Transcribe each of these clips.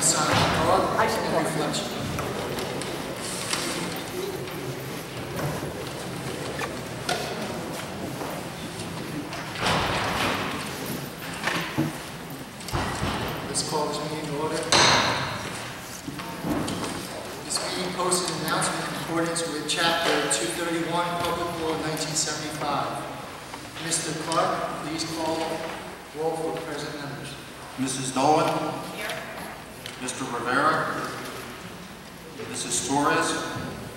the sign of and reflection. Let's call this meeting to order. This meeting posted an announcement in accordance with Chapter 231, Public Law 1975. Mr. Clark, please call roll for present members. Mrs. Dolan? Here. Mr. Rivera? Mrs. Torres?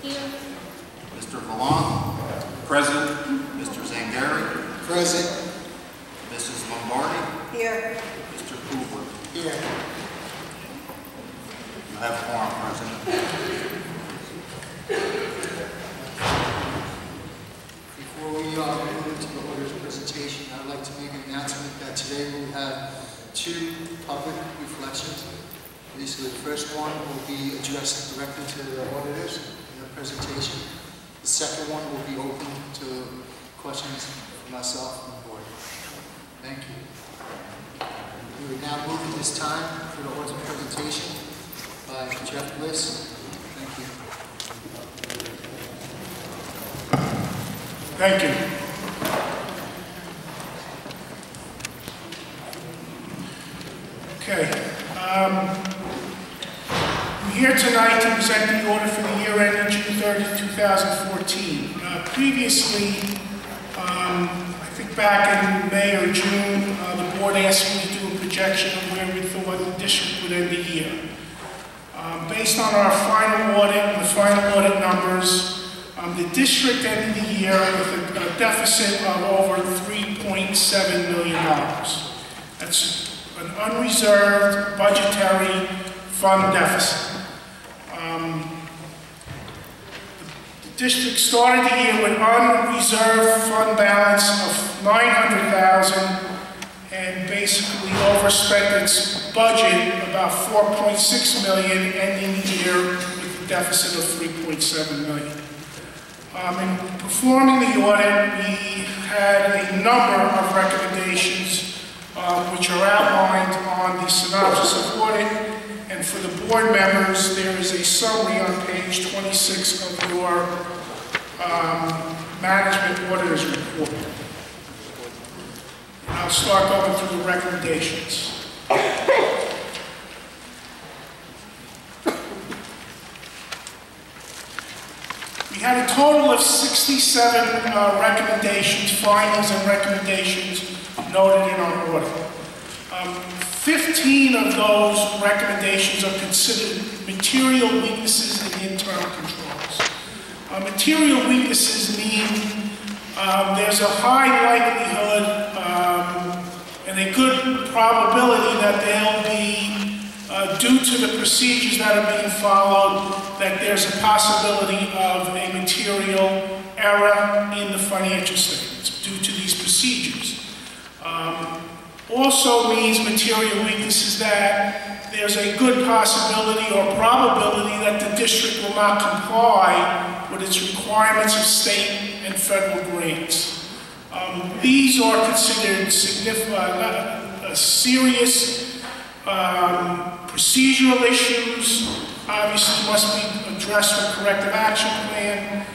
Here. Mr. Vallon? Present. Mr. Zangari? Present. Mrs. Lombardi? Here. Mr. Cooper? Here. You have a quorum, President. Before we move into the order's presentation, I'd like to make an announcement that today we'll have two public reflections. Basically, the first one will be addressed directly to the auditors in the presentation. The second one will be open to questions from myself and the board. Thank you. We would now move at this time for the order's presentation by Jeff Bliss. Thank you. Thank you. Okay. I'm here tonight to present the order for the year ending June 30th, 2014. Previously, I think back in May or June, the board asked me to do a projection of where we thought the district would end the year. Based on our final audit and the final audit numbers, the district ended the year with a deficit of over $3.7 million. That's an unreserved budgetary fund deficit. The district started the year with unreserved fund balance of $900,000 and basically overspent its budget about $4.6 million, ending the year with a deficit of $3.7 million. In performing the audit, we had a number of recommendations which are outlined on the synopsis of audit, and for the board members, there is a summary on page 26 of your management auditor's report. And I'll start going through the recommendations. We had a total of 67 recommendations, findings and recommendations noted in our audit. 15 of those recommendations are considered material weaknesses in internal controls. Material weaknesses mean there's a high likelihood and a good probability that they'll be, due to the procedures that are being followed, that there's a possibility of a material error in the financial statements due to these procedures. Also means material weaknesses that there's a good possibility or probability that the district will not comply with its requirements of state and federal grants. These are considered significant, serious procedural issues. Obviously must be addressed with corrective action plan.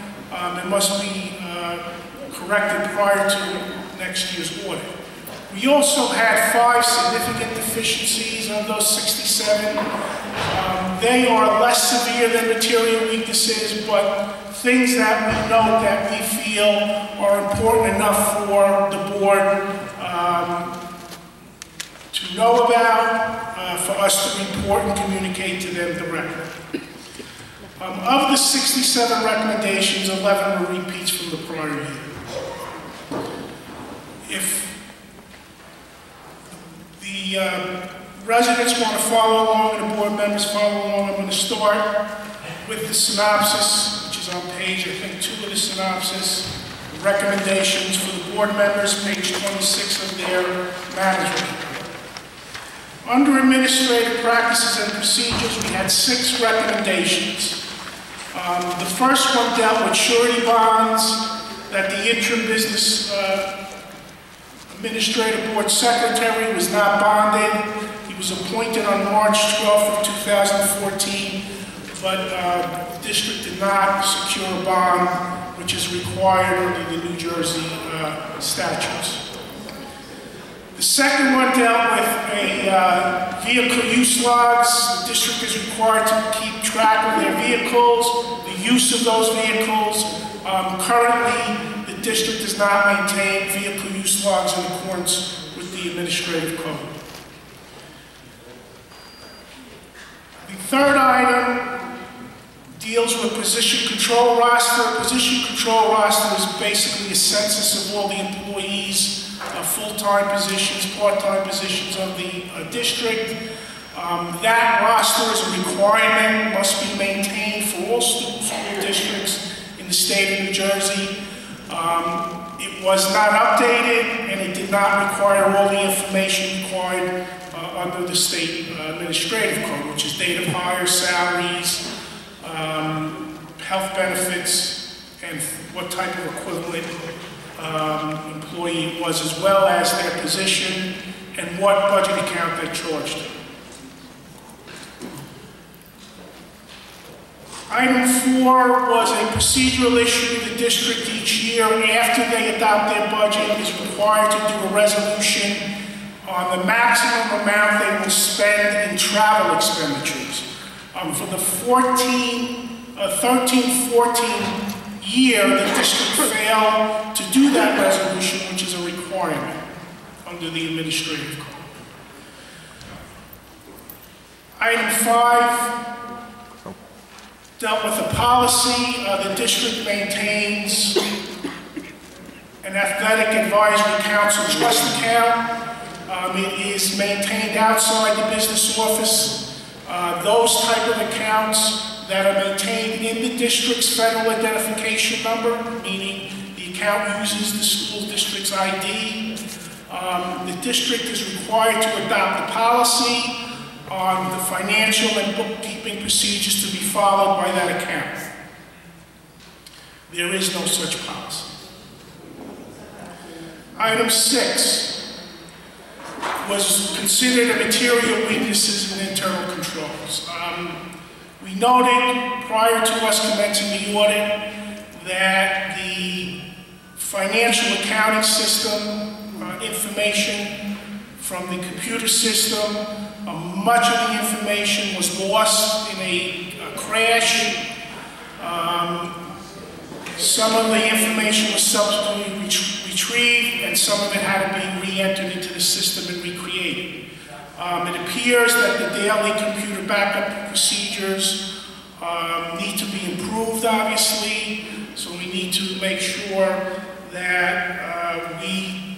It must be corrected prior to next year's audit. We also had 5 significant deficiencies of those 67. They are less severe than material weaknesses, but things that we know that we feel are important enough for the board to know about, for us to report and communicate to them directly. Of the 67 recommendations, 11 were repeats from the prior year. If the residents want to follow along and the board members follow along, I'm going to start with the synopsis, which is on page, I think, 2 of the synopsis. The recommendations for the board members, page 26 of their management report. Under administrative practices and procedures, we had 6 recommendations. The first one dealt with surety bonds, that the interim business administrative board secretary was not bonded. He was was appointed on March 12th of 2014, but the district did not secure a bond, which is required under the New Jersey statutes. The second one dealt with a vehicle use logs. The district is required to keep track of their vehicles, the use of those vehicles. Currently, the district does not maintain vehicle use logs in accordance with the administrative code. The third item deals with position control roster. Position control roster is basically a census of all the employees, full-time positions, part-time positions of the district. That roster is a requirement, must be maintained for all school districts in the state of New Jersey. It was not updated, and it did not require all the information required under the state administrative code, which is date of hire, salaries, health benefits, and what type of equivalent employee it was, as well as their position and what budget account they charged. Item 4 was a procedural issue. The district each year after they adopt their budget is required to do a resolution on the maximum amount they will spend in travel expenditures. For the 13-14 year, the district failed to do that resolution, which is a requirement under the administrative code. Item 5 dealt with a policy. The district maintains an athletic advisory council trust account. It is maintained outside the business office. Those type of accounts that are maintained in the district's federal identification number, meaning the account uses the school district's ID. The district is required to adopt a policy on the financial and bookkeeping procedures to be followed by that account. There is no such policy. Item 6 was considered a material weaknesses in internal controls. We noted prior to us commencing the audit that the financial accounting system information from the computer system, much of the information was lost in a crash. Some of the information was subsequently retrieved, and some of it had to be re-entered into the system and recreated. It appears that the daily computer backup procedures need to be improved, obviously, so we need to make sure that we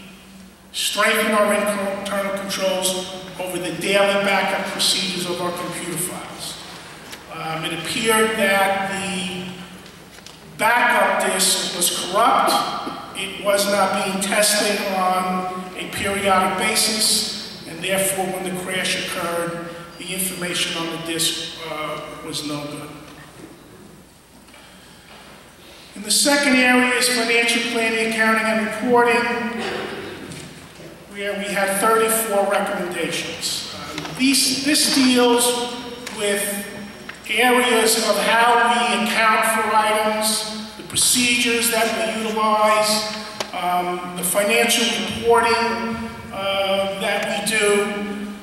strengthen our internal controls over the daily backup procedures of our computer files. It appeared that the backup disk was corrupt. It was not being tested on a periodic basis, and therefore when the crash occurred, the information on the disk was no good. And the second area is financial planning, accounting, and reporting, where we had 34 recommendations. This deals with areas of how we account for items, the procedures that we utilize, the financial reporting that we do,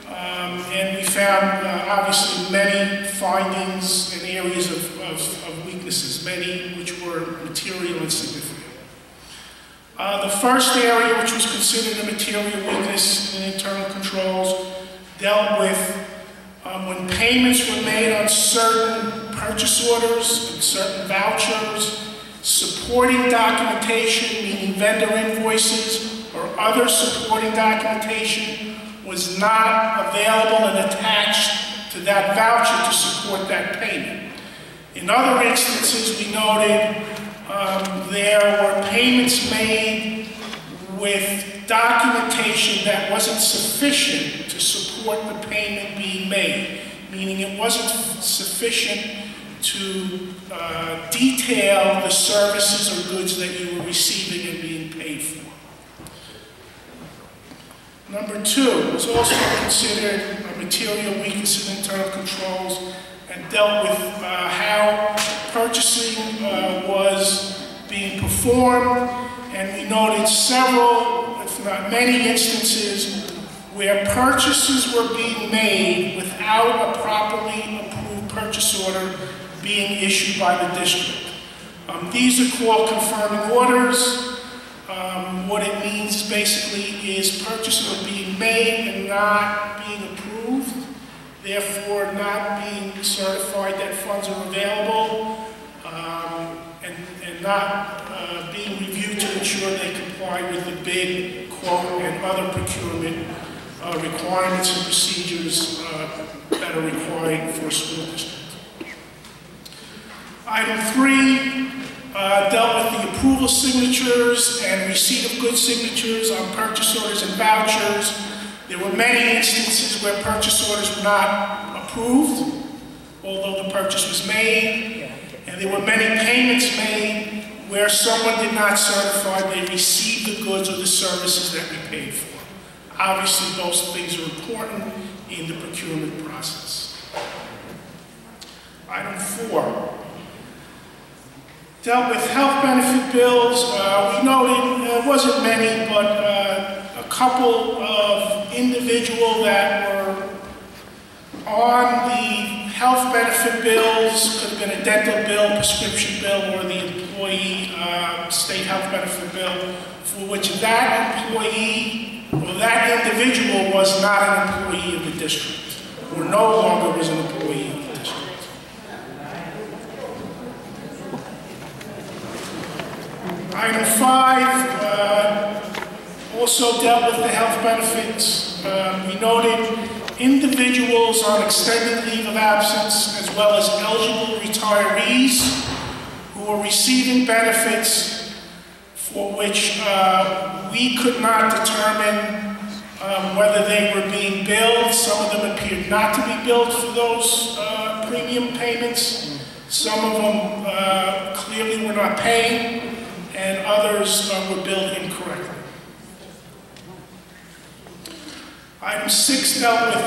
and we found obviously many findings and areas of weaknesses, many which were material and significant. The first area, which was considered a material weakness in internal controls, dealt with when payments were made on certain purchase orders and certain vouchers, supporting documentation, meaning vendor invoices or other supporting documentation, was not available and attached to that voucher to support that payment. In other instances, we noted there were payments made with documentation that wasn't sufficient to support the payment being made, meaning it wasn't sufficient to detail the services or goods that you were receiving and being paid for. Number 2 was also considered a material weaknesses in internal controls, and dealt with how purchasing was being performed. And we noted several, if not many, instances where purchases were being made without a properly approved purchase order being issued by the district. These are called confirming orders. What it means basically is purchases are being made and not being approved, therefore not being certified that funds are available, and not being reviewed to ensure they comply with the bid, quote, and other procurement requirements and procedures that are required for a school district. Item 3 dealt with the approval signatures and receipt of goods signatures on purchase orders and vouchers. There were many instances where purchase orders were not approved, although the purchase was made, and there were many payments made where someone did not certify they received the goods or the services that we paid for. Obviously, those things are important in the procurement process. Item 4 dealt with health benefit bills. We noted, it wasn't many, but a couple of individuals that were on the health benefit bills, could have been a dental bill, prescription bill, or the employee state health benefit bill, for which that employee, or that individual was not an employee of the district, or no longer was an employee of the district. Item 5 also dealt with the health benefits. We noted individuals on extended leave of absence, as well as eligible retirees who were receiving benefits for which we could not determine whether they were being billed. Some of them appeared not to be billed for those premium payments. Some of them clearly were not paying, and others were billed incorrectly. Item 6 dealt with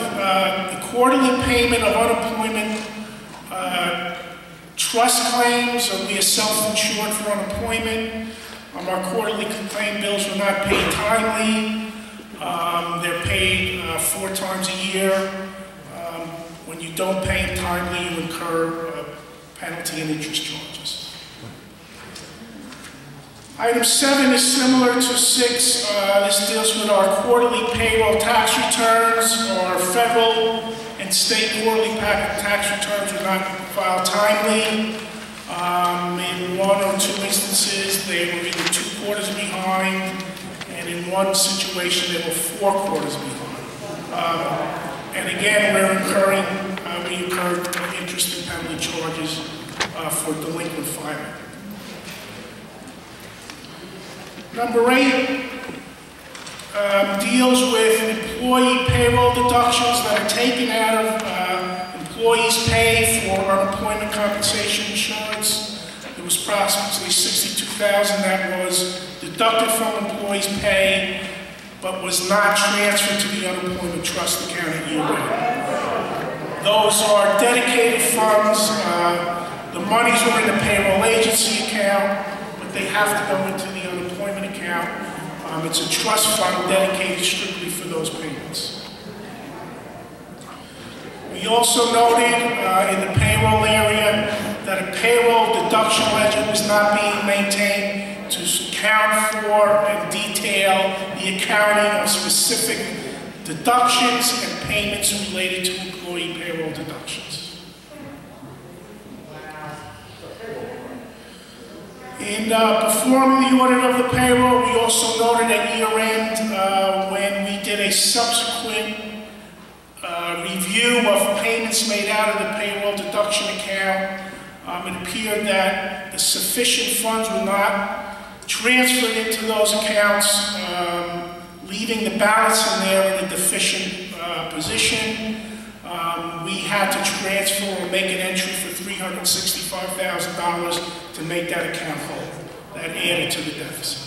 the quarterly payment of unemployment trust claims. We are self-insured for unemployment. Our quarterly claim bills were not paid timely. They're paid 4 times a year. When you don't pay them timely, you incur penalty and interest charges. Item 7 is similar to 6. This deals with our quarterly payroll tax returns. Our federal and state quarterly tax returns were not filed timely. In 1 or 2 instances, they were either 2 quarters behind, and in one situation, they were 4 quarters behind. And again, we incurred interest and penalty charges for delinquent filing. Number 8 deals with employee payroll deductions that are taken out of employees' pay for unemployment compensation insurance. There was approximately $62,000 that was deducted from employees' pay, but was not transferred to the unemployment trust account at year-end. Those are dedicated funds. The monies are in the payroll agency account, but they have to go into the unemployment account. It's a trust fund dedicated strictly for those payments. We also noted in the payroll area that a payroll deduction ledger was not being maintained to account for and detail the accounting of specific deductions and payments related to employee payroll deductions. In performing the audit of the payroll, we also noted at year-end when we did a subsequent review of payments made out of the payroll deduction account, it appeared that the sufficient funds were not transferred into those accounts, leaving the balance in there in a deficient position. We had to transfer or make an entry for $365,000 to make that account whole. That added to the deficit.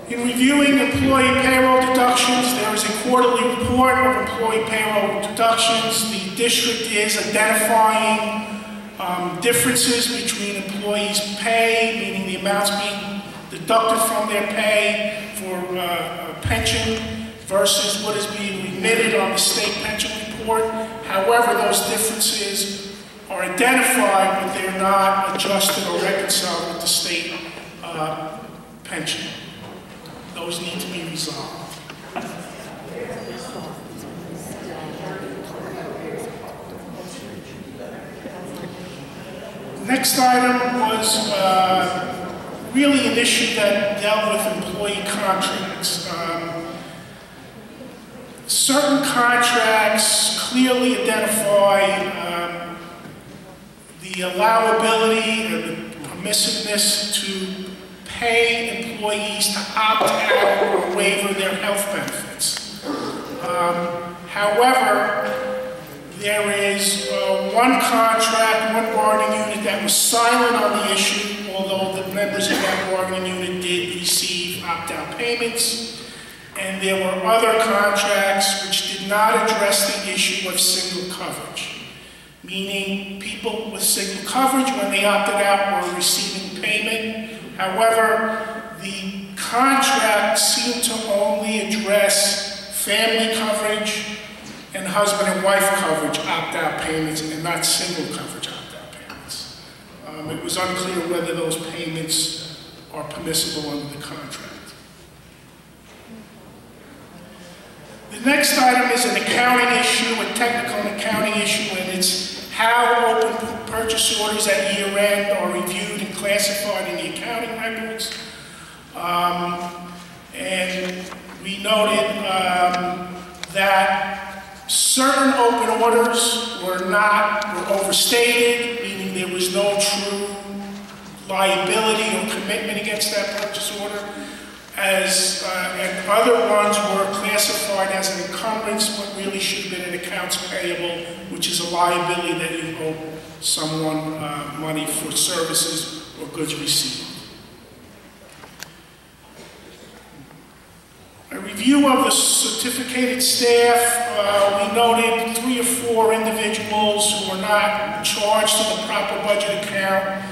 In reviewing employee payroll deductions, quarterly report of employee payroll deductions, the district is identifying differences between employees' pay, meaning the amounts being deducted from their pay for pension versus what is being remitted on the state pension report. However, those differences are identified, but they're not adjusted or reconciled with the state pension. Those need to be resolved. Next item was really an issue that dealt with employee contracts. Certain contracts clearly identify the allowability or the permissiveness to pay employees to opt out or waiver their health benefits. However, there is one contract, one bargaining unit that was silent on the issue, although the members of that bargaining unit did receive opt-out payments. And there were other contracts which did not address the issue of single coverage, meaning people with single coverage, when they opted out, were receiving payment. However, the contract seemed to only address family coverage and husband and wife coverage opt-out payments, and not single coverage opt-out payments. It was unclear whether those payments are permissible under the contract. The next item is an accounting issue, a technical accounting issue, and it's how open purchase orders at year end are reviewed and classified in the accounting records. And we noted that certain open orders were overstated, meaning there was no true liability or commitment against that purchase order, and other ones were classified as an encumbrance, but really should have been an accounts payable, which is a liability that you owe someone money for services or goods received. A review of the certificated staff, we noted 3 or 4 individuals who were not charged to the proper budget account.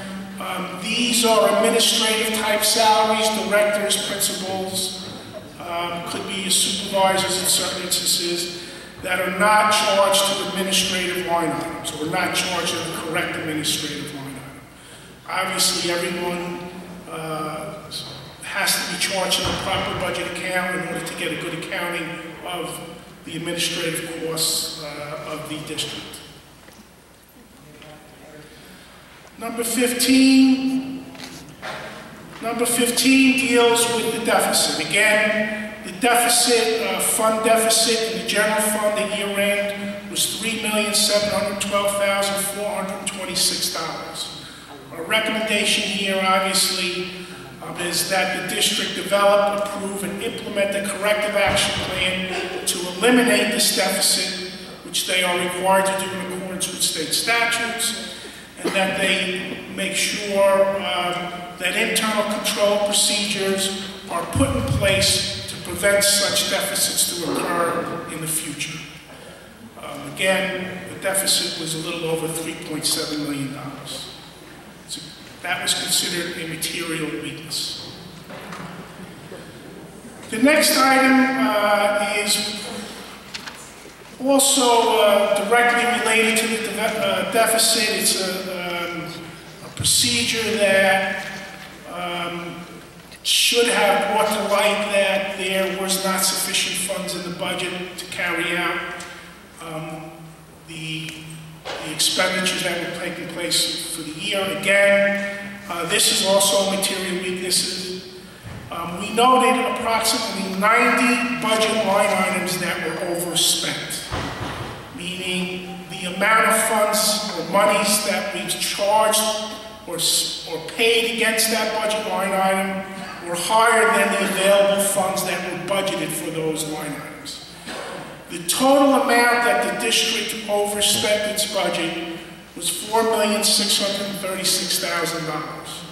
These are administrative type salaries, directors, principals, could be supervisors in certain instances, that are not charged to administrative line items, or not charged to the correct administrative line item. Obviously, everyone has to be charged in a proper budget account in order to get a good accounting of the administrative costs of the district. Number 15 deals with the deficit. Again, the deficit, fund deficit in the general fund at year end was $3,712,426. Our recommendation here, obviously, is that the district develop, approve, and implement the corrective action plan to eliminate this deficit, which they are required to do in accordance with state statutes, and that they make sure that internal control procedures are put in place to prevent such deficits to occur in the future. Again, the deficit was a little over $3.7 million. So that was considered a material weakness. The next item is also directly related to the deficit. It's a procedure that should have brought to light that there was not sufficient funds in the budget to carry out the expenditures that were taking place for the year. Again, this is also material weaknesses. We noted approximately 90 budget line items that were overspent, meaning the amount of funds or monies that we charged or paid against that budget line item were higher than the available funds that were budgeted for those line items. The total amount that the district overspent its budget was $4,636,000.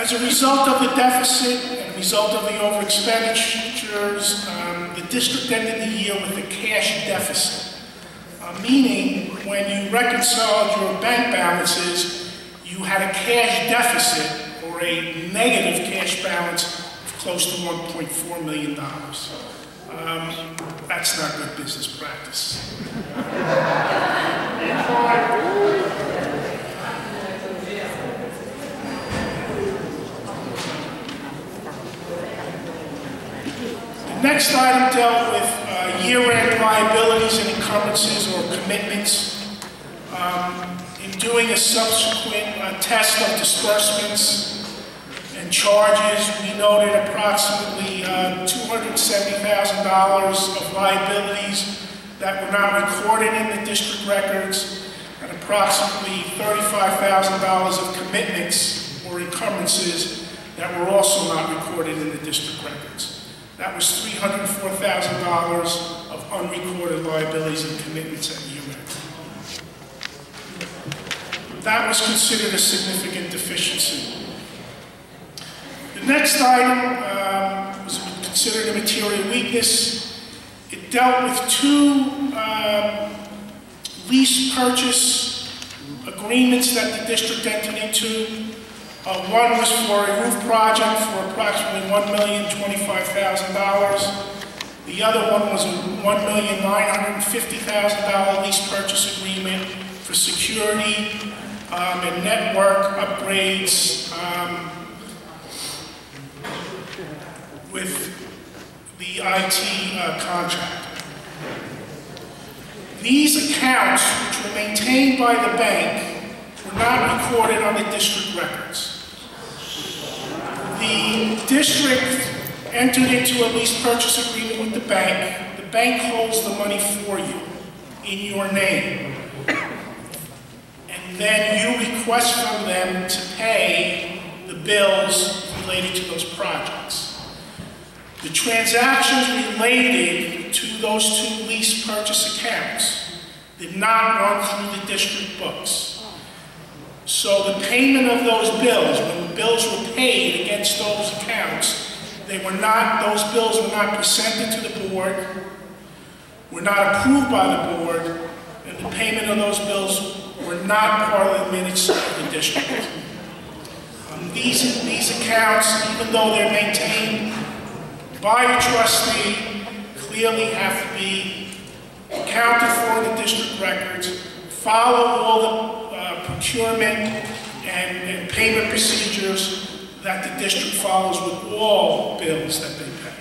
As a result of the deficit and a result of the over expenditures, the district ended the year with a cash deficit, meaning when you reconciled your bank balances, you had a cash deficit or a negative cash balance of close to $1.4 million. That's not good business practice. The next item dealt with year-end liabilities and encumbrances or commitments. In doing a subsequent test of disbursements and charges, we noted approximately $270,000 of liabilities that were not recorded in the district records and approximately $35,000 of commitments or encumbrances that were also not recorded in the district records. That was $304,000 of unrecorded liabilities and commitments at year-end. That was considered a significant deficiency. The next item was considered a material weakness. It dealt with two lease purchase agreements that the district entered into. One was for a roof project for approximately $1,025,000. The other one was a $1,950,000 lease purchase agreement for security and network upgrades with the IT contractor. These accounts, which were maintained by the bank, were not recorded on the district records. The district entered into a lease purchase agreement with the bank. The bank holds the money for you in your name. And then you request from them to pay the bills related to those projects. The transactions related to those two lease purchase accounts did not run through the district books. So the payment of those bills, when the bills were paid against those accounts, those bills were not presented to the board, were not approved by the board, and the payment of those bills were not part of the minutes of the district. These accounts, even though they're maintained by a trustee, clearly have to be accounted for in the district records, follow all the procurement and payment procedures that the district follows with all bills that they pay.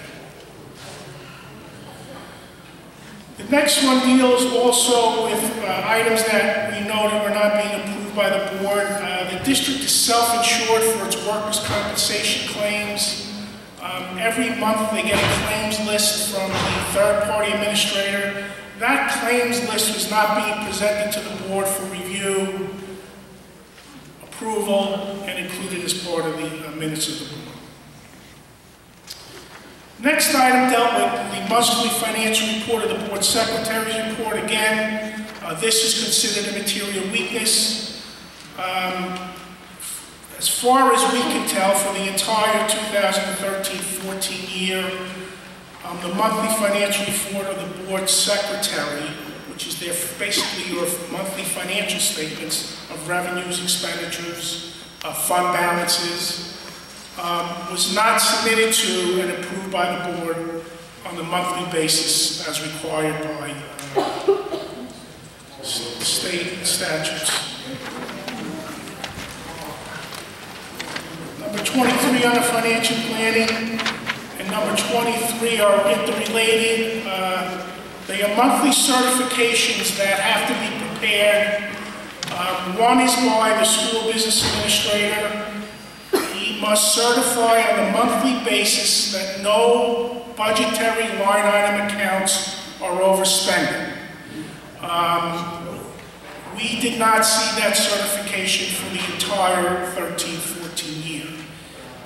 The next one deals also with items that we noted were not being approved by the board. The district is self-insured for its workers' compensation claims. Every month they get a claims list from the third-party administrator. That claims list was not being presented to the board for review, approval, and included as part of the minutes of the board. Next item dealt with the monthly financial report of the board secretary's report. Again, this is considered a material weakness. As far as we can tell, for the entire 2013-14 year, the monthly financial report of the board secretary, which is basically your monthly financial statements of revenues, expenditures, fund balances, was not submitted to and approved by the board on a monthly basis as required by state statutes. Number 23 on the financial planning and number 23 are interrelated. They are monthly certifications that have to be prepared. One is by the school business administrator. He must certify on a monthly basis that no budgetary line item accounts are overspending. We did not see that certification for the entire 13-14 year.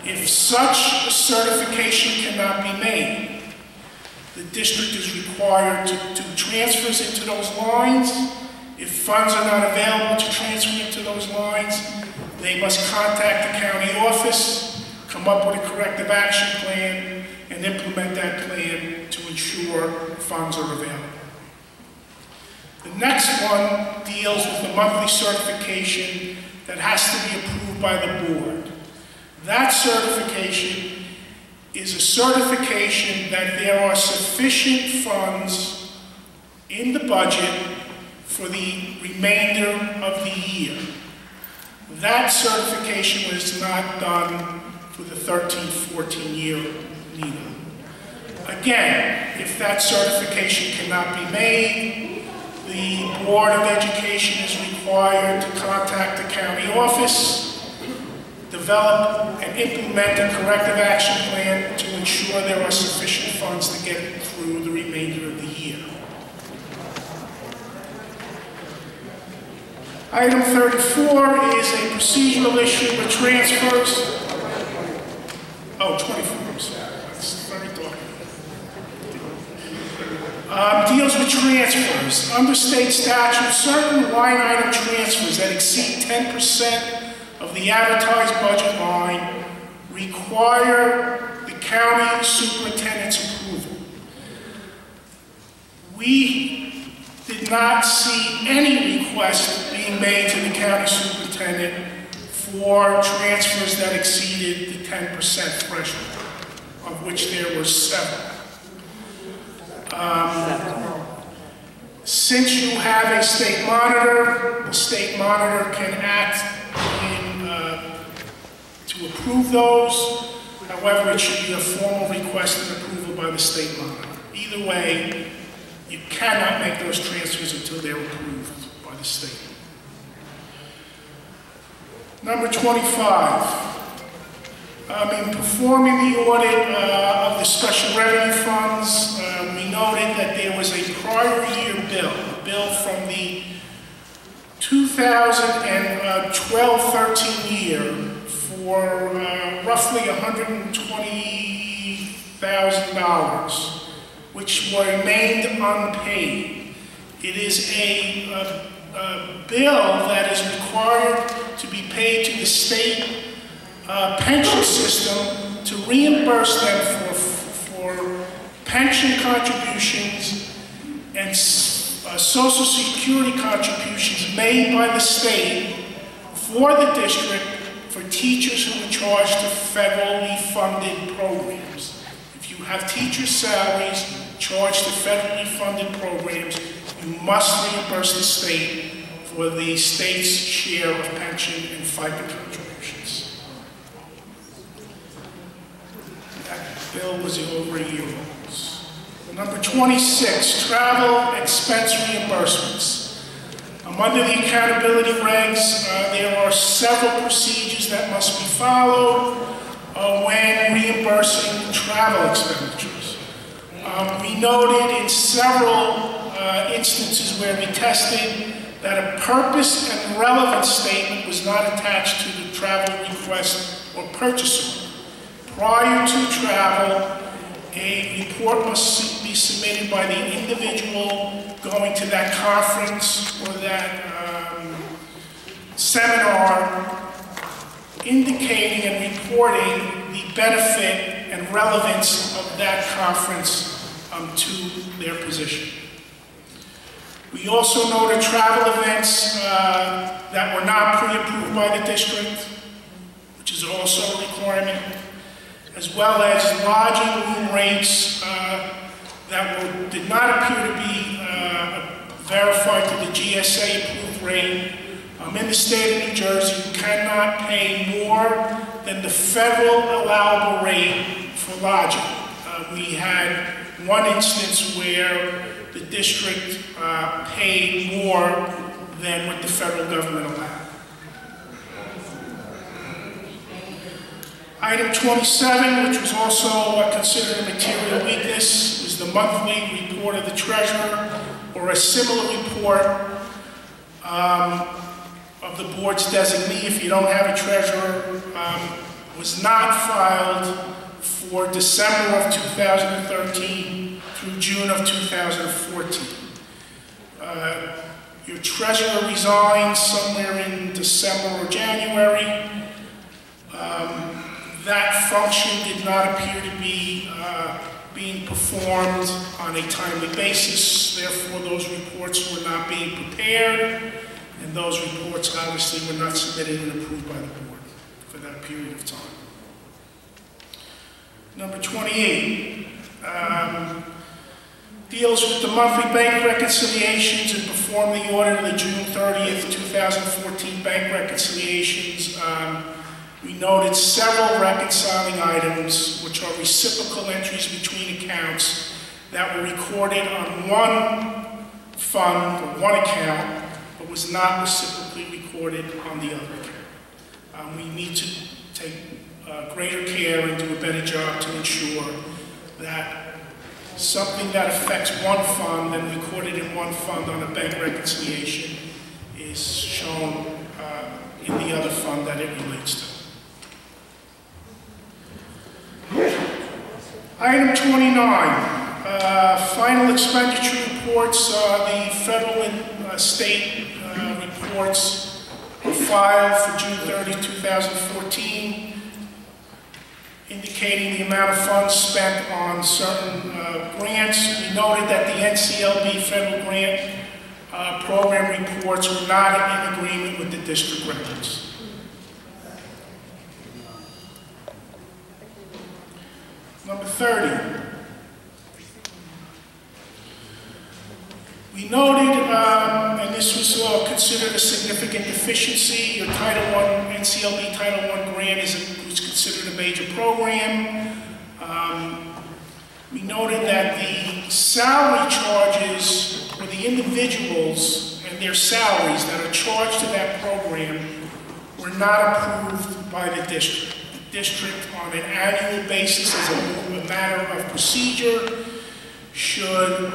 If such a certification cannot be made, the district is required to do transfers into those lines. If funds are not available to transfer into those lines, they must contact the county office come up with a corrective action plan and implement that plan to ensure funds are available. The next one deals with the monthly certification that has to be approved by the board. That certification is a certification that there are sufficient funds in the budget for the remainder of the year. That certification was not done for the 13-14 year neither. Again, if that certification cannot be made, the Board of Education is required to contact the county office, develop and implement a corrective action plan to ensure there are sufficient funds to get through the remainder of the year. Item 34 is a procedural issue with transfers. Oh, 24, I'm sorry. That's very dark. Deals with transfers. Under state statute, certain line item transfers that exceed 10% of the advertised budget line require the county superintendent's approval. We did not see any request being made to the county superintendent for transfers that exceeded the 10% threshold, of which there were 7. Since you have a state monitor, the state monitor can act to approve those. However, it should be a formal request and approval by the state monitor. Either way, you cannot make those transfers until they're approved by the state. Number 25. In performing the audit of the special revenue funds, we noted that there was a prior year bill, a bill from the 2012-13 year for roughly $120,000, which remained unpaid. It is a bill that is required to be paid to the state pension system to reimburse them for pension contributions and Social Security contributions made by the state for the district for teachers who are charged to federally funded programs. If you have teacher salaries charged to federally funded programs, you must reimburse the state for the state's share of pension and FICA contributions. That bill was over a year old. Number 26, travel expense reimbursements. Under the accountability regs, there are several procedures that must be followed when reimbursing travel expenditures. We noted in several instances where we tested that a purpose and relevance statement was not attached to the travel request or purchase order. Prior to travel, a report must be submitted by the individual going to that conference or that seminar, indicating and reporting the benefit and relevance of that conference to their position. We also noted travel events that were not pre-approved by the district, which is also a requirement, as well as lodging room rates that did not appear to be verified to the GSA approved rate. In the state of New Jersey, you cannot pay more than the federal allowable rate for lodging. We had one instance where the district paid more than what the federal government allowed. Item 27, which was also considered a material weakness, is the monthly report of the treasurer, or a similar report of the board's designee, if you don't have a treasurer, was not filed for December of 2013 through June of 2014. Your treasurer resigned somewhere in December or January. that function did not appear to be being performed on a timely basis. Therefore, those reports were not being prepared, and those reports obviously were not submitted and approved by the board for that period of time. Number 28 deals with the monthly bank reconciliations and perform the audit of the June 30th, 2014 bank reconciliations. We noted several reconciling items, which are reciprocal entries between accounts that were recorded on one fund or one account, but was not reciprocally recorded on the other account. We need to take greater care and do a better job to ensure that something that affects one fund and recorded in one fund on a bank reconciliation is shown in the other fund that it relates to. Item 29, final expenditure reports. The federal and state reports were filed for June 30, 2014, indicating the amount of funds spent on certain grants. We noted that the NCLB federal grant program reports were not in agreement with the district records. Number 30. We noted, and this was considered a significant deficiency, your Title I, NCLB Title I grant was considered a major program. We noted that the salary charges for the individuals and their salaries that are charged to that program were not approved by the district. The district, on an annual basis, as a matter of procedure, should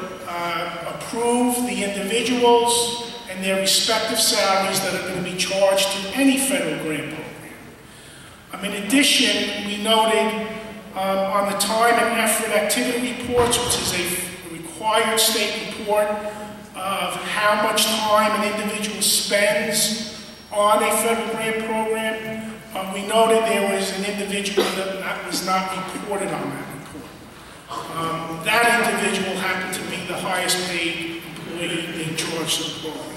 approve the individuals and their respective salaries that are going to be charged to any federal grant program. In addition, we noted on the time and effort activity reports, which is a required state report of how much time an individual spends on a federal grant program, we noted there was an individual that was not reported on that report. That individual happened to be the highest paid employee being charged to the program.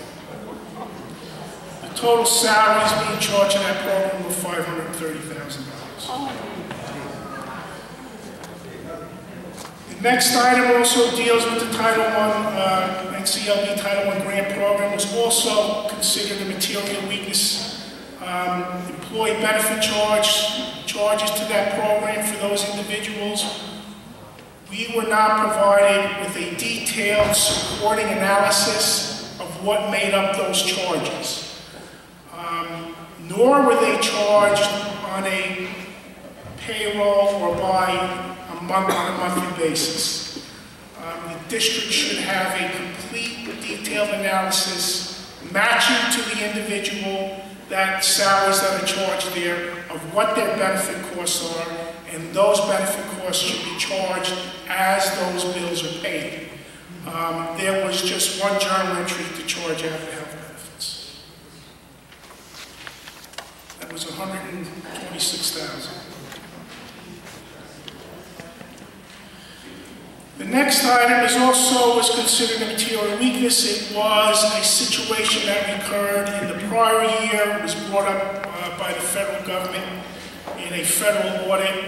The total salaries being charged in that program were $530,000. The next item also deals with the Title I, NCLB Title I grant program, was also considered a material weakness. Employee benefit charges to that program for those individuals. We were not provided with a detailed supporting analysis of what made up those charges. Nor were they charged on a payroll or on a monthly basis. The district should have a complete, detailed analysis matching to the individual, that salaries that are charged there, of what their benefit costs are, and those benefit costs should be charged as those bills are paid. There was just one journal entry to charge out the health benefits. That was $126,000. The next item was considered a material weakness. It was a situation that occurred in the prior year. It was brought up by the federal government in a federal audit,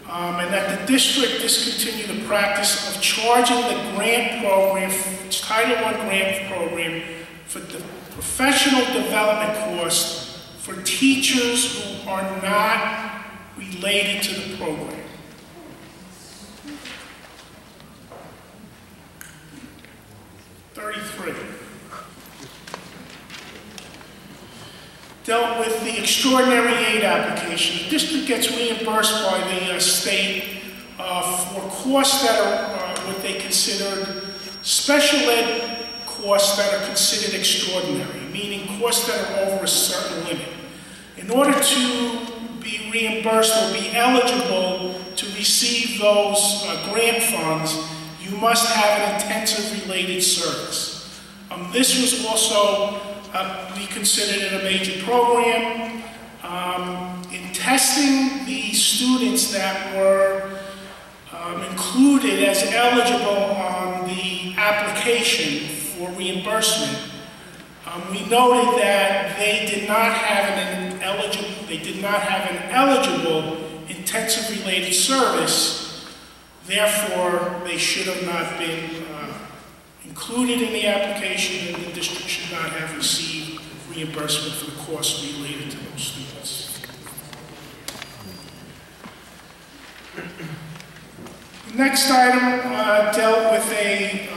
and that the district discontinued the practice of charging the grant program, Title I grant program, for the professional development costs for teachers who are not related to the program. Dealt with the extraordinary aid application. The district gets reimbursed by the state for costs that are what they considered special ed costs that are considered extraordinary, meaning costs that are over a certain limit. In order to be reimbursed or be eligible to receive those grant funds, you must have an intensive related service. This was also, we considered it a major program. In testing the students that were included as eligible on the application for reimbursement, we noted that they did not have an eligible intensive related service. Therefore, they should have not been included in the application, and the district should not have received reimbursement for the costs related to those students. The next item dealt with a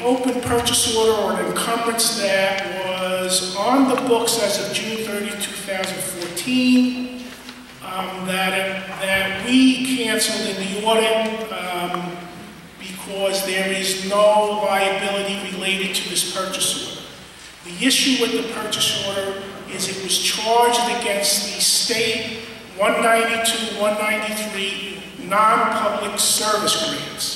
open purchase order or an encumbrance that was on the books as of June 30, 2014, that we canceled in the audit because there is no liability related to this purchase order. The issue with the purchase order is it was charged against the state 192, 193 non-public service grants.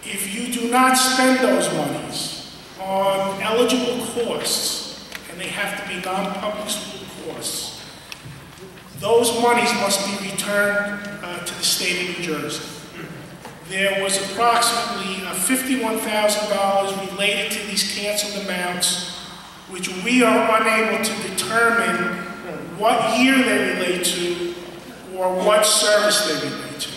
If you do not spend those monies on eligible costs, and they have to be non-public school costs, those monies must be returned to the state of New Jersey. There was approximately $51,000 related to these canceled amounts, which we are unable to determine what year they relate to or what service they relate to.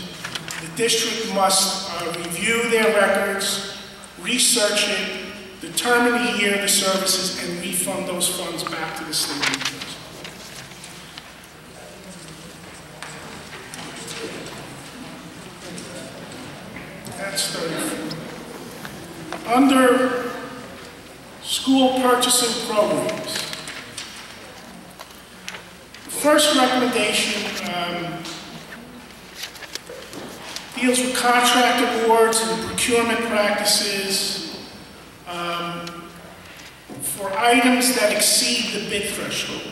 The district must review their records, research it, determine the year of the services, and refund those funds back to the state of New Jersey. That's 34. Under school purchasing programs, the first recommendation deals with contract awards and procurement practices for items that exceed the bid threshold.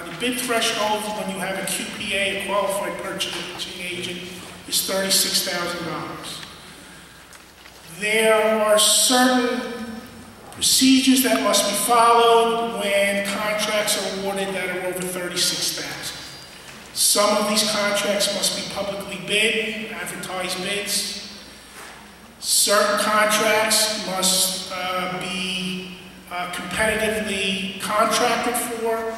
The bid threshold when you have a QPA, a qualified purchasing agent, is $36,000. There are certain procedures that must be followed when contracts are awarded that are over $36,000. Some of these contracts must be publicly bid, advertised bids. Certain contracts must be competitively contracted for.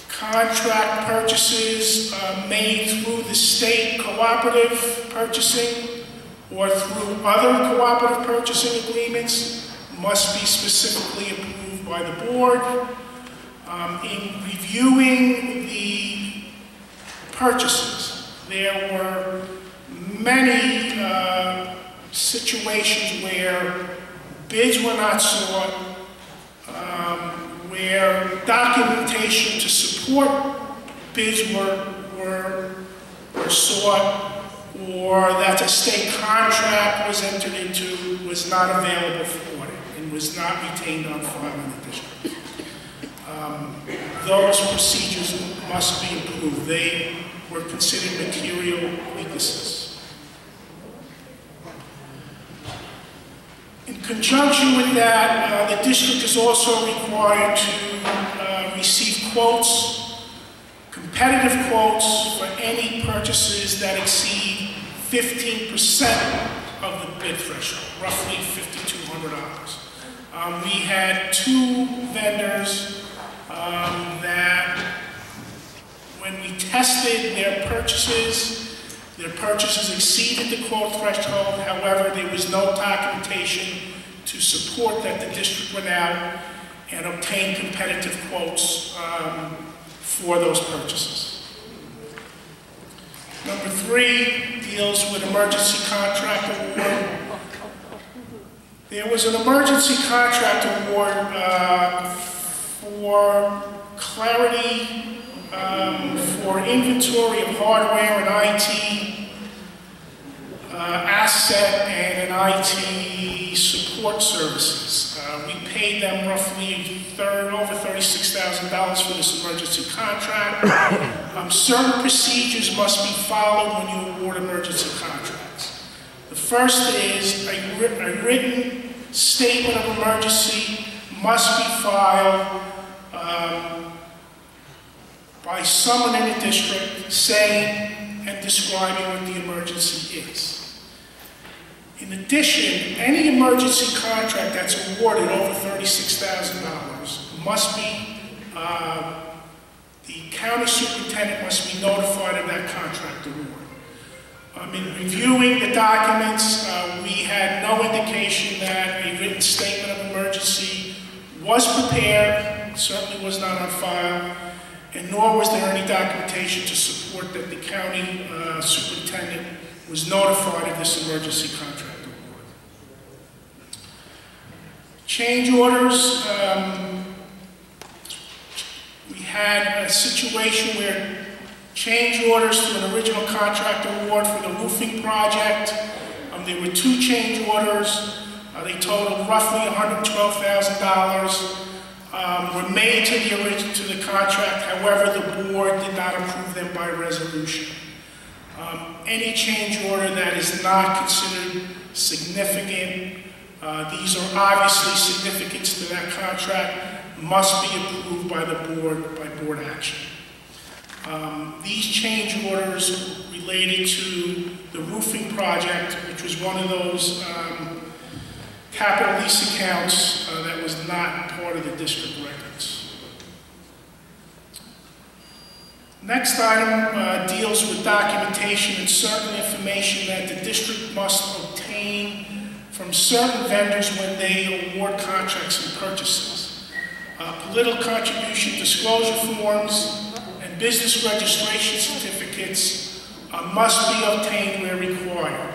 Contract purchases made through the state cooperative purchasing or through other cooperative purchasing agreements must be specifically approved by the board. In reviewing the purchases, there were many situations where bids were not sought, where documentation to support bids were sought, or that a state contract was entered into was not available for audit and was not retained on file in the district. Those procedures must be improved. They were considered material weaknesses. In conjunction with that, the district is also required to receive quotes, competitive quotes for any purchases that exceed 15% of the bid threshold, roughly $5,200. We had two vendors that when we tested their purchases exceeded the quote threshold. However, there was no documentation to support that the district went out and obtained competitive quotes for those purchases. Number 3 deals with emergency contract award. There was an emergency contract award for clarity for inventory of hardware and IT asset and an IT support services. We paid them roughly over $36,000 for this emergency contract. Certain procedures must be followed when you award emergency contracts. The first is a written statement of emergency must be filed by by someone in the district saying and describing what the emergency is. In addition, any emergency contract that's awarded over $36,000 must be, the county superintendent must be notified of that contract award. In reviewing the documents, we had no indication that a written statement of emergency was prepared, certainly was not on file, and nor was there any documentation to support that the county superintendent was notified of this emergency contract award. Change orders. We had a situation where change orders to an original contract award for the roofing project. There were 2 change orders. They totaled roughly $112,000. Were made to the contract. However, the board did not approve them by resolution. Any change order that is not considered significant, these are obviously significant to that contract, must be approved by the board by board action. These change orders related to the roofing project, which was one of those capital lease accounts that was not part of the district records. Next item deals with documentation and certain information that the district must obtain from certain vendors when they award contracts and purchases. Political contribution disclosure forms and business registration certificates must be obtained where required.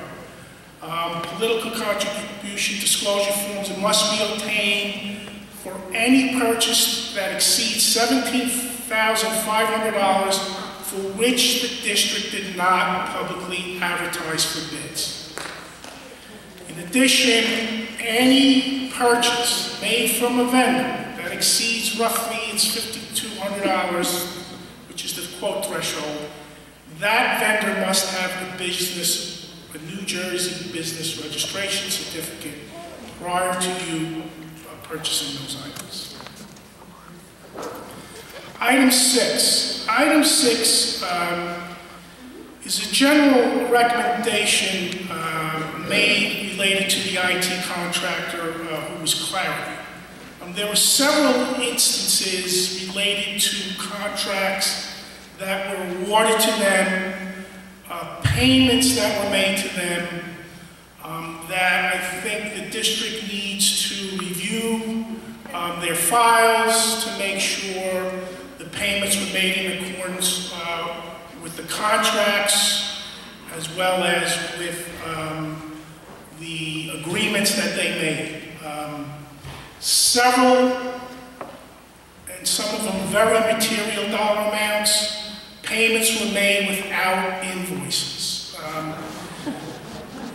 Political contribution disclosure forms must be obtained for any purchase that exceeds $17,500 for which the district did not publicly advertise for bids. In addition, any purchase made from a vendor that exceeds roughly its $5,200, which is the quote threshold, that vendor must have a New Jersey business registration certificate prior to you purchasing those items. Item 6. Item 6 is a general recommendation made related to the IT contractor who was Clarity. There were several instances related to contracts that were awarded to them, payments that were made to them, that I think the district needs to review their files to make sure the payments were made in accordance with the contracts, as well as with the agreements that they made. Several, and some of them very material dollar amounts, payments were made without invoices.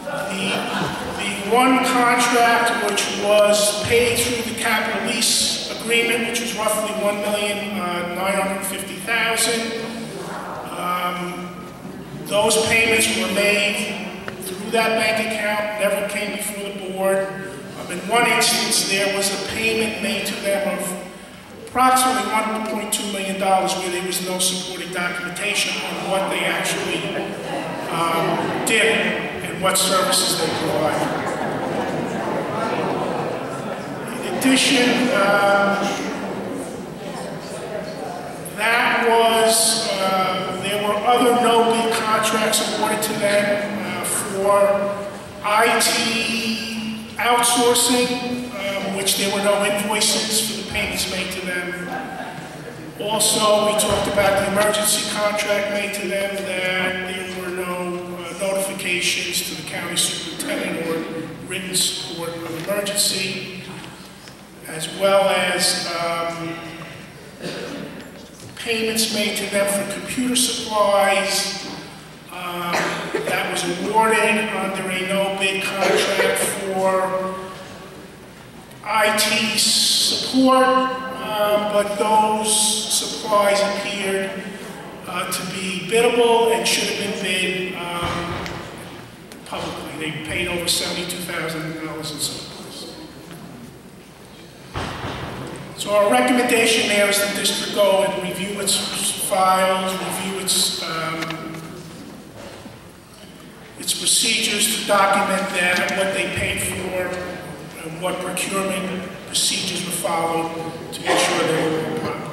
The one contract which was paid through the capital lease agreement, which was roughly $1,950,000, those payments were made through that bank account, never came before the board. In one instance, there was a payment made to them of approximately $1.2 million where there was no supporting documentation on what they actually did and what services they provided. In addition, there were other no-bid contracts awarded to them for IT outsourcing, which there were no invoices for the payments made to them. Also, we talked about the emergency contract made to them, that there were no notifications to the county superintendent or written support of emergency, as well as payments made to them for computer supplies that was awarded under a no-bid contract for IT support, but those supplies appeared to be biddable and should have been bid publicly. They paid over $72,000 in supplies. So our recommendation there is the district go and review its files, review its procedures to document that, what they paid for, and what procurement procedures were followed to make sure they were all proper.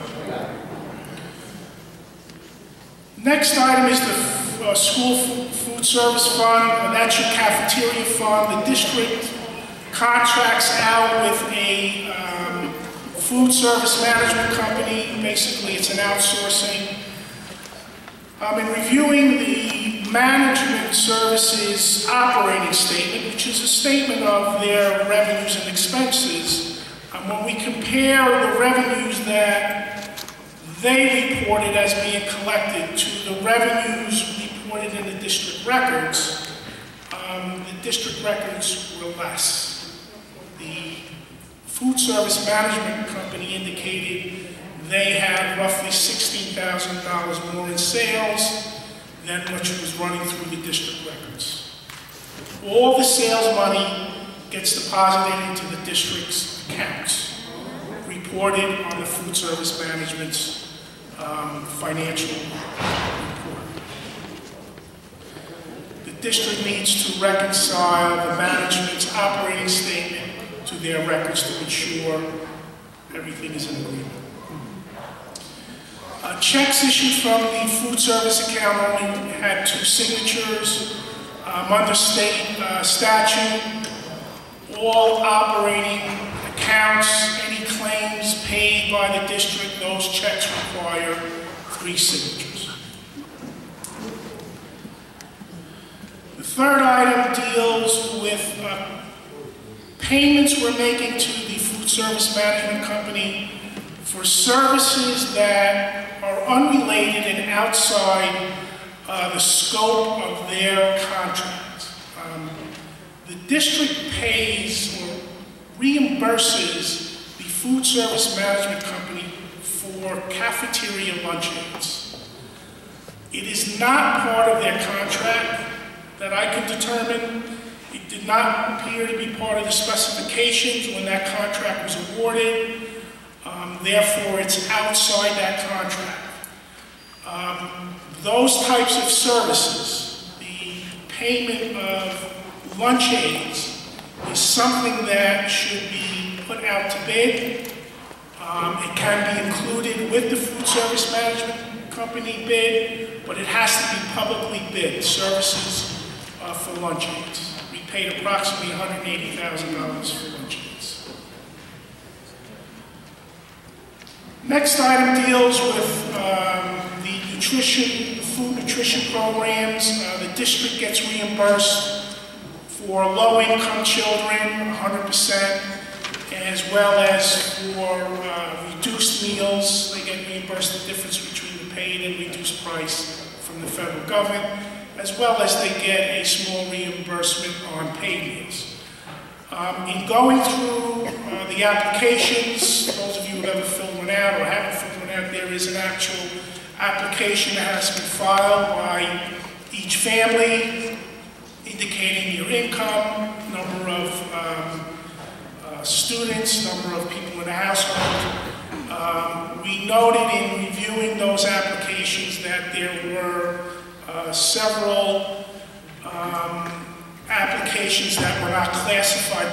Next item is the school food service fund, and that's your cafeteria fund. The district contracts out with a food service management company. Basically, it's an outsourcing. In reviewing the management services operating statement, which is a statement of their revenues and expenses, when we compare the revenues that they reported as being collected to the revenues reported in the district records, the district records were less. The food service management company indicated they had roughly $16,000 more in sales than what was running through the district records. All the sales money gets deposited into the district's accounts, reported on the food service management's financial report. The district needs to reconcile the management's operating statement to their records to ensure everything is in agreement. Checks issued from the food service account only had 2 signatures. Under state statute, all operating accounts, any claims paid by the district, those checks require 3 signatures. The third item deals with payments we're making to the food service management company for services that are unrelated and outside the scope of their contract. The district pays or reimburses the food service management company for cafeteria lunch aids. It is not part of their contract that I can determine. It did not appear to be part of the specifications when that contract was awarded. Therefore, it's outside that contract. Those types of services, the payment of lunch aids, is something that should be put out to bid. It can be included with the food service management company bid, but it has to be publicly bid, services for lunch aids. We paid approximately $180,000 for lunch aids. Next item deals with the food nutrition programs. The district gets reimbursed for low-income children, 100%, as well as for reduced meals. They get reimbursed the difference between the paid and reduced price from the federal government, as well as they get a small reimbursement on paid meals. In going through the applications, those of you who have ever filled one out or haven't filled one out, there is an actual application that has to be filed by each family, indicating your income, number of students, number of people in the household. We noted in reviewing those applications that there were several applications that were not classified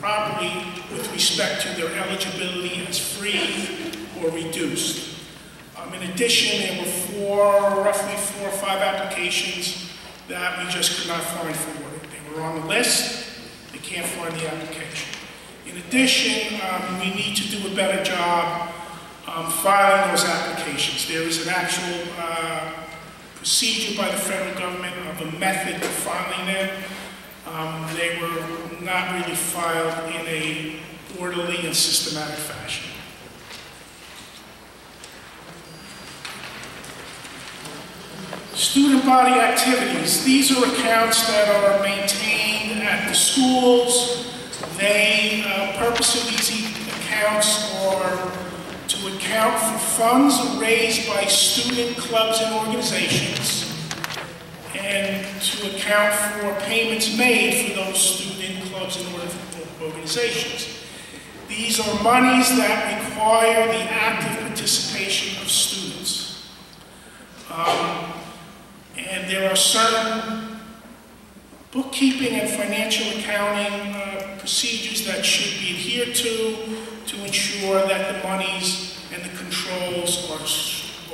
properly with respect to their eligibility as free or reduced. In addition, there were roughly four or five applications that we just could not find for audit. They were on the list, they can't find the application. In addition, we need to do a better job filing those applications. There is an actual procedure by the federal government of a method of filing them. They were not really filed in a orderly and systematic fashion. Student body activities. These are accounts that are maintained at the schools. The purpose of these accounts are to account for funds raised by student clubs and organizations, and to account for payments made for those student clubs and organizations. These are monies that require the active participation of students. And there are certain bookkeeping and financial accounting procedures that should be adhered to ensure that the monies and the controls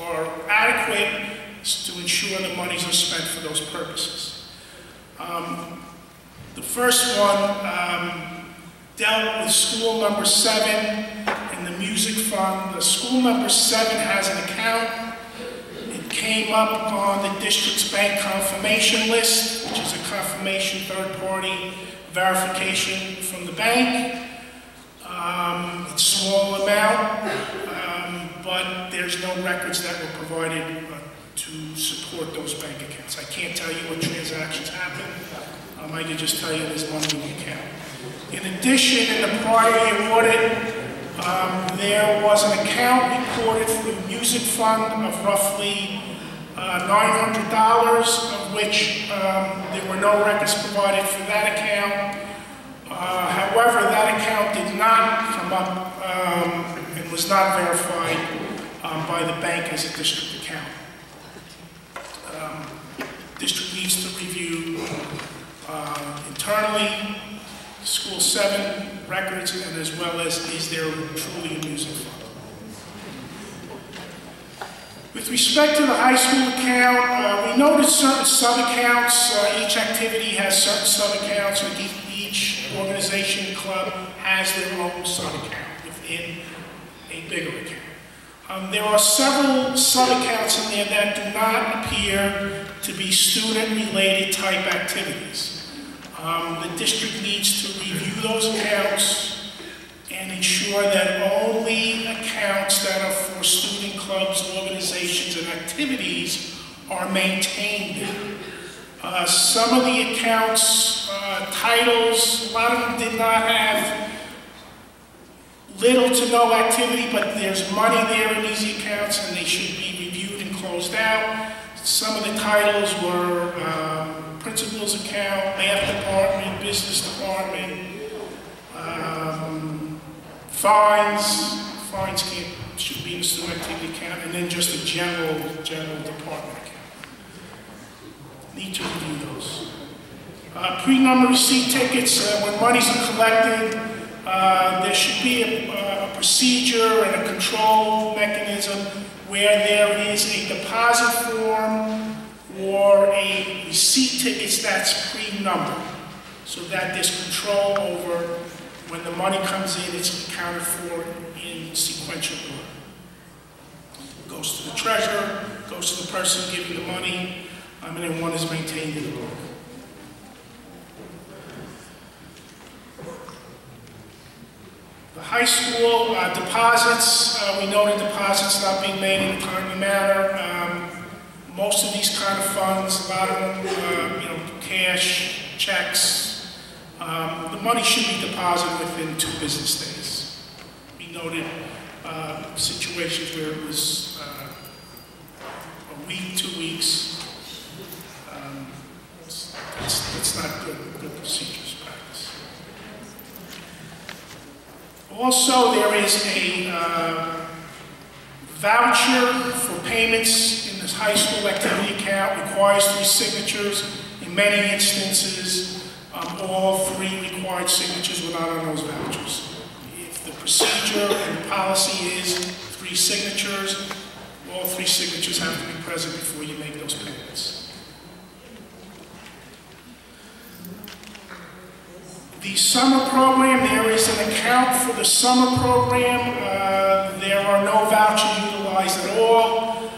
are adequate to ensure the monies are spent for those purposes. The first one dealt with school number 7 and the music fund. The school number 7 has an account. It came up on the district's bank confirmation list, which is a confirmation third-party verification from the bank. It's a small amount, but there's no records that were provided to support those bank accounts. I can't tell you what transactions happened. I can just tell you there's money in the account. In addition, in the prior year audit, there was an account reported for the music fund of roughly $900, of which there were no records provided for that account. However, that account did not come up and was not verified by the bank as a district account. District needs to review internally School 7 records, and as well as is there truly a music fund. With respect to the high school account, we noticed certain sub-accounts. Each activity has certain sub-accounts, and each organization club has their own sub-account within a bigger account. There are several sub-accounts in there that do not appear to be student-related type activities. The district needs to review those accounts and ensure that only accounts that are for student clubs, organizations, and activities are maintained there. Some of the accounts, titles, a lot of them did not have little to no activity, but there's money there in these accounts and they should be reviewed and closed out. Some of the titles were principal's account, math department, business department, fines should be in the student activity account, and then just a general department account. Need to review those. Pre-number receipt tickets, when monies are collected, there should be a procedure and a control mechanism where there is a deposit form or a receipt tickets that's pre-numbered, so that there's control over when the money comes in, it's accounted for in sequential order. Goes to the treasurer, goes to the person giving the money, and then one is maintained in the book. The high school deposits, we noted deposits not being made in a timely manner. Most of these kind of funds, a lot of them, cash, checks, the money should be deposited within 2 business days. We noted situations where it was a week, 2 weeks. That's not good procedures practice. Also, there is a voucher for payments in this high school activity account. Requires 3 signatures. In many instances, all 3 required signatures were not on those vouchers. If the procedure and the policy is 3 signatures, all 3 signatures have to be present before you make those payments. The summer program, there is an account for the summer program. There are no vouchers utilized at all.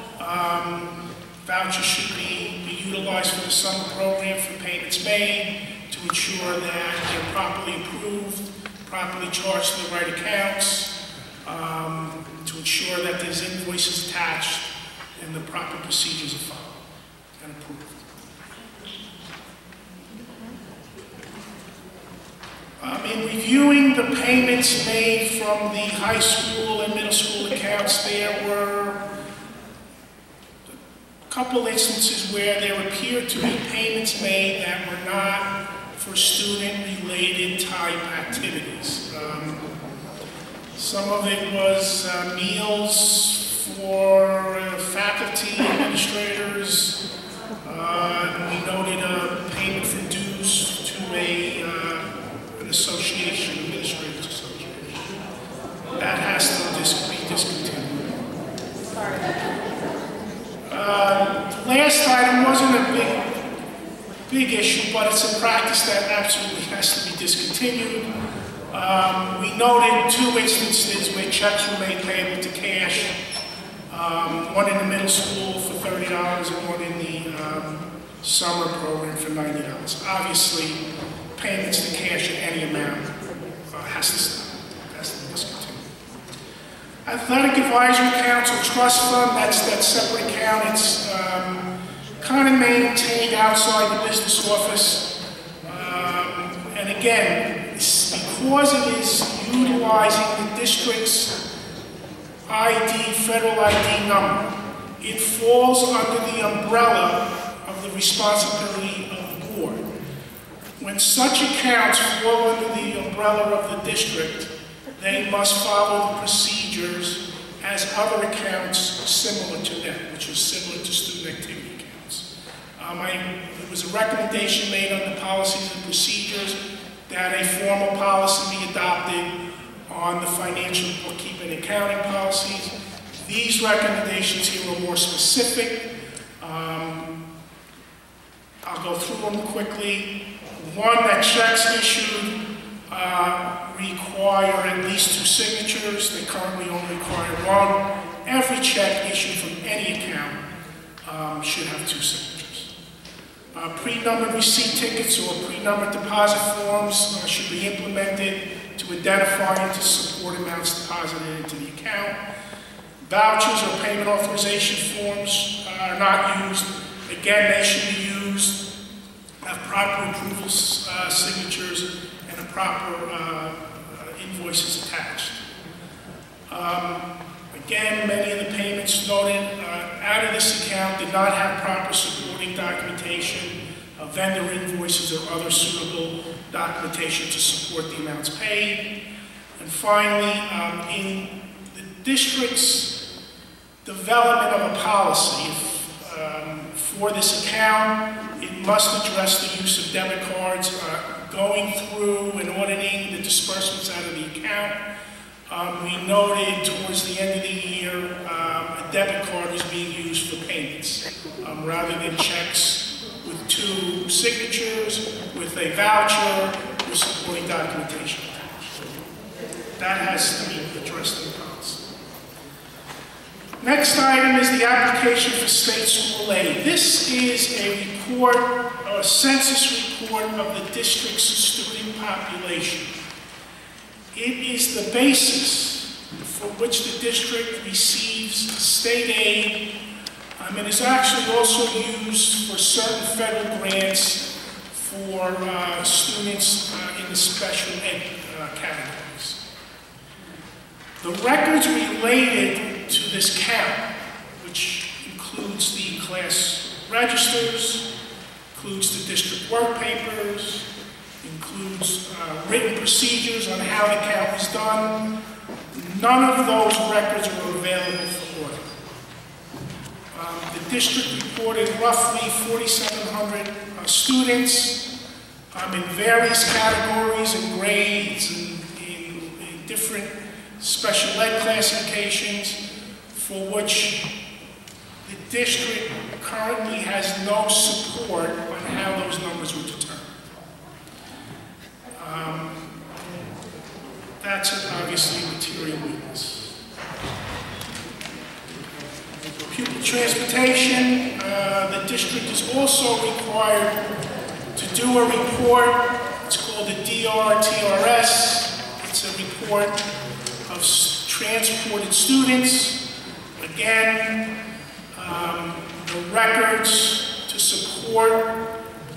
Vouchers should be utilized for the summer program for payments made to ensure that they're properly approved, properly charged to the right accounts, to ensure that there's invoices attached and the proper procedures are followed and approved. In reviewing the payments made from the high school and middle school accounts, there were a couple instances where there appeared to be payments made that were not for student-related type activities. Some of it was meals, for faculty, administrators. We noted a payment for dues to an association, administrators association. That has to be discontinued. The last item wasn't a big issue, but it's a practice that absolutely has to be discontinued. We noted 2 instances where checks were made payable to cash. One in the middle school for $30 and one in the summer program for $90. Obviously, payments to cash at any amount has to stop, has to be discontinued. Athletic Advisory Council Trust Fund, that's that separate account. It's kind of maintained outside the business office. And again, because it is utilizing the district's ID, federal ID number, it falls under the umbrella of the responsibility of the board. When such accounts fall under the umbrella of the district, they must follow the procedures as other accounts similar to them, which is similar to student activity accounts. There was a recommendation made on the policies and procedures that a formal policy be adopted on the financial bookkeeping and accounting policies. These recommendations here are more specific. I'll go through them quickly. One, that checks issued require at least 2 signatures. They currently only require 1. Every check issued from any account should have 2 signatures. Pre-numbered receipt tickets or pre-numbered deposit forms should be implemented to identify and to support amounts deposited into the account. Vouchers or payment authorization forms are not used. Again, they should be used, have proper approval signatures, and a proper invoices attached. Again, many of the payments noted out of this account did not have proper supporting documentation, vendor invoices or other suitable documentation to support the amounts paid. And finally, in the district's development of a policy for this account, it must address the use of debit cards, going through and auditing the disbursements out of the account. We noted towards the end of the year, a debit card was being used for payments, rather than checks with 2 signatures, with a voucher, with supporting documentation attached. That has to be addressed in the policy. Next item is the application for state school aid. This is a report, a census report of the district's student population. It is the basis for which the district receives state aid. It is actually also used for certain federal grants for students in the special ed categories. The records related to this count, which includes the class registers, includes the district work papers, includes written procedures on how the count was done. None of those records were available for audit. The district reported roughly 4,700 students in various categories and grades and in different special ed classifications, for which the district currently has no support on how those numbers were determined. That's obviously a material weakness. Pupil transportation, the district is also required to do a report. It's called a DRTRS. It's a report of transported students. Again, the records to support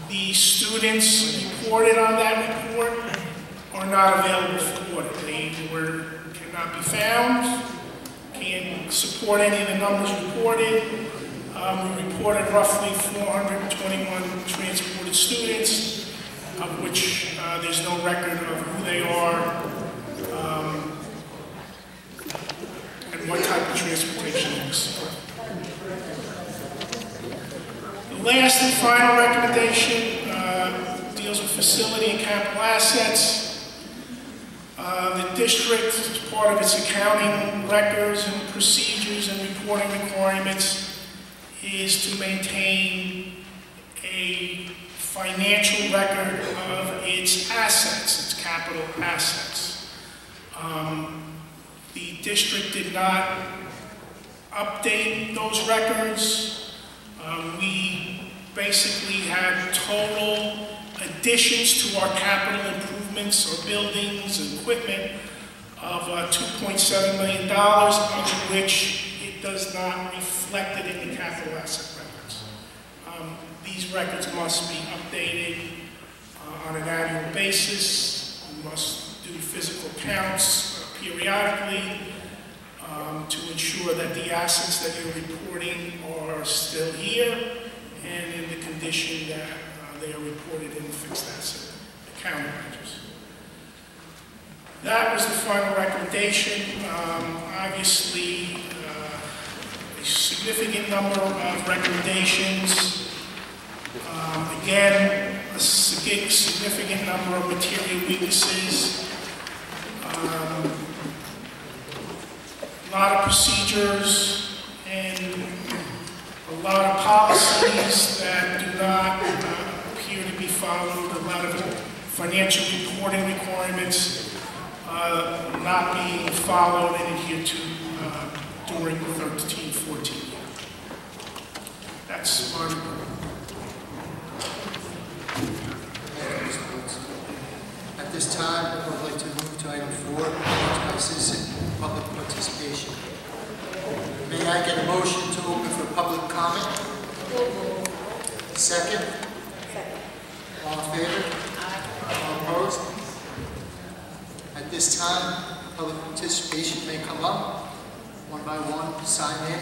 the students reported on that report are not available for audit. They cannot be found, can't support any of the numbers reported. We reported roughly 421 transported students, of which there's no record of who they are. And and what type of transportation use. The last and final recommendation deals with facility and capital assets. The district, as part of its accounting records and procedures and reporting requirements, is to maintain a financial record of its assets, its capital assets. The district did not update those records. We basically had total additions to our capital improvements or buildings and equipment of $2.7 million, of which it does not reflect it in the capital asset records. These records must be updated on an annual basis. We must do physical counts periodically to ensure that the assets that you're reporting are still here and in the condition that they are reported in the fixed asset accounting ledgers. That was the final recommendation. Obviously, a significant number of recommendations. Again, a significant number of material weaknesses. A lot of procedures and a lot of policies that do not appear to be followed, a lot of financial reporting requirements not being followed and adhered to during the 13-14 year. That's my report. At this time, I would like to move to item 4, citizen public participation. May I get a motion to open for public comment? Second? All in favor? All opposed? At this time, public participation may come up one by one, sign in,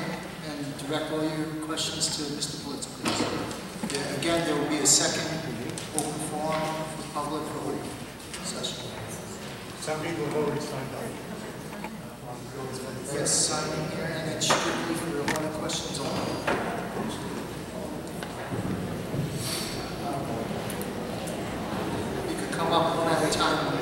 and direct all your questions to Mr. Blitz, please. Yeah, again, there will be a second open forum for public voting session. Some people have already signed up. Yes, sign in here, and then strictly for a lot of questions only. You could come up one at a time.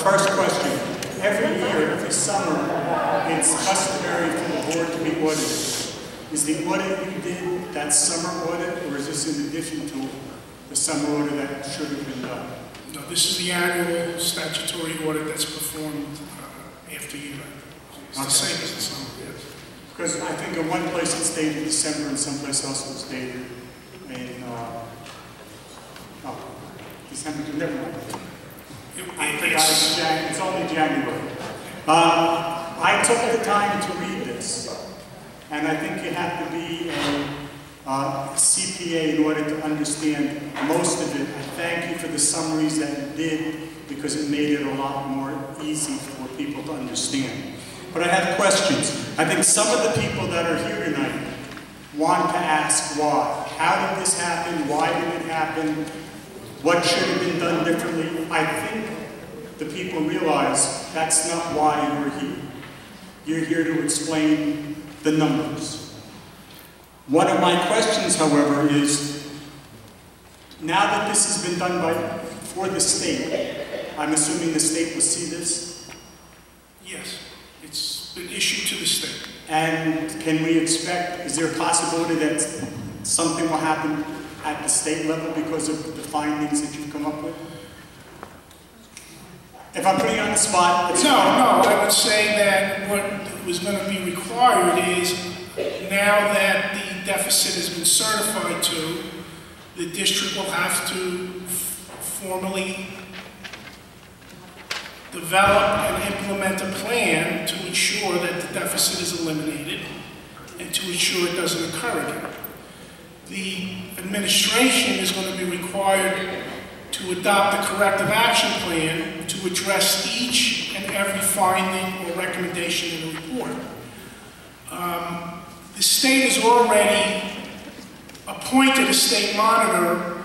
First question. Every year, every summer, it's customary for the board to be audited. Is the audit you did that summer audit, or is this in addition to the summer audit that should have been done? No, this is the annual statutory audit that's performed after year end. It's the same as the summer, yes. Because I think in one place it stayed in December and someplace else it stayed in December, never mind. I forgot it's only January. I took the time to read this, and I think you have to be CPA in order to understand most of it. I thank you for the summaries that you did because it made it a lot more easy for people to understand. But I have questions. I think some of the people that are here tonight want to ask why. How did this happen? Why did it happen? What should have been done differently? I think the people realize that's not why you're here. You're here to explain the numbers. One of my questions, however, is, now that this has been done for the state, I'm assuming the state will see this? Yes, it's been issued to the state. And can we expect, is there a possibility that something will happen at the state level because of the findings that you've come up with? If I'm putting you on the spot, it's No, I would say that what was going to be required is, now that the deficit has been certified to, the district will have to formally develop and implement a plan to ensure that the deficit is eliminated and to ensure it doesn't occur again. The administration is going to be required to adopt a corrective action plan to address each and every finding or recommendation in the report. The state has already appointed a state monitor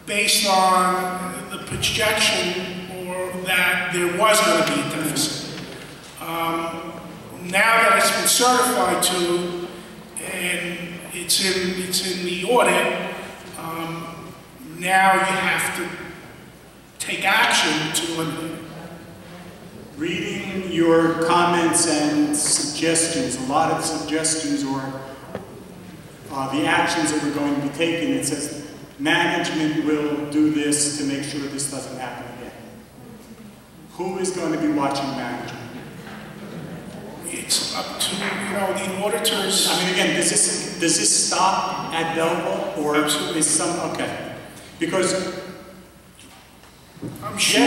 based on the projection or that there was going to be a deficit. Now that it's been certified to and it's in the audit, now you have to take action to eliminate it. reading your comments and suggestions, a lot of suggestions or the actions that are going to be taken, it says management will do this to make sure this doesn't happen again. Who is going to be watching management? It's up to, the auditors. I mean, again, does this stop at Belleville or is some, okay. Because I'm sure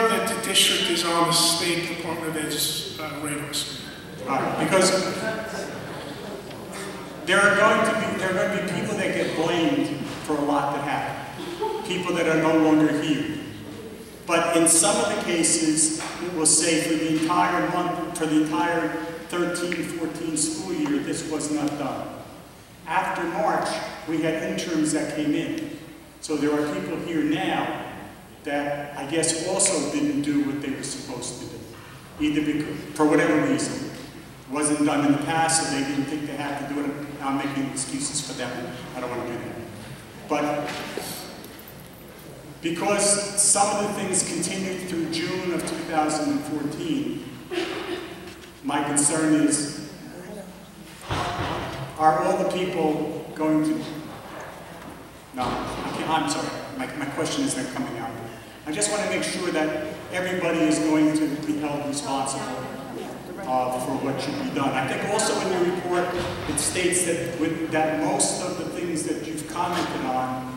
that the district is on the State Department of Ed's radar screen. Because there are going to be people that get blamed for a lot that happened. People that are no longer here. But in some of the cases, it will say for the entire month, for the entire 13-14 school year, this was not done. After March, we had interns that came in. So there are people here now that I guess also didn't do what they were supposed to do. Either because, for whatever reason. It wasn't done in the past, so they didn't think they had to do it. Now I'm making excuses for them. I don't want to do that. But because some of the things continued through June of 2014, my concern is, are all the people going to... No, I'm sorry. My question is not coming out. I just want to make sure that everybody is going to be held responsible for what should be done. I think also in the report, it states that most of the things that you've commented on,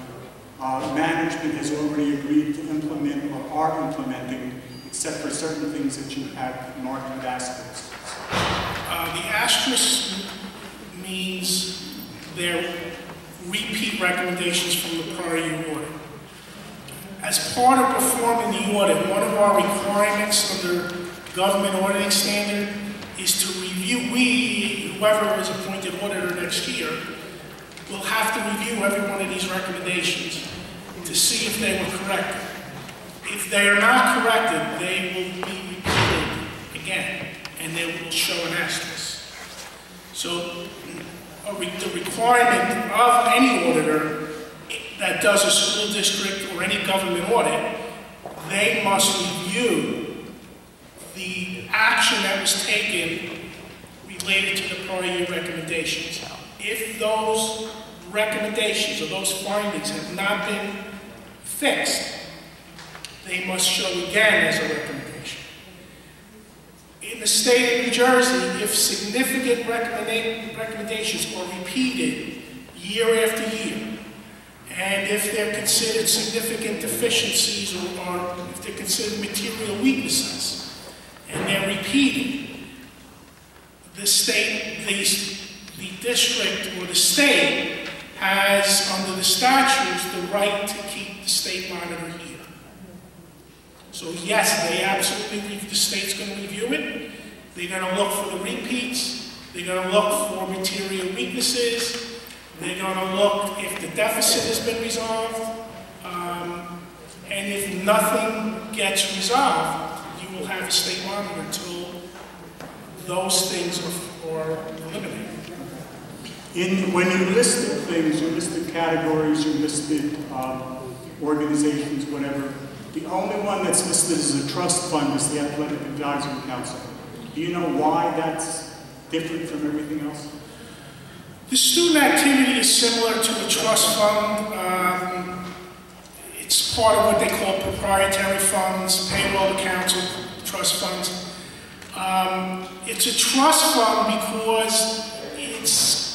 management has already agreed to implement or are implementing, except for certain things that you have marked with asterisks. The asterisk means they're repeat recommendations from the prior year audit. As part of performing the audit, one of our requirements under government auditing standard is to review, whoever is appointed auditor next year, will have to review every one of these recommendations to see if they were corrected. If they are not corrected, they will be repeated again, and they will show an asterisk. So the requirement of any auditor that does a school district or any government audit, they must review the action that was taken related to the prior year recommendations. If those recommendations or those findings have not been fixed, they must show again as a recommendation. In the state of New Jersey, if significant recommendations are repeated year after year, and if they're considered significant deficiencies or if they're considered material weaknesses, and they're repeated, the district or the state has, under the statutes, the right to keep the state monitor here. So yes, they absolutely, the state's going to review it. They're going to look for the repeats. They're going to look for material weaknesses. They're going to look if the deficit has been resolved. And if nothing gets resolved, you will have a state monitor until those things are eliminated. When you listed things, you listed categories, you listed organizations, whatever, the only one that's listed as a trust fund is the Athletic Advisory Council. Do you know why that's different from everything else? The student activity is similar to a trust fund. It's part of what they call proprietary funds, payroll accounts, or trust funds. It's a trust fund because it's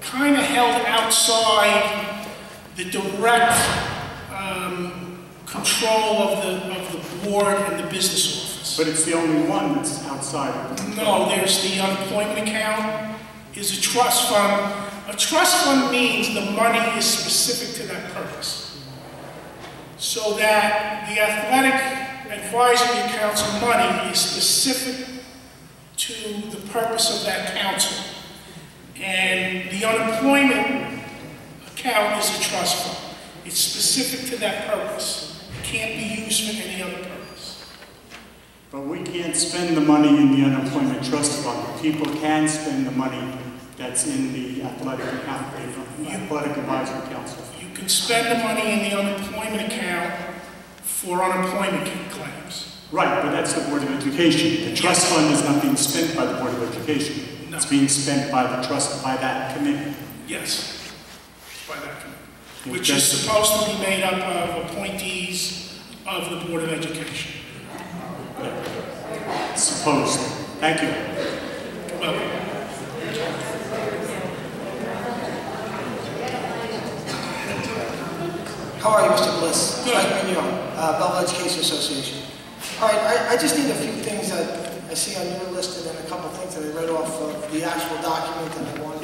kind of held outside the direct control of the board and the business office. But it's the only one that's outside of it. No, there's the unemployment account, is a trust fund. A trust fund means the money is specific to that purpose. So that the athletic advisory council money is specific to the purpose of that council. And the unemployment account is a trust fund. It's specific to that purpose. It can't be used for any other purpose. But we can't spend the money in the unemployment trust fund. People can spend the money that's in the athletic account, the athletic advisory council. You can spend the money in the unemployment account for unemployment claims. Right, but that's the Board of Education. The trust fund is not being spent by the Board of Education. No. It's being spent by the trust, by that committee. Yes, by that committee, which is supposed to be made up of appointees of the Board of Education. Supposed. Thank you. You're welcome. How are you, Mr. Bliss? Good. Mike Mignon, Belleville Education Association. All right, I just need a few things that I see on your list and then a couple things that I read off of the actual document that I want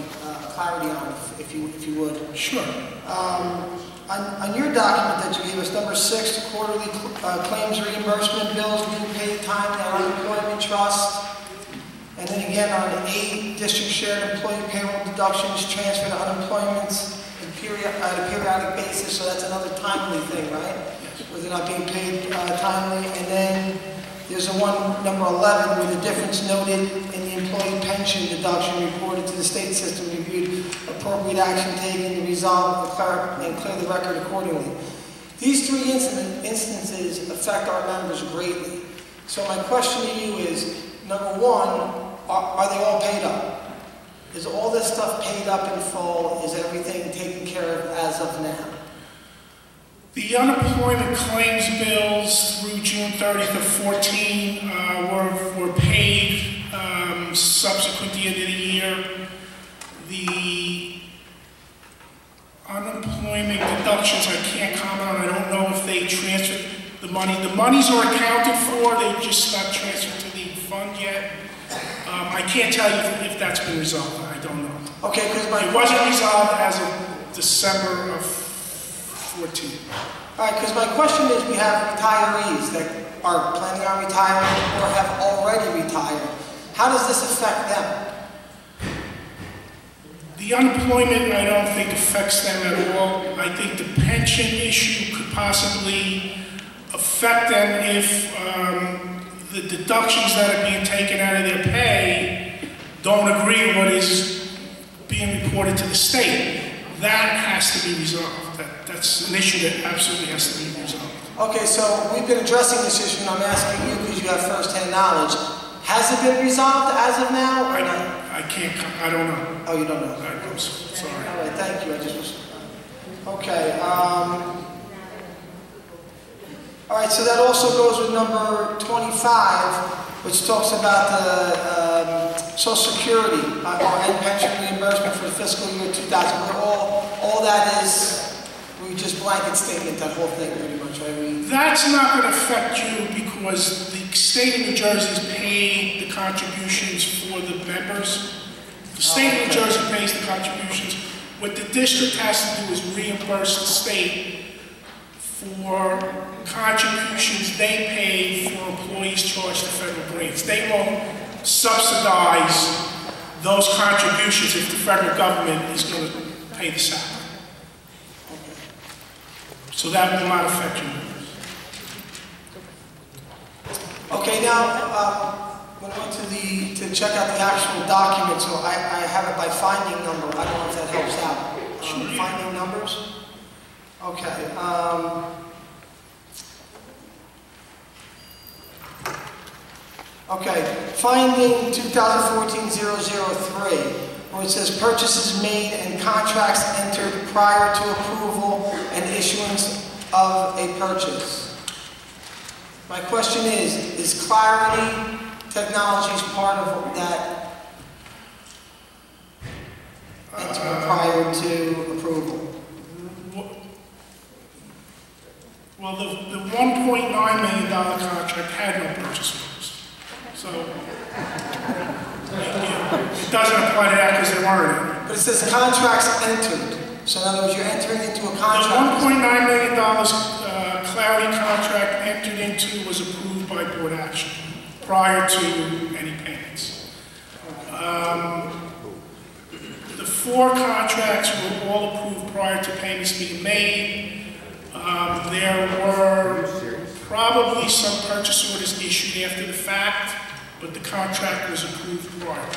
clarity on, if you would. Sure. On your document that you gave us, number 6, quarterly claims reimbursement bills due paid timely on unemployment trust. And then again on 8, district shared employee payroll deductions transfer to unemployment at a periodic basis, so that's another timely thing, right? Where they're not being paid timely. And then there's a one, number 11, where the difference noted in the employee pension deduction reported to the state system reviewed, appropriate action taken to resolve and clear the record accordingly. These 3 instances affect our members greatly. So my question to you is, number 1, are they all paid up? Is all this stuff paid up in full? Is everything taken care of as of now? The unemployment claims bills through June 30th of 14 were paid subsequent to the end of the year. The unemployment deductions I can't comment on. I don't know if they transferred the money. The monies are accounted for. They just not transferred to the fund yet. I can't tell you if that's been resolved. I don't know. Okay, because It wasn't resolved as of December of 14. All right, because my question is, we have retirees that are planning on retiring or have already retired. How does this affect them? The unemployment, I don't think affects them at all. I think the pension issue could possibly affect them if the deductions that are being taken out of their pay don't agree with what is being reported to the state. That has to be resolved. That's an issue that absolutely has to be resolved. Okay, so we've been addressing this issue, and I'm asking you because you have first-hand knowledge. Has it been resolved as of now, or not? I can't, I don't know. Oh, you don't know? I'm sorry. All right, thank you. I just was... Okay, all right, so that also goes with number 25, which talks about the Social Security and pension reimbursement for the fiscal year 2000. But all that is, we just blanket statement, that whole thing pretty much, right? That's not going to affect you because the state of New Jersey has paid the contributions for the members. The state of New Jersey pays the contributions. What the district has to do is reimburse the state for contributions they pay for employees charged to federal grants. They won't subsidize those contributions if the federal government is going to pay the salary. So that will not affect you. Okay, now, when I went to check out the actual document, so I have it by finding number. I don't know if that helps out. Finding numbers? Okay. Okay, finding 2014-003, where it says purchases made and contracts entered prior to approval and issuance of a purchase. My question is Clarity Technologies part of that entered prior to approval? Well, the $1.9 million contract had no purchase orders. So, it doesn't apply to that because there weren't any. But it says contracts entered. So in other words, you're entering into a The contract. $1.9 million Clarity contract entered into was approved by board action prior to any payments. The 4 contracts were all approved prior to payments being made. There were probably some purchase orders issued after the fact, but the contract was approved prior.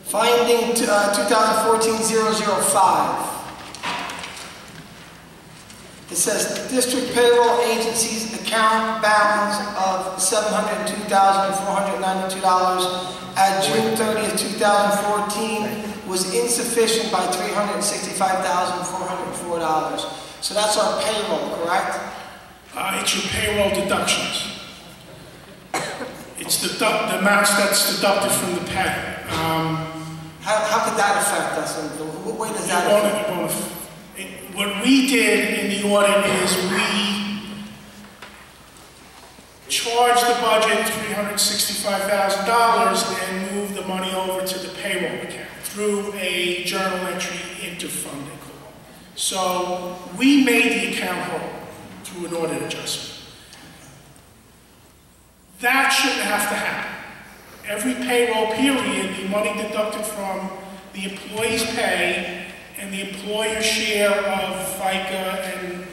Finding 2014-005. It says district payroll agency's account balance of $702,492 at June 30th, 2014 was insufficient by $365,404. So that's our payroll, correct? It's your payroll deductions. It's the amounts that's deducted from the pay. How could that affect us? What way does that affect? What we did in the audit is we charged the budget $365,000 and moved the money over to the payroll account through a journal entry interfunding call. So we made the account whole through an audit adjustment. That shouldn't have to happen. Every payroll period, the money deducted from the employee's pay and the employer's share of FICA and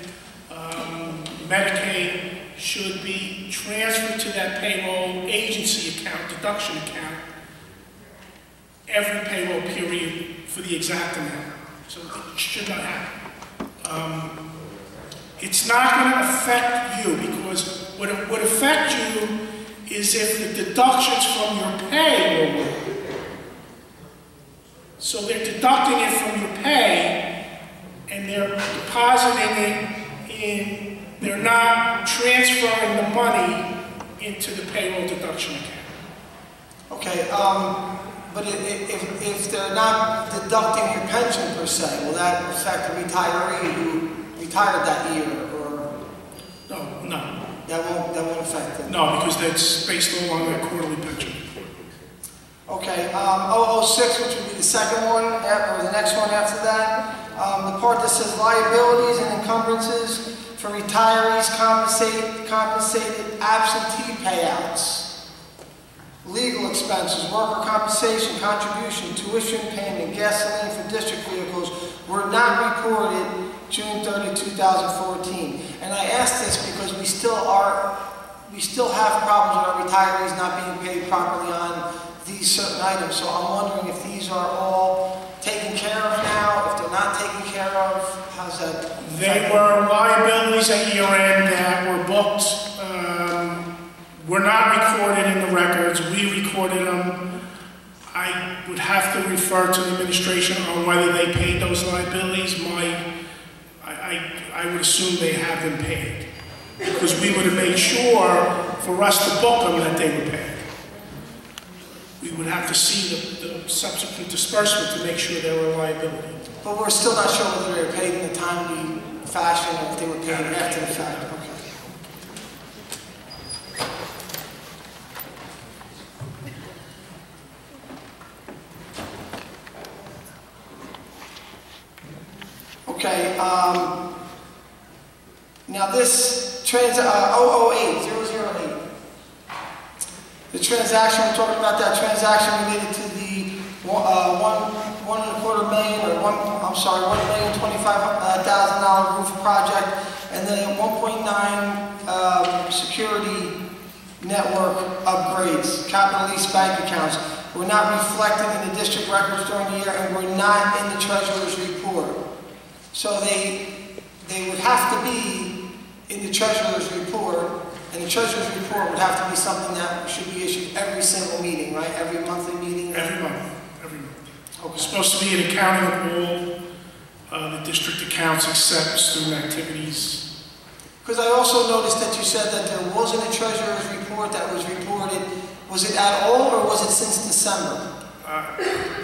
Medicaid should be transferred to that payroll agency account, deduction account, every payroll period for the exact amount. So it should not happen. It's not going to affect you because what it would affect you is if the deductions from your pay were low. So they're deducting it from your pay and they're depositing it in, they're not transferring the money into the payroll deduction account. Okay, but if they're not deducting your pension per se, will that affect a retiree who retired that year, or? No. That won't affect it? No, because that's based on their quarterly pension report. Okay, 006, which would be the second one, or the next one after that. The part that says liabilities and encumbrances for retirees compensated absentee payouts. Legal expenses, worker compensation, contribution, tuition payment, gasoline for district vehicles were not reported June 30, 2014. And I ask this because we still have problems with our retirees not being paid properly on these certain items. So I'm wondering if these are all taken care of now, if they're not taken care of, how's that? They were liabilities at year end that were booked. Were not recorded in the records. We recorded them. I would have to refer to the administration on whether they paid those liabilities. I would assume they have been paid because we would have made sure for us to book them that they were paid. We would have to see the subsequent disbursement to make sure they were a liability. But we're still not sure whether they were paid in a timely fashion or if they were paid after the fact. Okay. Now this 008. The transaction, we're talking about that transaction related to the $1.25 million or $1,025,000 roof project and the 1.9 security network upgrades, capital lease bank accounts were not reflected in the district records during the year and were not in the treasurer's report. So they would have to be in the treasurer's report, and the treasurer's report would have to be something that should be issued every single meeting, right? Every monthly meeting? Every month. Okay. It's supposed to be an accounting of all the district accounts except student activities. Because I also noticed that you said that there wasn't a treasurer's report that was reported. Was it at all, or was it since December?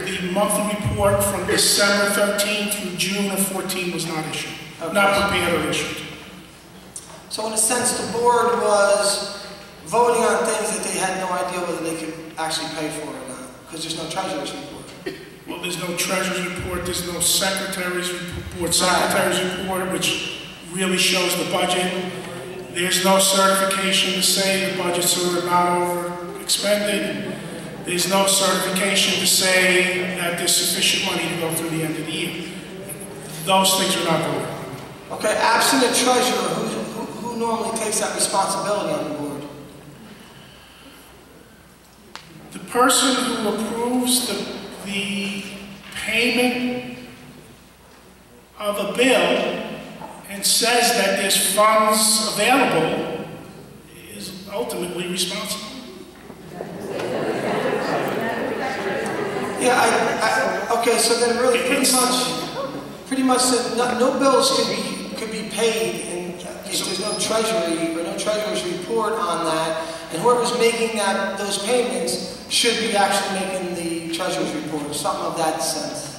The monthly report from December 13 through June of 14 was not issued. Okay. Not prepared or issued. So in a sense, the board was voting on things that they had no idea whether they could actually pay for or not, because there's no treasurer's report. Well, there's no treasurer's report, there's no secretary's report, secretary's report, which really shows the budget. There's no certification to say the budgets are not over expended. There's no certification to say that there's sufficient money to go through the end of the year. Those things are not voted on. Okay, absent a treasurer, who normally takes that responsibility on the board? The person who approves the payment of a bill and says that there's funds available is ultimately responsible. Yeah, okay, so then really pretty much no bills could be paid, and if there's no treasury or no treasurer's report on that, and whoever's making those payments should be actually making the treasurer's report, something of that sense.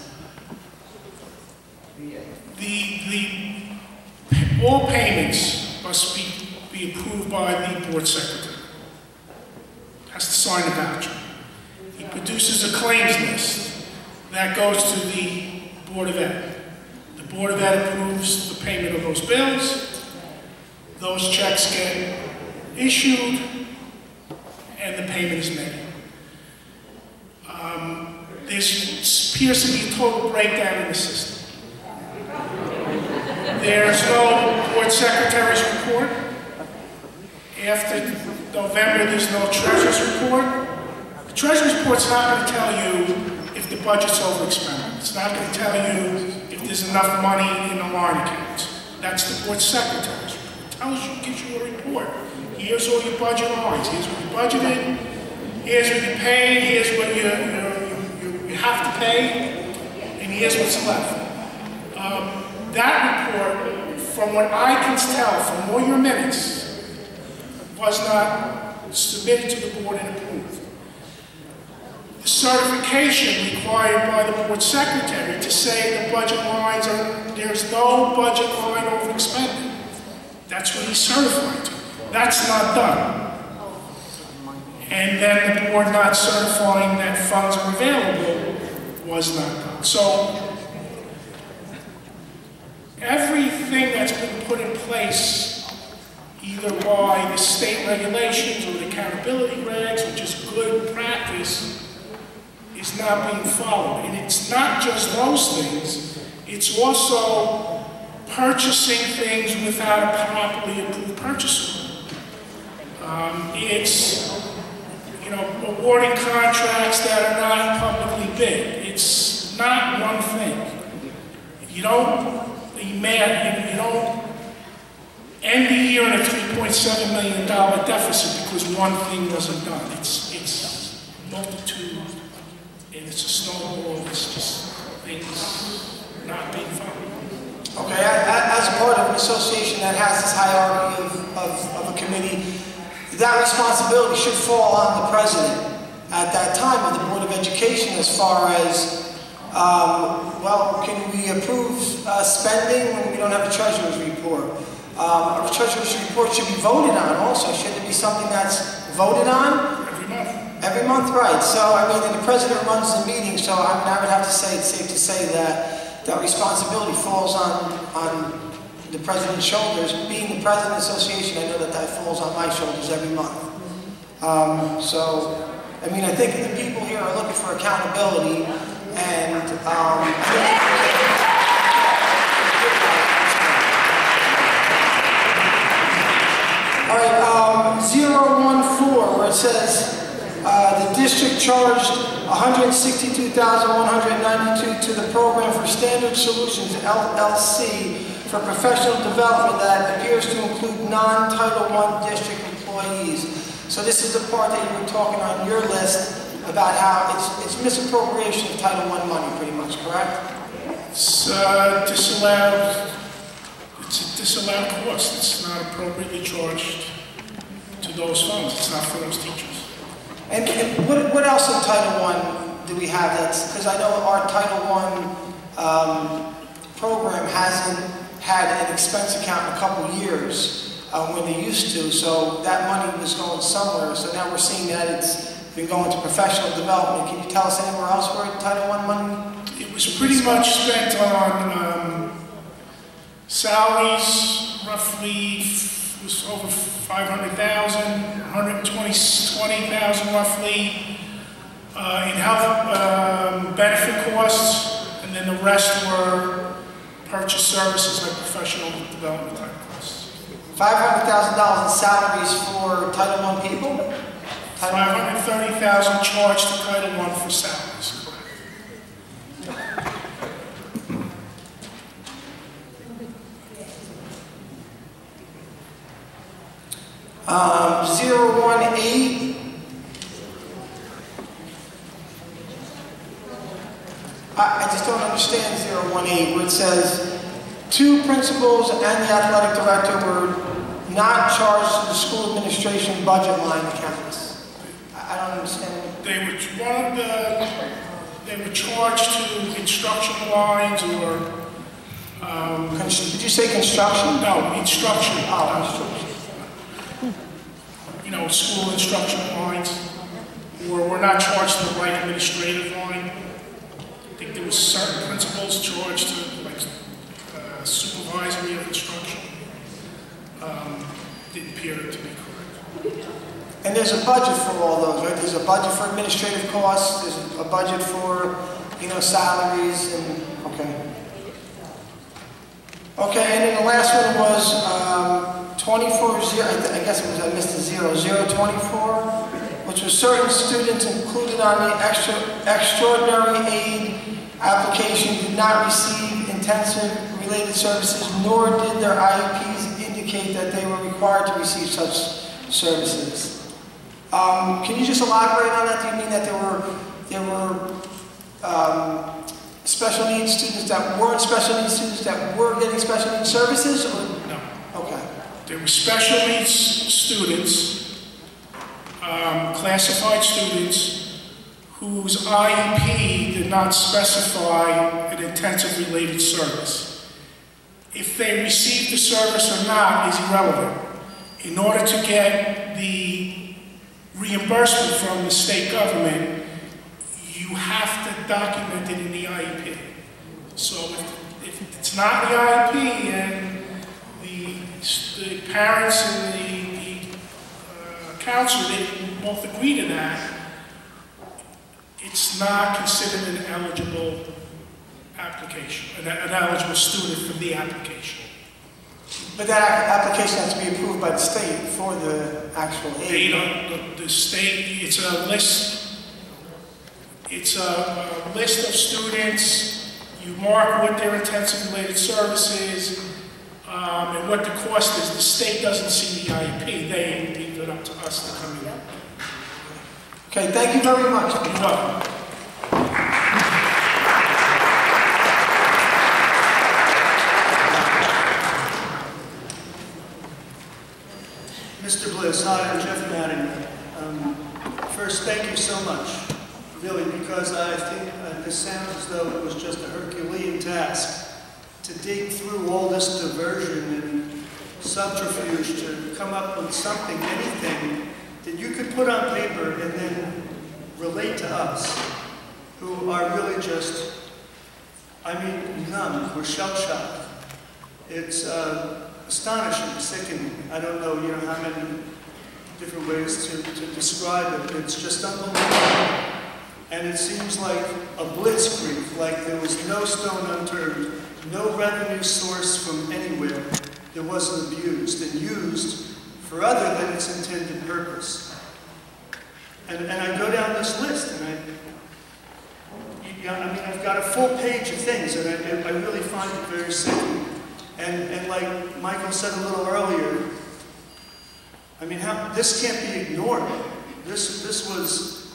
All payments must be approved by the board secretary. Has to sign the voucher. He produces a claims list that goes to the Board of Ed. The Board of Ed approves the payment of those bills. Those checks get issued, and the payment is made. There appears to be a total breakdown in the system. There's no board secretary's report. After November, there's no treasurer's report. The treasurer's report's not going to tell you if the budget's overexpended. It's not going to tell you if there's enough money in the line accounts. That's the board secretary's report. It tells you, gives you a report. Here's all your budget lines. Here's what you budgeted. Here's what you paid. Here's what you have to pay. And here's what's left. That report, from what I can tell from all your minutes, was not submitted to the board and approved. The certification required by the board secretary to say the budget lines there's no budget line overexpended. That's what he's certified to. That's not done. And then the board not certifying that funds are available was not done. So everything that's been put in place, either by the state regulations or the accountability regs, which is good practice, is not being followed. And it's not just those things, it's also purchasing things without a properly approved purchase order. It's, awarding contracts that are not publicly bid. It's not one thing. You don't end the year in a $3.7 million deficit because one thing wasn't done. It's multitude, and it's a snowball. It's just things not being followed. Okay, as part of an association that has this hierarchy of a committee, that responsibility should fall on the president at that time of the Board of Education as far as can we approve spending when we don't have a treasurer's report? A treasurer's report should be voted on also. Should it be something that's voted on? Every month. Every month, right. So, and the president runs the meeting, so I would have to say, it's safe to say that that responsibility falls on the president's shoulders. Being the president of the association, I know that that falls on my shoulders every month. So, I mean, I think the people here are looking for accountability, and all right, 014, where it says the district charged $162,192 to the program for Standard Solutions LLC for professional development that appears to include non-Title I district employees. So this is the part that you were talking on your list about how it's misappropriation of Title I money, pretty much, correct? It's disallowed. It's a disallowed cost. It's not appropriately charged to those funds. It's not for those teachers. And what else in Title I do we have that's, because I know our Title I program hasn't had an expense account in a couple years when they used to, so that money was going somewhere. So now we're seeing that it's been going to professional development. Can you tell us anywhere else where Title I money? It was pretty much spent on salaries, roughly was over 500,000, 120,000 roughly, in health benefit costs, and then the rest were purchase services like professional development type costs. $500,000 in salaries for Title I people? 530,000 charged to Title I for salaries, correct. 018. I just don't understand 018, where it says, 2 principals and the athletic director were not charged to the school administration budget line accounts. I don't understand. They were charged to instruction lines or... did you say construction? No, instruction. Oh, instruction. You know, school instruction lines, or were not charged to the right administrative line. I think there was certain principals charged to like supervisory of instruction. Didn't appear to be correct. And there's a budget for all those, right? There's a budget for administrative costs. There's a budget for, you know, salaries and okay. Okay, and then the last one was 24, I guess it was, I missed the 024, which was certain students included on the extraordinary aid application did not receive intensive related services, nor did their IEPs indicate that they were required to receive such services. Can you just elaborate on that? Do you mean that there were special needs students that weren't special needs students that were getting special needs services? Or? No. Okay. There were special needs students, classified students, whose IEP did not specify an intensive related service. If they received the service or not is irrelevant. In order to get the reimbursement from the state government, you have to document it in the IEP. So if it's not the IEP and the parents and the counselor, they both agree to that, it's not considered an eligible application, an eligible student for the application. But that application has to be approved by the state for the actual aid. The state, it's a list. It's a list of students. You mark what their intensive related services and what the cost is. The state doesn't see the IEP. They leave it up to us to come in. Okay, thank you very much. You're welcome. Mr. Bliss, hi, I'm Jeff Manning. First, thank you so much, really, because I think this sounds as though it was just a Herculean task to dig through all this diversion and subterfuge to come up with something, anything, that you could put on paper and then relate to us, who are really just, I mean, numb, we're shell-shocked. It's astonishing, sickening. I don't know, how many different ways to describe it. It's just unbelievable. And it seems like a blitzkrieg, like there was no stone unturned, no revenue source from anywhere that wasn't abused and used for other than its intended purpose. And I go down this list, and I've got a full page of things, and I really find it very sickening. And like Michael said a little earlier, this can't be ignored. This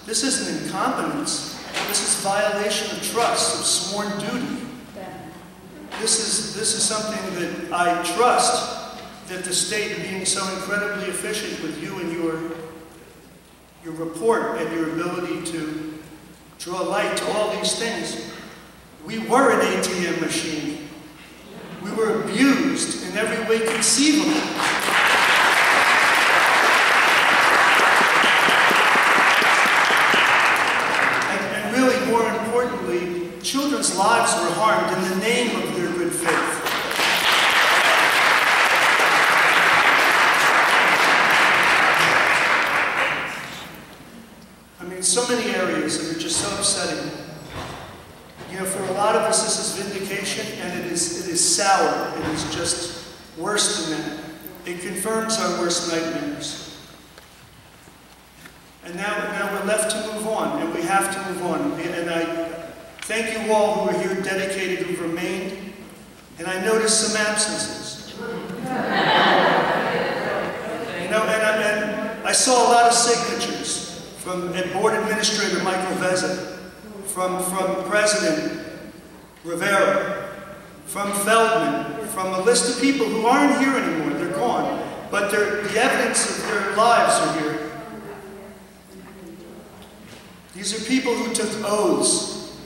isn't incompetence. This is violation of trust, of sworn duty. This is something that I trust that the state, being so incredibly efficient with you and your report and your ability to draw light to all these things. We were an ATM machine. We were abused in every way conceivable. And really, more importantly, children's lives were harmed in the name of their good faith. So many areas that are just so upsetting. For a lot of us, this is vindication, and it is sour. It is just worse than that. It confirms our worst nightmares. And now we're left to move on, and we have to move on. And I thank you all who are here, dedicated, who've remained. And I noticed some absences. And I saw a lot of signatures. From Board Administrator Michael Vezza, from President Rivera, from Feldman, from a list of people who aren't here anymore. They're gone. But the evidence of their lives are here. These are people who took oaths.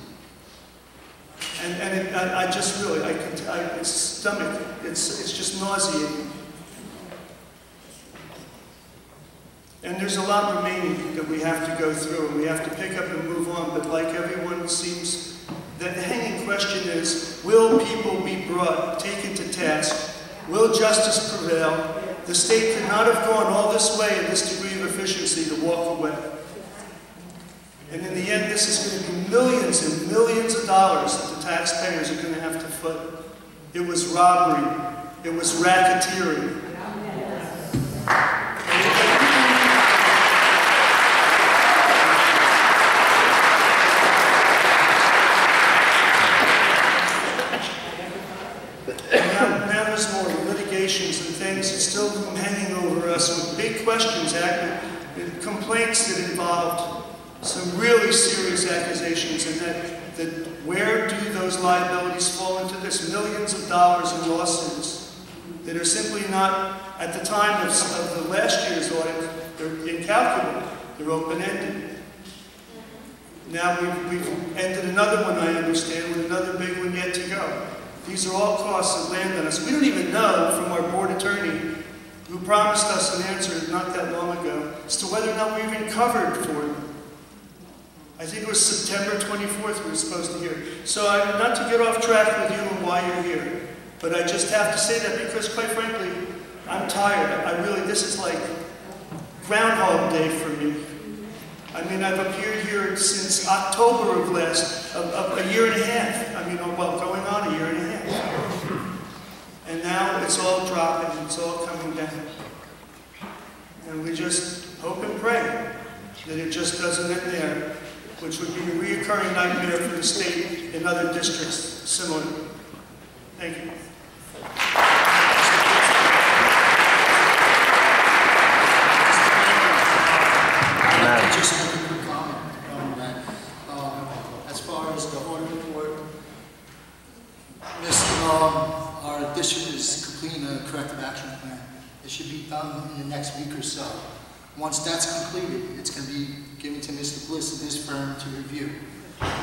And I just really, it's just nauseating. And there's a lot remaining that we have to go through, and we have to pick up and move on. But like everyone, it seems that the hanging question is, will people be taken to task? Will justice prevail? The state could not have gone all this way in this degree of efficiency to walk away. And in the end, this is going to be millions and millions of dollars that the taxpayers are going to have to foot. It was robbery. It was racketeering. And things that still hanging over us with big questions, complaints that involved some really serious accusations, and that where do those liabilities fall into this? Millions of dollars in lawsuits that are simply not, at the time of the last year's audit, they're incalculable, they're open-ended. Now we've ended another one, I understand, with another big one yet to go. These are all costs that land on us. We don't even know from our board attorney, who promised us an answer not that long ago, as to whether or not we're even covered for them. I think it was September 24th we were supposed to hear. So not to get off track with you and why you're here, but I just have to say that because, quite frankly, I'm tired. This is like Groundhog Day for me. I've appeared here since October of a year and a half. Going on a year and a half. And now it's all dropping, it's all coming down. And we just hope and pray that it just doesn't end there, which would be a reoccurring nightmare for the state and other districts similar. Thank you. Just make a quick comment on that. As far as the audit report, our district is completing a corrective action plan. It should be done in the next week or so. Once that's completed, it's going to be given to Mr. Bliss and his firm to review.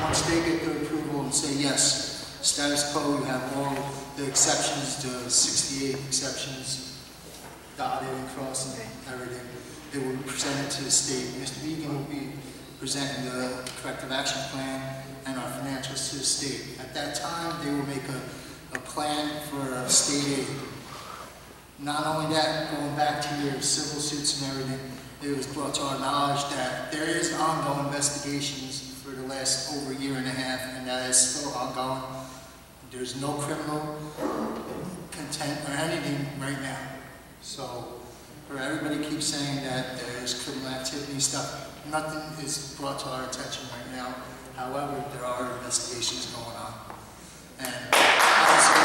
Once they get their approval and say, yes, status quo, you have all the exceptions, the 68 exceptions, dotted and crossed and everything, they will present it to the state. Mr. Egan will be presenting the corrective action plan and our financials to the state. At that time, they will make a a plan for state aid. Not only that, going back to your civil suits and everything, it was brought to our knowledge that there is ongoing investigations for the last over a year and a half, and that is still ongoing. There's no criminal content or anything right now. So, for everybody keeps saying that there's criminal activity and stuff, nothing is brought to our attention right now. However, there are investigations going on. And honestly,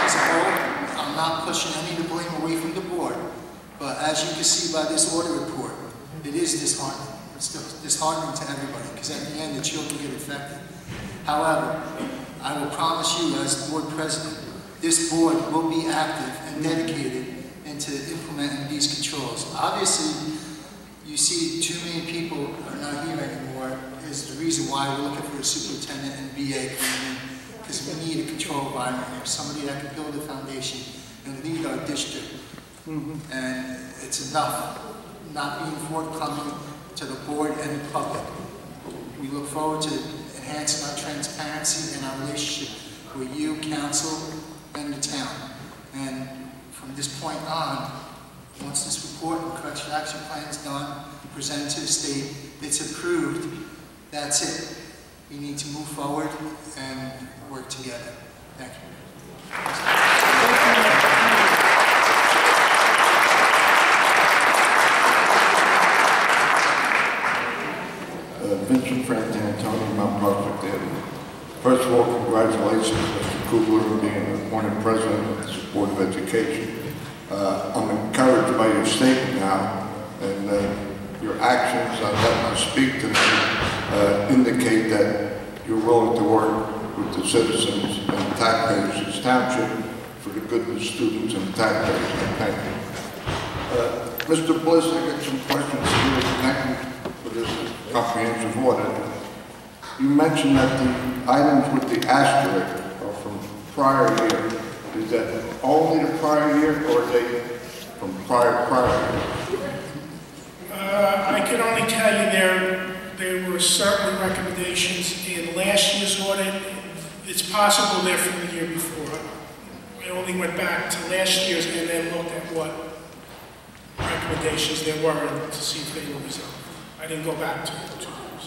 as a whole, I'm not pushing any of the blame away from the board. But as you can see by this audit report, it is disheartening. It's disheartening to everybody, because at the end, the children get affected. However, I will promise you, as the board president, this board will be active and dedicated into implementing these controls. Obviously, you see too many people are not here anymore is the reason why we're looking for a superintendent and BA coming in, because we need a control environment here, somebody that can build a foundation and lead our district. And it's enough not being forthcoming to the board and the public. We look forward to enhancing our transparency and our relationship with you, council, and the town. And from this point on, once this report and corrective action plan is done, presented to the state, it's approved, that's it. We need to move forward and work together. Thank you. Vincent Frank D'Antoni, Mount Prospect Avenue. First of all, congratulations, Mr. Kugler, on being appointed president of the Board of Education. I'm encouraged by your statement now, and your actions, I'll let you speak to me, indicate that you're willing to work with the citizens and the taxpayers of this township for the good of the students and the taxpayers. Thank you. Mr. Bliss, I got some questions here. Thank you for this comprehensive audit. You mentioned that the items with the asterisk are from prior year. Is that only the prior year, or are they from prior year? I can only tell you there were certain recommendations in last year's audit. It's possible they're from the year before. I only went back to last year's and then looked at what recommendations there were to see if they were resolved. I didn't go back to 2 years.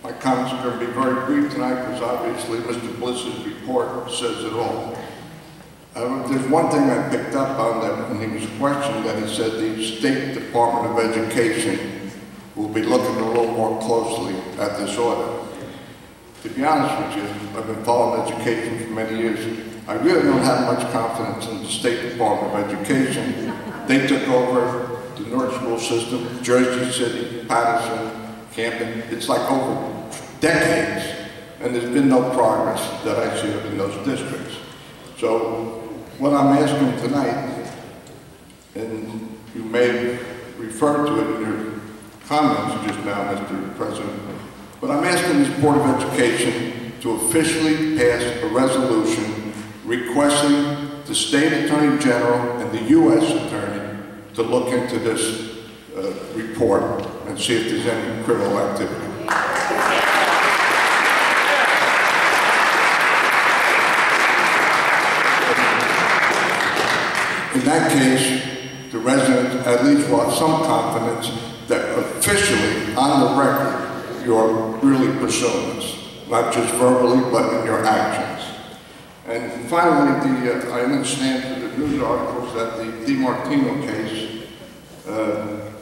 My comments are going to be very brief tonight because obviously Mr. Bliss's report says it all. There's one thing I picked up on that when he was questioned, that he said the State Department of Education will be looking a little more closely at this audit. To be honest with you, I've been following education for many years. I really don't have much confidence in the State Department of Education. They took over the North School system, Jersey City, Patterson, Camden. It's like over decades, and there's been no progress that I see in those districts. So what I'm asking tonight, and you may have referred to it in your comments just now, Mr. President, but I'm asking this Board of Education to officially pass a resolution requesting the State Attorney General and the U.S. Attorney to look into this report and see if there's any criminal activity. In that case, the residents at least will have some confidence that officially, on the record, you're really pursuing this, not just verbally, but in your actions. And finally, I understand through the news articles that the DiMartino case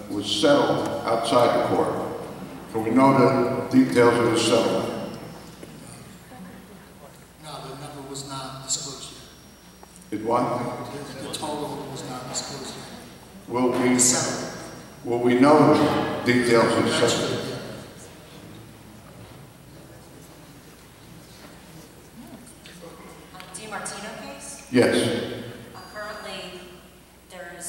was settled outside the court. Can we know the details of the settlement? No, the number was not disclosed yet. It what? The total was not disclosed yet. Will we know the details of the settlement? DiMartino case? Yes. Currently, there's...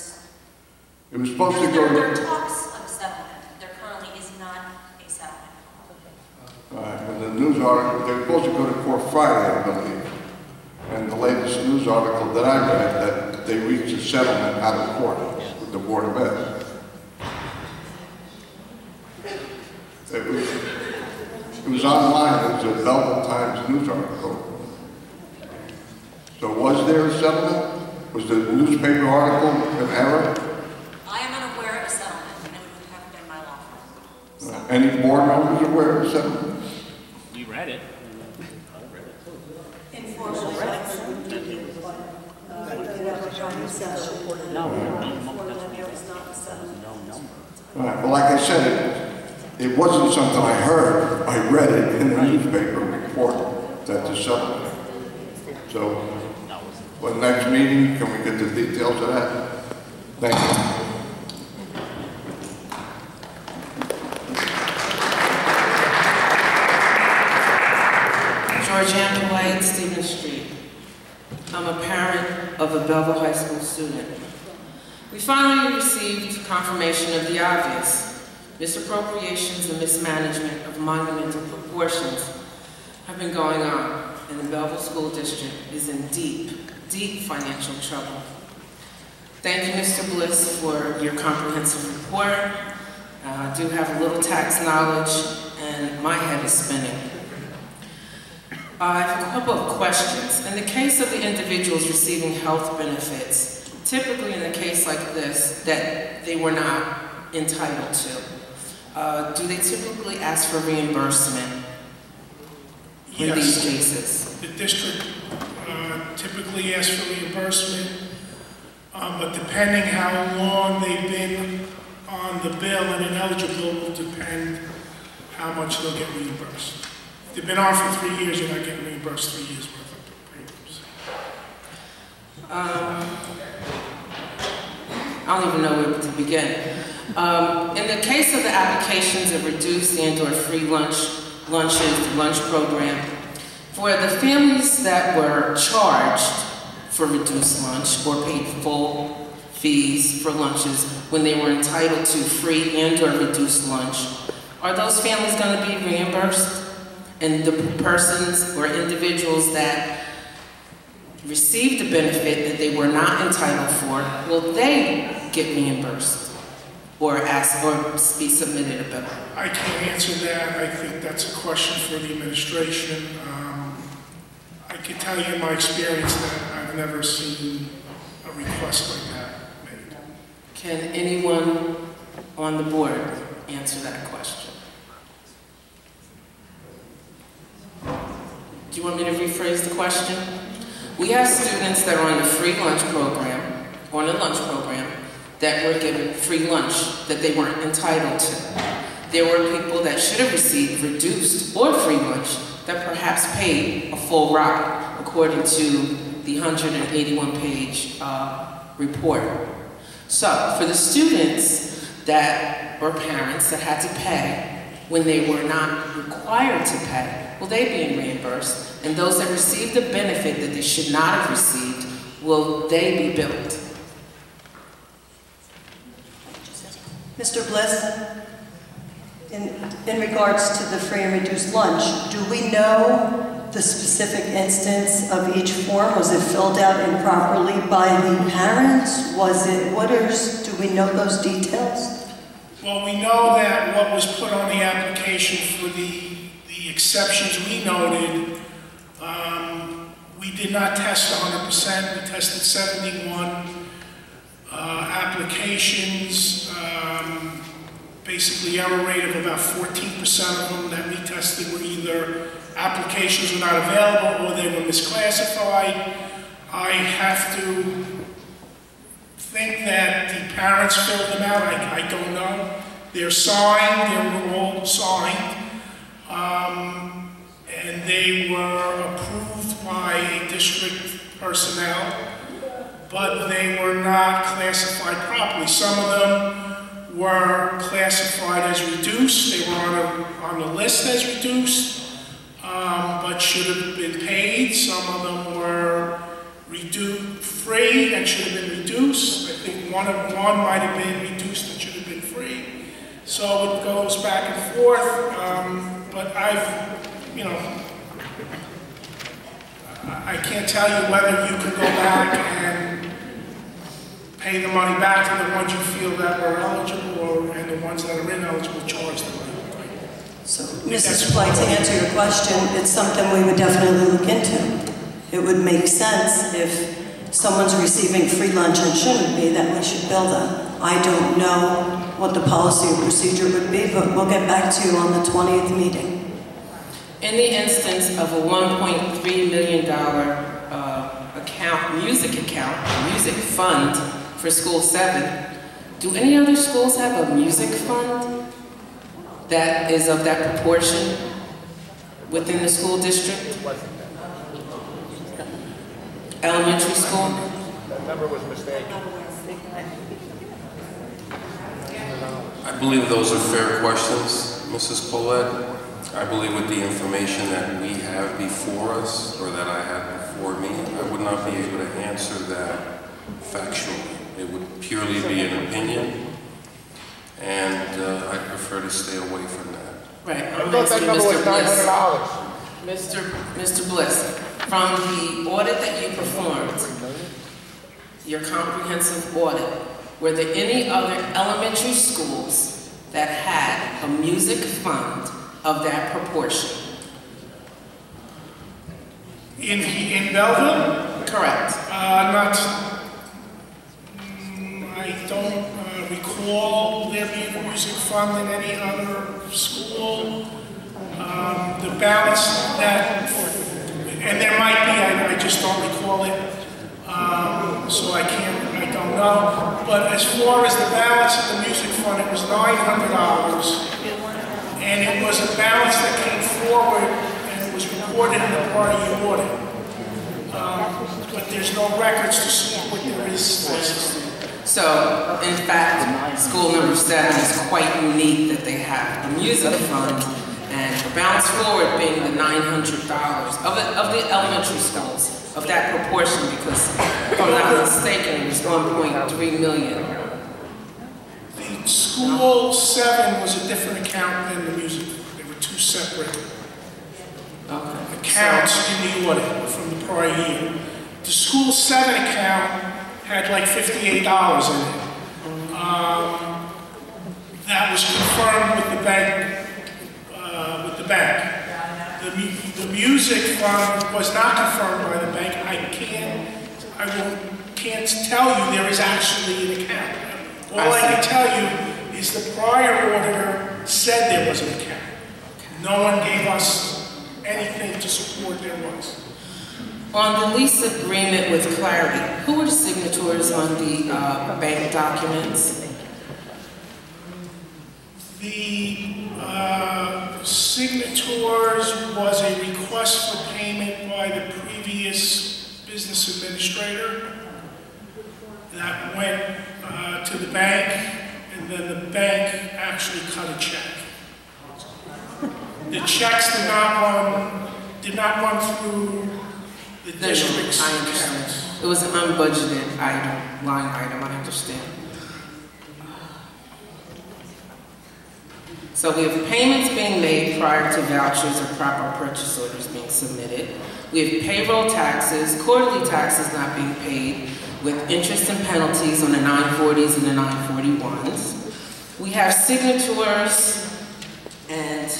It was supposed to there go are to... talks of settlement. There currently is not a settlement. And the news article, they were supposed to go to court Friday, I believe. And the latest news article that I read, that they reached a settlement out of court with the Board of Ed. It was online, it was a Belleville Times news article. So was there a settlement? Was the newspaper article an error? I am unaware of a settlement, and it would have been my law firm. Any board members aware of the settlement? We read it. All right, well, like I said, it wasn't something I heard. I read it in the newspaper report that the settlement. So, for the next meeting, can we get the details of that? Thank you. Georgiana White, Stevens Street. I'm a parent of a Belleville High School student. We finally received confirmation of the obvious. Misappropriations and mismanagement of monumental proportions have been going on, and the Belleville School District is in deep, deep financial trouble. Thank you, Mr. Bliss, for your comprehensive report. I do have a little tax knowledge, and my head is spinning. I have a couple of questions. In the case of the individuals receiving health benefits, typically in a case like this that they were not entitled to, do they typically ask for reimbursement in these cases? The district typically asks for reimbursement, but depending how long they've been on the bill and ineligible will depend how much they'll get reimbursed. If they've been on for 3 years, you're not getting reimbursed 3 years worth of premiums. I don't even know where to begin. In the case of the applications of reduced and/or free lunches, the lunch program, for the families that were charged for reduced lunch or paid full fees for lunches when they were entitled to free and/or reduced lunch, are those families going to be reimbursed? And the persons or individuals that received the benefit that they were not entitled for, will they get reimbursed or ask or be submitted a bill? I can't answer that. I think that's a question for the administration. I can tell you in my experience that I've never seen a request like that made. Can anyone on the board answer that question? Do you want me to rephrase the question? We have students that are on the free lunch program, on the lunch program, that were given free lunch that they weren't entitled to. There were people that should have received reduced or free lunch that perhaps paid a full ride, according to the 181-page report. So, for the students that were parents that had to pay when they were not required to pay, will they be reimbursed? And those that received the benefit that they should not have received, will they be billed? Mr. Bliss, in regards to the free and reduced lunch, do we know the specific instance of each form? Was it filled out improperly by the parents? Was it orders? Do we know those details? Well, we know that what was put on the application for the exceptions we noted, we did not test 100%. We tested 71 applications, basically error rate of about 14% of them that we tested were either applications were not available or they were misclassified. I have to think that the parents filled them out. I don't know. They're signed, they were all signed, and they were approved by district personnel, but they were not classified properly. Some of them were classified as reduced. They were on the list as reduced, but should have been paid. Some of them were free and should have been reduced. I think one might have been reduced and should have been free. So it goes back and forth, but I can't tell you whether you could go back and pay the money back to the ones you feel that were eligible and the ones that are ineligible charge them. So, Mrs. Flight, to answer your question, it's something we would definitely look into. It would make sense if someone's receiving free lunch and shouldn't be, that we should bill them. I don't know what the policy or procedure would be, but we'll get back to you on the 20th meeting. In the instance of a $1.3 million music fund for School 7, do any other schools have a music fund that is of that proportion within the school district? Elementary school? That number was mistaken. I believe those are fair questions, Mrs. Paulette. I believe with the information that we have before us, or that I have before me, I would not be able to answer that factually. It would purely be an opinion, and I prefer to stay away from that. Right. I thought that number was $900. Mr. Bliss, from the audit that you performed, your comprehensive audit, were there any other elementary schools that had a music fund of that proportion? In Belleville? Correct. I don't recall there being a music fund in any other school. The balance that, and there might be, I just don't recall it, so I don't know. But as far as the balance of the music fund, it was $900, and it was a balance that came forward and it was recorded in the prior year audit. But there's no records to support there is. So, in fact, school number 7 is quite unique that they have a music fund, and the balance forward being the $900 of the elementary schools, of that proportion, because if I'm not mistaken, it was $1.3 million. The school 7 was a different account than the music. They were two separate accounts in the audit from the prior year. The school 7 account had like $58 in it. That was confirmed with the bank. The music fund was not confirmed by the bank. I can't tell you there is actually an account. All I can tell you is the prior auditor said there was an account. No one gave us anything to support there was. On the lease agreement with Clarity, who were the signatories on the bank documents? The signatories was a request for payment by the previous business administrator that went to the bank, and then the bank actually cut a check. The checks did not run through the district's accounts. It was an unbudgeted line item, I understand. So we have payments being made prior to vouchers or proper purchase orders being submitted. We have payroll taxes, quarterly taxes not being paid, with interest and penalties on the 940s and the 941s. We have signatures, and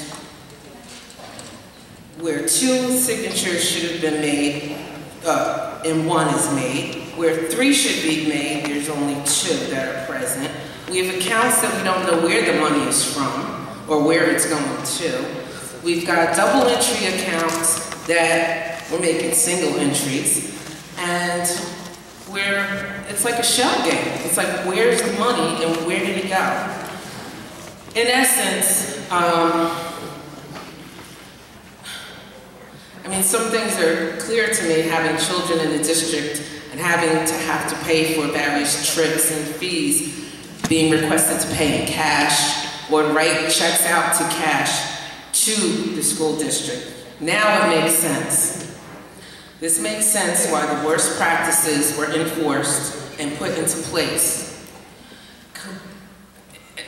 where 2 signatures should have been made, and 1 is made. Where 3 should be made, there's only 2 that are present. We have accounts that we don't know where the money is from or where it's going to. We've got double entry accounts that we're making single entries, and it's like a shell game. It's like, where's the money and where did it go? In essence, I mean, some things are clear to me, having children in the district and having to have to pay for various trips and fees, being requested to pay in cash or write checks out to cash to the school district. Now it makes sense. This makes sense why the worst practices were enforced and put into place.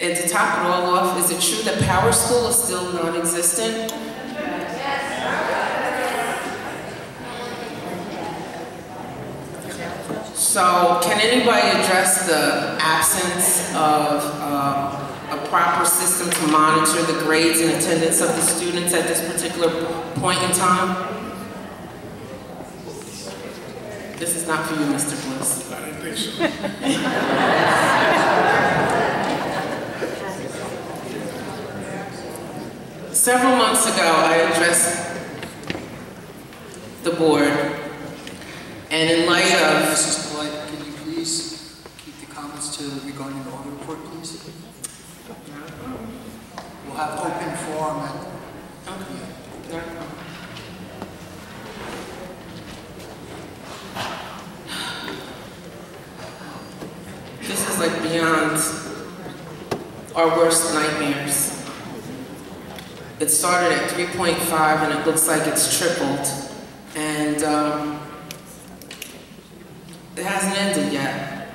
And to top it all off, is it true that Power School is still non-existent? So, can anybody address the absence of proper system to monitor the grades and attendance of the students at this particular point in time? This is not for you, Mr. Bliss. I didn't think so. Several months ago, I addressed the board, and in light of... Mrs. Polite, can you please keep the comments to regarding the audit report, please? We'll have open forum and... Okay. This is like beyond our worst nightmares. It started at 3.5 and it looks like it's tripled. And it hasn't ended yet.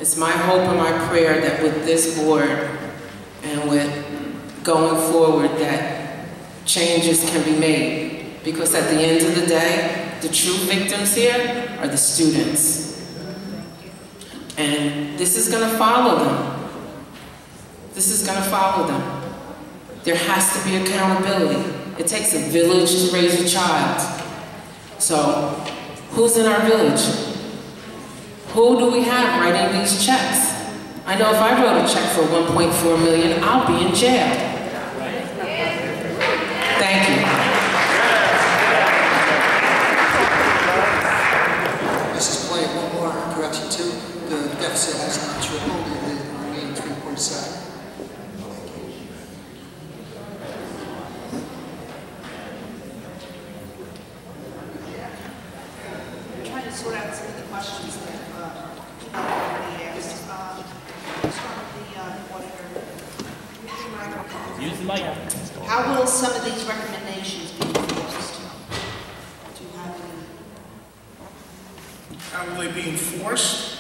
It's my hope and my prayer that with this board and with going forward that changes can be made. Because at the end of the day, the true victims here are the students. And this is going to follow them. This is going to follow them. There has to be accountability. It takes a village to raise a child. So, who's in our village? Who do we have writing these checks? I know if I wrote a check for $1.4 million, I'll be in jail. Thank you. Mrs. Play, one more correction too. The deficit has not tripled, it remains 3.7. Trying to sort out some of the questions that already asked. Start with the auditor. Use the mic. How will some of these recommendations be enforced? Do you have any? How will they be enforced?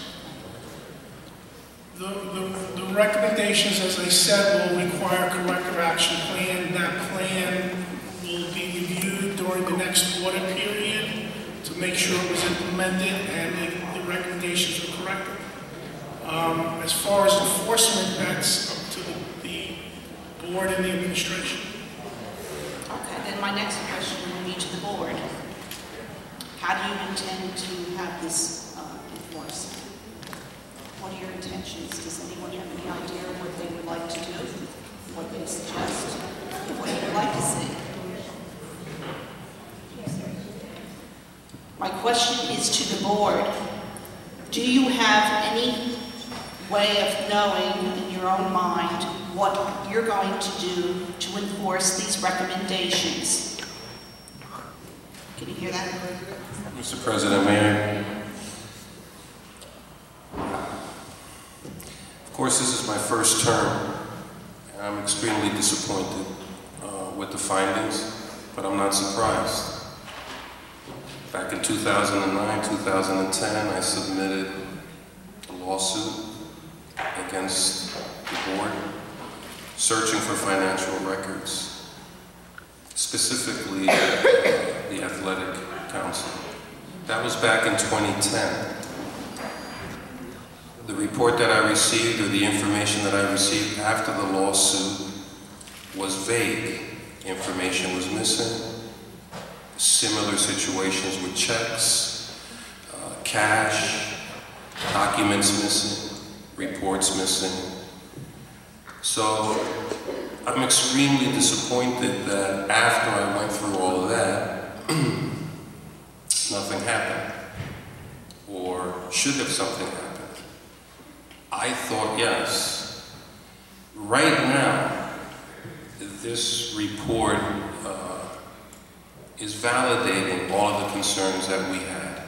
The recommendations, as I said, will require a corrective action plan. That plan will be reviewed during the next audit period to make sure it was implemented and the recommendations were corrected. As far as enforcement, that's up to the board and the administration. Okay, then my next question will be to the board. How do you intend to have this enforced? What are your intentions? Does anyone have any idea of what they would like to do? What they suggest? What they would like to see? My question is to the board. Do you have any way of knowing in your own mind what you're going to do to enforce these recommendations? Can you hear that? Mr. President, Mayor. Of course, this is my first term, and I'm extremely disappointed with the findings, but I'm not surprised. Back in 2009, 2010, I submitted a lawsuit against the board, searching for financial records, specifically the athletic council. That was back in 2010. The report that I received, or the information that I received after the lawsuit, was vague. Information was missing. Similar situations with checks, cash, documents missing, reports missing. So I'm extremely disappointed that after I went through all of that, nothing happened, or should have something happened. I thought, yes, right now, this report is validating all of the concerns that we had,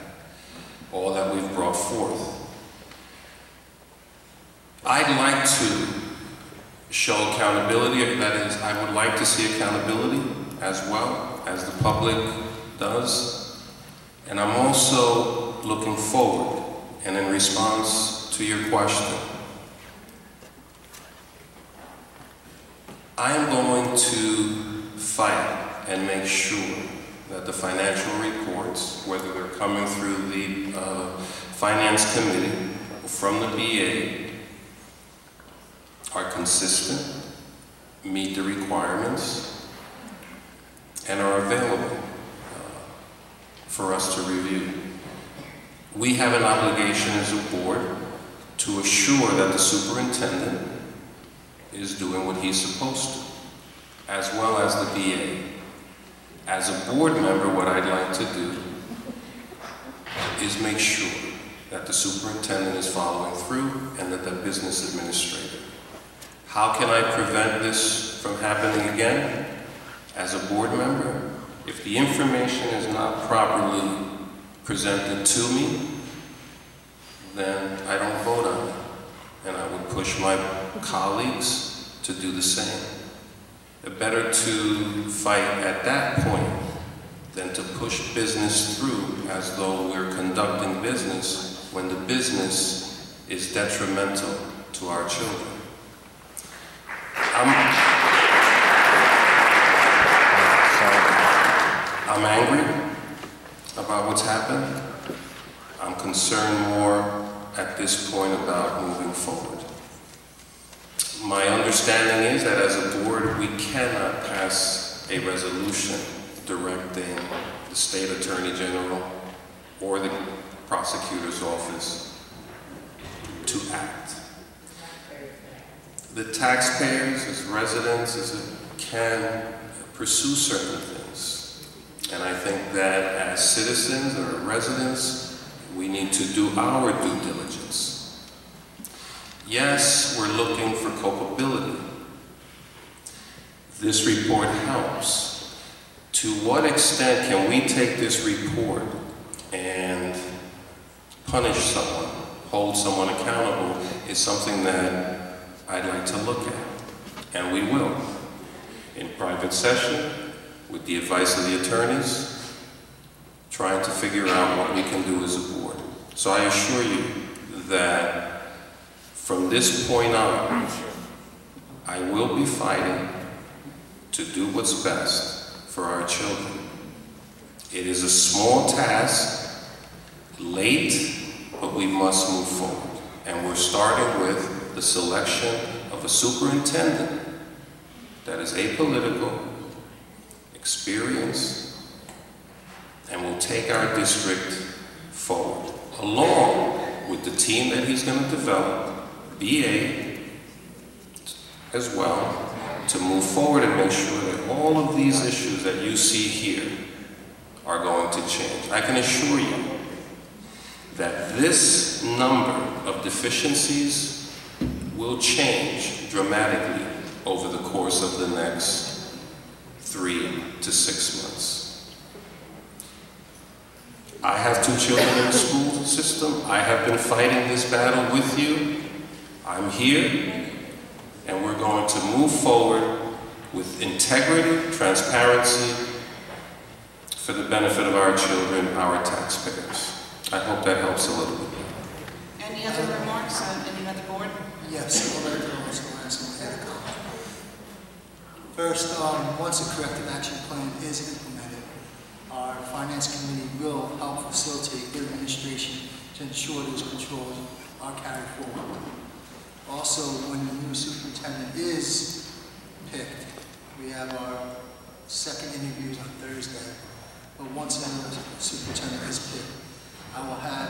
all that we've brought forth. I'd like to show accountability, that is, I would like to see accountability as well as the public does. And I'm also looking forward, and in response to your question, I am going to fight and make sure that the financial reports, whether they're coming through the Finance Committee or from the BA, are consistent, meet the requirements, and are available for us to review. We have an obligation as a board to assure that the superintendent is doing what he's supposed to, as well as the BA. As a board member, what I'd like to do is make sure that the superintendent is following through and that the business administrator. How can I prevent this from happening again? As a board member, if the information is not properly presented to me, then I don't vote on it. And I would push my colleagues to do the same. Better to fight at that point than to push business through as though we're conducting business when the business is detrimental to our children. I'm angry about what's happened. I'm concerned more at this point about moving forward. My understanding is that as a board, we cannot pass a resolution directing the state attorney general or the prosecutor's office to act. The taxpayers, as residents, can pursue certain things. And I think that as citizens or residents, we need to do our due diligence. Yes, we're looking for culpability. This report helps. To what extent can we take this report and punish someone, hold someone accountable, is something that I'd like to look at. And we will. In private session, with the advice of the attorneys, trying to figure out what we can do as a board. So I assure you that from this point on, I will be fighting to do what's best for our children. It is a small task, late, but we must move forward. And we're starting with the selection of a superintendent that is apolitical, experienced, and will take our district forward, along with the team that he's going to develop, BA, as well, to move forward and make sure that all of these issues that you see here are going to change. I can assure you that this number of deficiencies will change dramatically over the course of the next 3 to 6 months. I have 2 children in the school system. I have been fighting this battle with you. I'm here, and we're going to move forward with integrity, transparency, for the benefit of our children, our taxpayers. I hope that helps a little bit. Any other remarks on any other board? Yes, I'd like to also ask a comment. First, once a corrective action plan is implemented, our finance committee will help facilitate their administration to ensure those controls are carried forward. Also, when the new superintendent is picked, we have our second interviews on Thursday. But once the superintendent is picked, I will have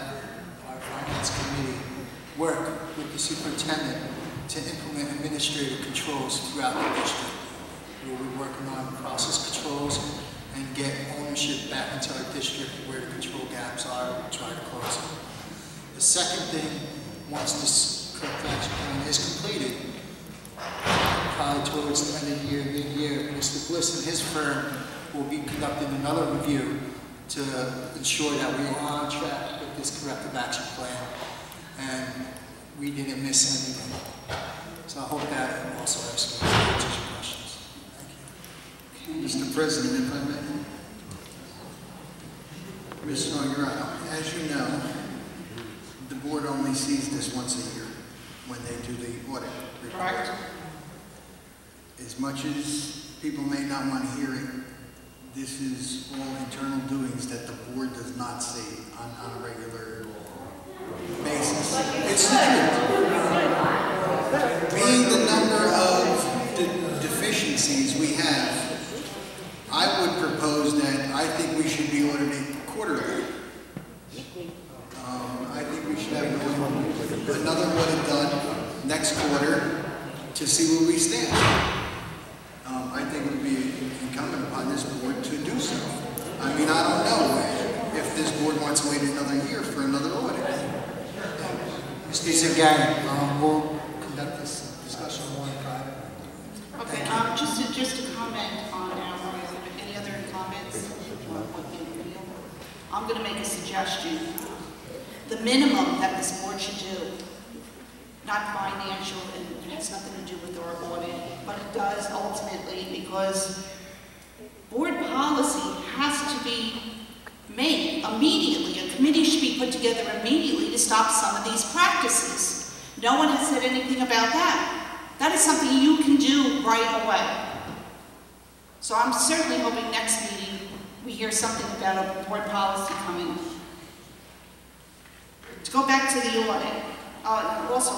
our finance committee work with the superintendent to implement administrative controls throughout the district. We'll be working on process controls and get ownership back into our district where the control gaps are and try to close them. The second thing, once this corrective action plan is completed, probably towards the end of the year, mid-year, Mr. Bliss and his firm will be conducting another review to ensure that we are on track with this corrective action plan and we didn't miss anything. So I hope that also answers your questions. Thank you. Mr. President, if I may. Ms. Noguera, as you know, the board only sees this once a year when they do the audit report. Correct. As much as people may not want to hear it, this is all internal doings that the board does not see on a regular basis. It's the truth. Being the have another audit done next quarter to see where we stand. I think it would be incumbent upon this board to do so. I mean, I don't know if this board wants to wait another year for another audit. Mr. Zangari, we'll conduct this discussion more in private. Okay, just to comment on any other comments? I'm going to make a suggestion. The minimum that this board should do, not financial, and it has nothing to do with our audit, but it does ultimately because board policy has to be made immediately. A committee should be put together immediately to stop some of these practices. No one has said anything about that. That is something you can do right away. So I'm certainly hoping next meeting we hear something about a board policy coming. To go back to the audit, also,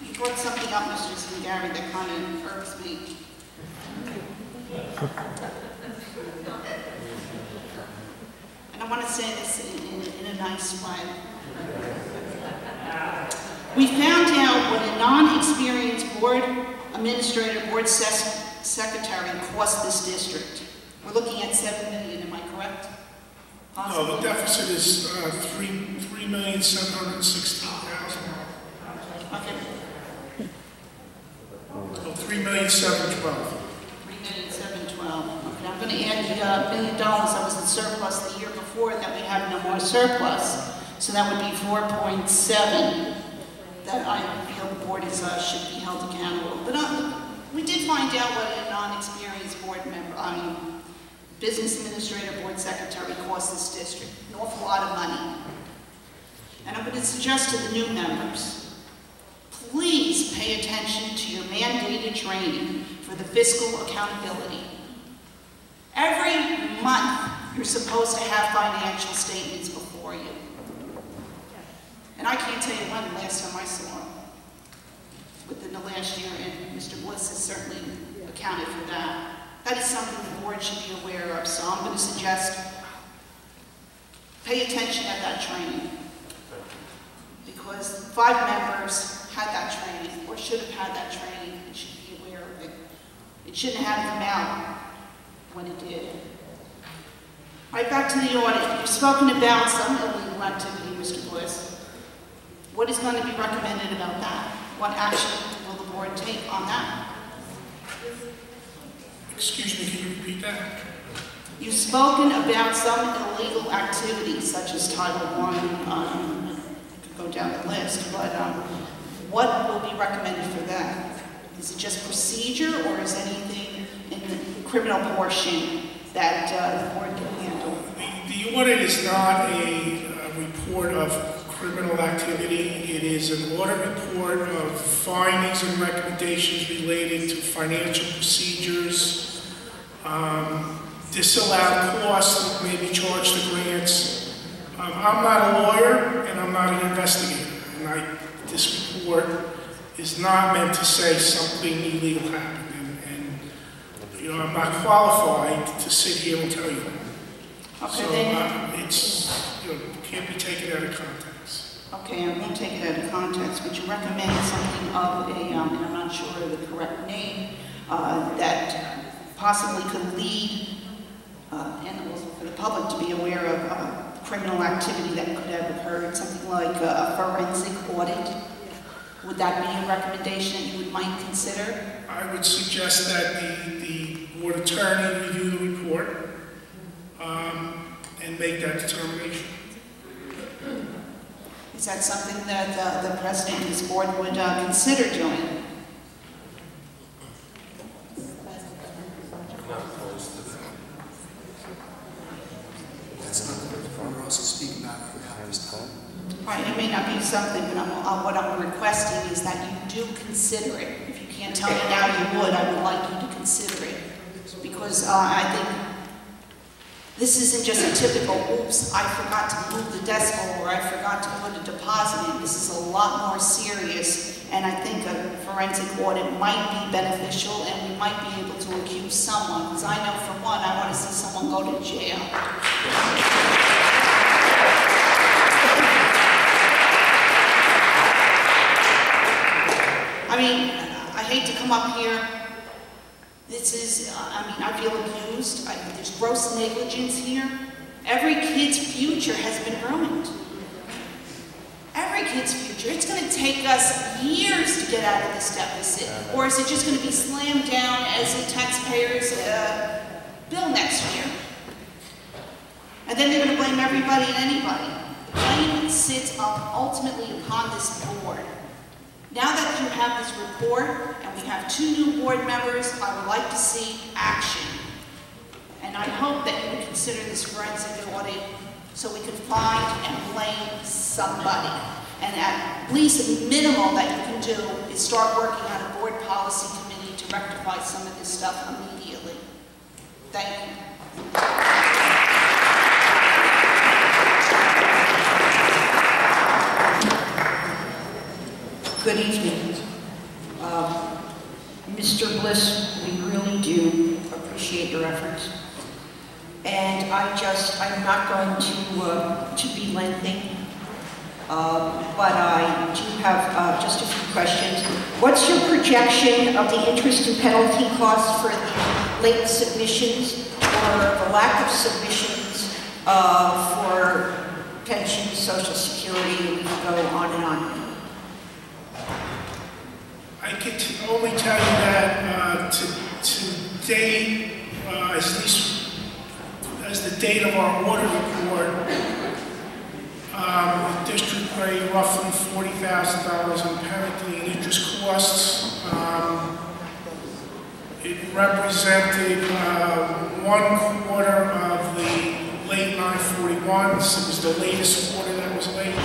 you brought something up, Mr. Zangari, that kind of irks me. And I want to say this in a nice way. We found out what a non-experienced board administrator, board secretary cost this district. We're looking at $7 million, am I correct? Possibly? No, the deficit is $3,716,000. Okay. So $3,712,000. $3,712,000. Okay, I'm going to add the $1 million that was in surplus the year before that we have no more surplus. So that would be 4.7 that I feel the board is, should be held accountable. But we did find out what a non-experienced board member, business administrator, board secretary cost this district. An awful lot of money. And I'm going to suggest to the new members, please pay attention to your mandated training for the fiscal accountability. Every month, you're supposed to have financial statements before you. And I can't tell you when the last time I saw them. Within the last year, and Mr. Bliss has certainly accounted for that. That is something the board should be aware of, so I'm going to suggest pay attention at that training. Because 5 members had that training, or should have had that training, and should be aware of it. It shouldn't have come out when it did. All right, back to the audit. You've spoken about some illegal activity, Mr. Bliss. What is going to be recommended about that? What action will the board take on that? Excuse me, can you repeat that? You've spoken about some illegal activities, such as Title I. I could go down the list, but what will be recommended for that? Is it just procedure, or is anything in the criminal portion that the board can handle? The audit is not a report of criminal activity. It is an audit report of findings and recommendations related to financial procedures, disallowed costs that may be charged to grants. I'm not a lawyer and I'm not an investigator, and this report is not meant to say something illegal happened, and you know, I'm not qualified to sit here and tell you that. Okay, so then, it's, you know, can't be taken out of context. Okay, I won't take it out of context. Would you recommend something of a, and I'm not sure of the correct name, that possibly could lead, and also for the public to be aware of criminal activity that could have occurred, something like a forensic audit? Would that be a recommendation you might consider? I would suggest that the board attorney review the report and make that determination. Is that something that the president of this board would consider doing? That's not the we're also speaking about it at this time. Right, it may not be something, but what I'm requesting is that you do consider it. If you can't tell me now you would, I would like you to consider it. Because I think this isn't just a typical, oops, I forgot to move the decimal, or I forgot to put a deposit in. This is a lot more serious, and I think a forensic audit might be beneficial, and we might be able to accuse someone, because I know for one, I want to see someone go to jail. hate to come up here. This is, I feel abused. There's gross negligence here. Every kid's future has been ruined. Every kid's future. It's going to take us years to get out of this deficit. Or is it just going to be slammed down as a taxpayer's bill next year? And then they're going to blame everybody and anybody. The blame sits ultimately upon this board. Now that you have this report, and we have 2 new board members, I would like to see action. And I hope that you would consider this forensic audit so we can find and blame somebody. And at least the minimal that you can do is start working on a board policy committee to rectify some of this stuff immediately. Thank you. Good evening. Mr. Bliss, we really do appreciate your efforts. And I'm not going to be lengthy, but I do have just a few questions. What's your projection of the interest and penalty costs for the late submissions or the lack of submissions for pensions, Social Security, and we can go on and on? I can only tell you that to date, as the date of our audit report, the district paid roughly $40,000 in penalty and interest costs. It represented 1/4 of the late 941s. It was the latest quarter that was late.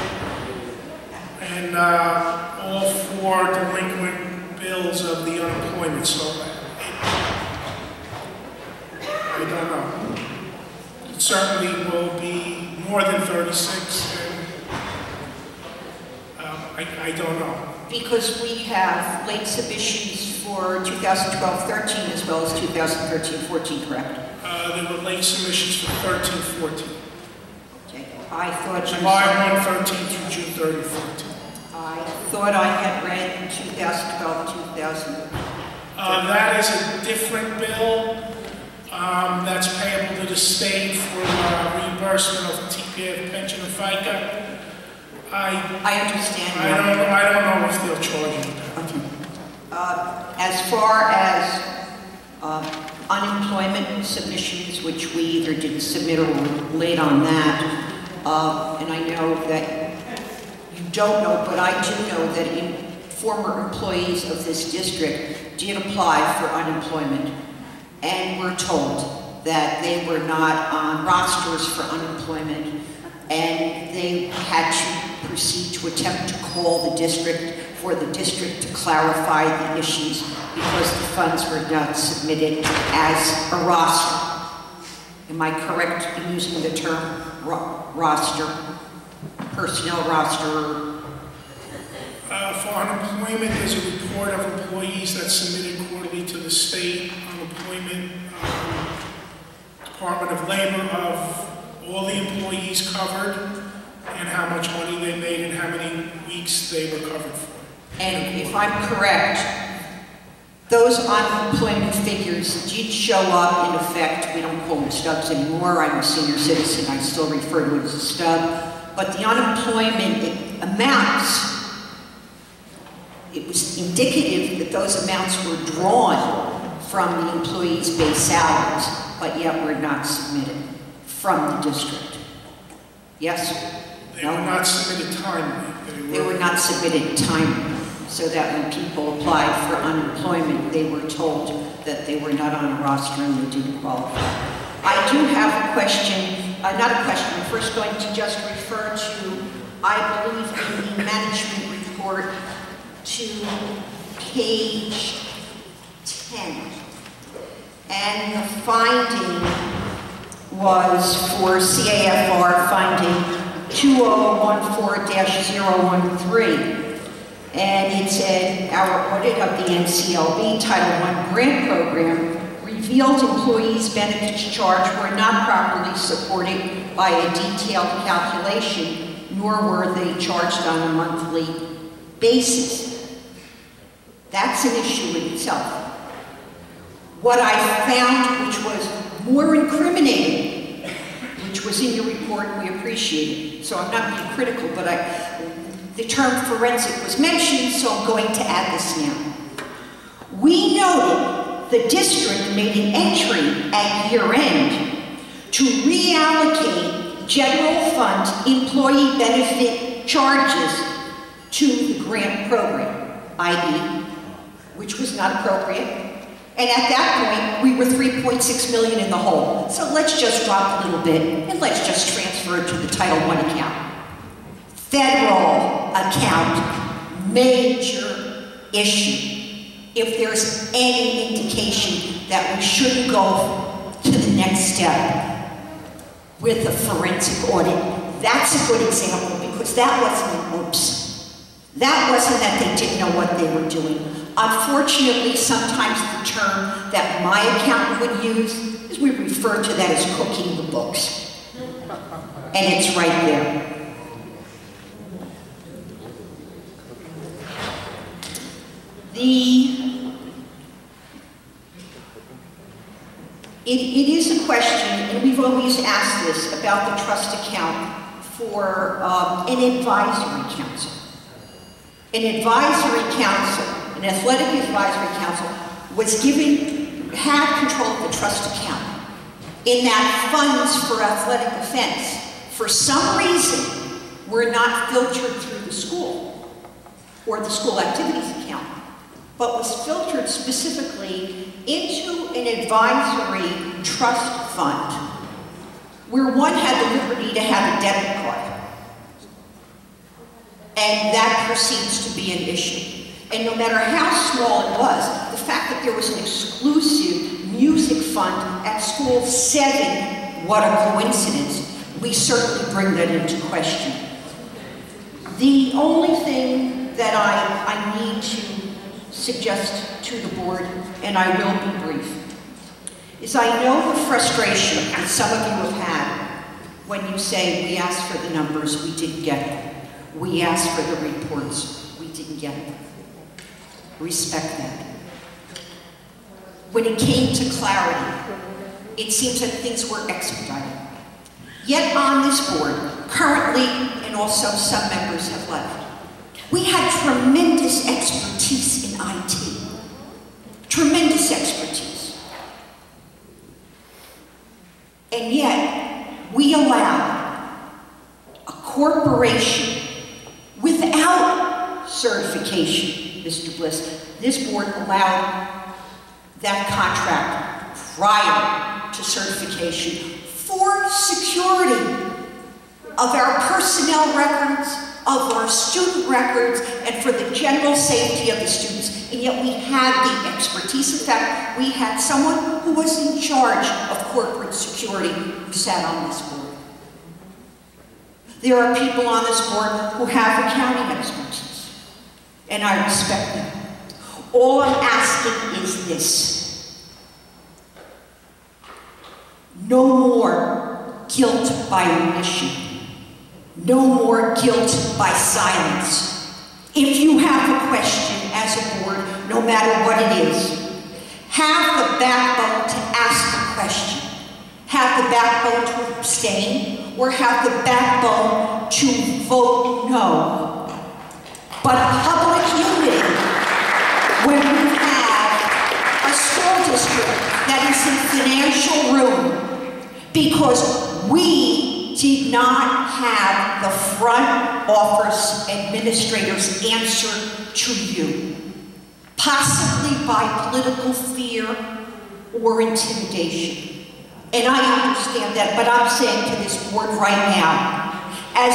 And all 4 delinquent bills of the unemployment, so I don't know. It certainly will be more than 36, and I don't know. Because we have late submissions for 2012-13 as well as 2013-14, correct? There were late submissions for 13-14. Okay. I thought July 1-13 through June 30-14. I thought I had read 2012-2000. That is a different bill that's payable to the state for reimbursement of TPF, pension, and FICA. I understand. I don't know if they'll charge you that. As far as unemployment submissions, which we either didn't submit or were late on that, and I know that you don't know, but I do know that former employees of this district did apply for unemployment and were told that they were not on rosters for unemployment and they had to proceed to attempt to call the district for the district to clarify the issues because the funds were not submitted as a roster. Am I correct in using the term roster? Personnel roster? For unemployment, there's a report of employees that's submitted quarterly to the state unemployment Department of Labor of all the employees covered and how much money they made and how many weeks they were covered for. And if I'm correct, those unemployment figures did show up in effect. We don't call them stubs anymore. I'm a senior citizen. I still refer to it as a stub. But the unemployment amounts, it was indicative that those amounts were drawn from the employees' base salaries, but yet were not submitted from the district. Yes? They were not submitted timely. They were not submitted timely, so that when people applied for unemployment, they were told that they were not on a roster and they didn't qualify. I do have a question, not a question, I'm first going to just refer to, I believe in the management report, to page 10. And the finding was for CAFR finding 2014-013. And it said, our audit of the NCLB Title I grant program revealed employees' benefits charged were not properly supported by a detailed calculation, nor were they charged on a monthly basis. That's an issue in itself. What I found, which was more incriminating, which was in your report, and we appreciate it. So I'm not being critical, but the term forensic was mentioned, so I'm going to add this now. We noted the district made an entry at year end to reallocate general fund employee benefit charges to the grant program, i.e., which was not appropriate. And at that point, we were $3.6 million in the hole. So let's just drop a little bit and let's just transfer it to the Title I account. Federal account, major issue. If there's any indication that we shouldn't go to the next step with a forensic audit, that's a good example because that wasn't an oops. That wasn't that they didn't know what they were doing. Unfortunately, sometimes the term that my accountant would use is we refer to that as cooking the books. And it's right there. It is a question, and we've always asked this about the trust account for an advisory council. An advisory council, an athletic advisory council, had control of the trust account. In that funds for athletic events, for some reason, were not filtered through the school or the school activities account, but was filtered specifically into an advisory trust fund where one had the liberty to have a debit card. And that proceeds to be an issue. And no matter how small it was, the fact that there was an exclusive music fund at School 7, what a coincidence, we certainly bring that into question. The only thing that I need to suggest to the board, and I will be brief, is I know the frustration that some of you have had when you say, we asked for the numbers, we didn't get them. We asked for the reports, we didn't get them. Respect that. When it came to clarity, it seems that things were expedited. Yet on this board, currently, and also some members have left, we had tremendous expertise in IT. Tremendous expertise. And yet, we allowed a corporation without certification, Mr. Bliss, this board allowed that contract prior to certification for security of our personnel records, of our student records, and for the general safety of the students. And yet we had the expertise. In fact, we had someone who was in charge of corporate security who sat on this board. There are people on this board who have accounting expertise, and I respect them. All I'm asking is this. No more guilt by omission. No more guilt by silence. If you have a question as a board, no matter what it is, have the backbone to ask the question. Have the backbone to abstain, or have the backbone to vote no. But public unity, when we have a school district that is in financial ruin because we did not have the front office administrators answer to you, possibly by political fear or intimidation. And I understand that, but I'm saying to this board right now, as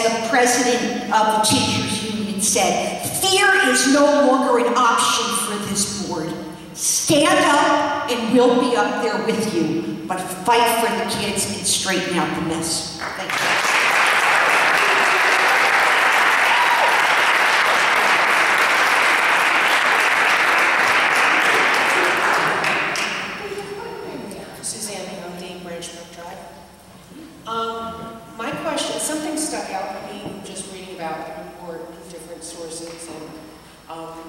the president of the teachers union said, fear is no longer an option for this board. Stand up and we'll be up there with you, but fight for the kids and straighten out the mess. Thank you. My question, something stuck out to me just reading about the report from different sources, and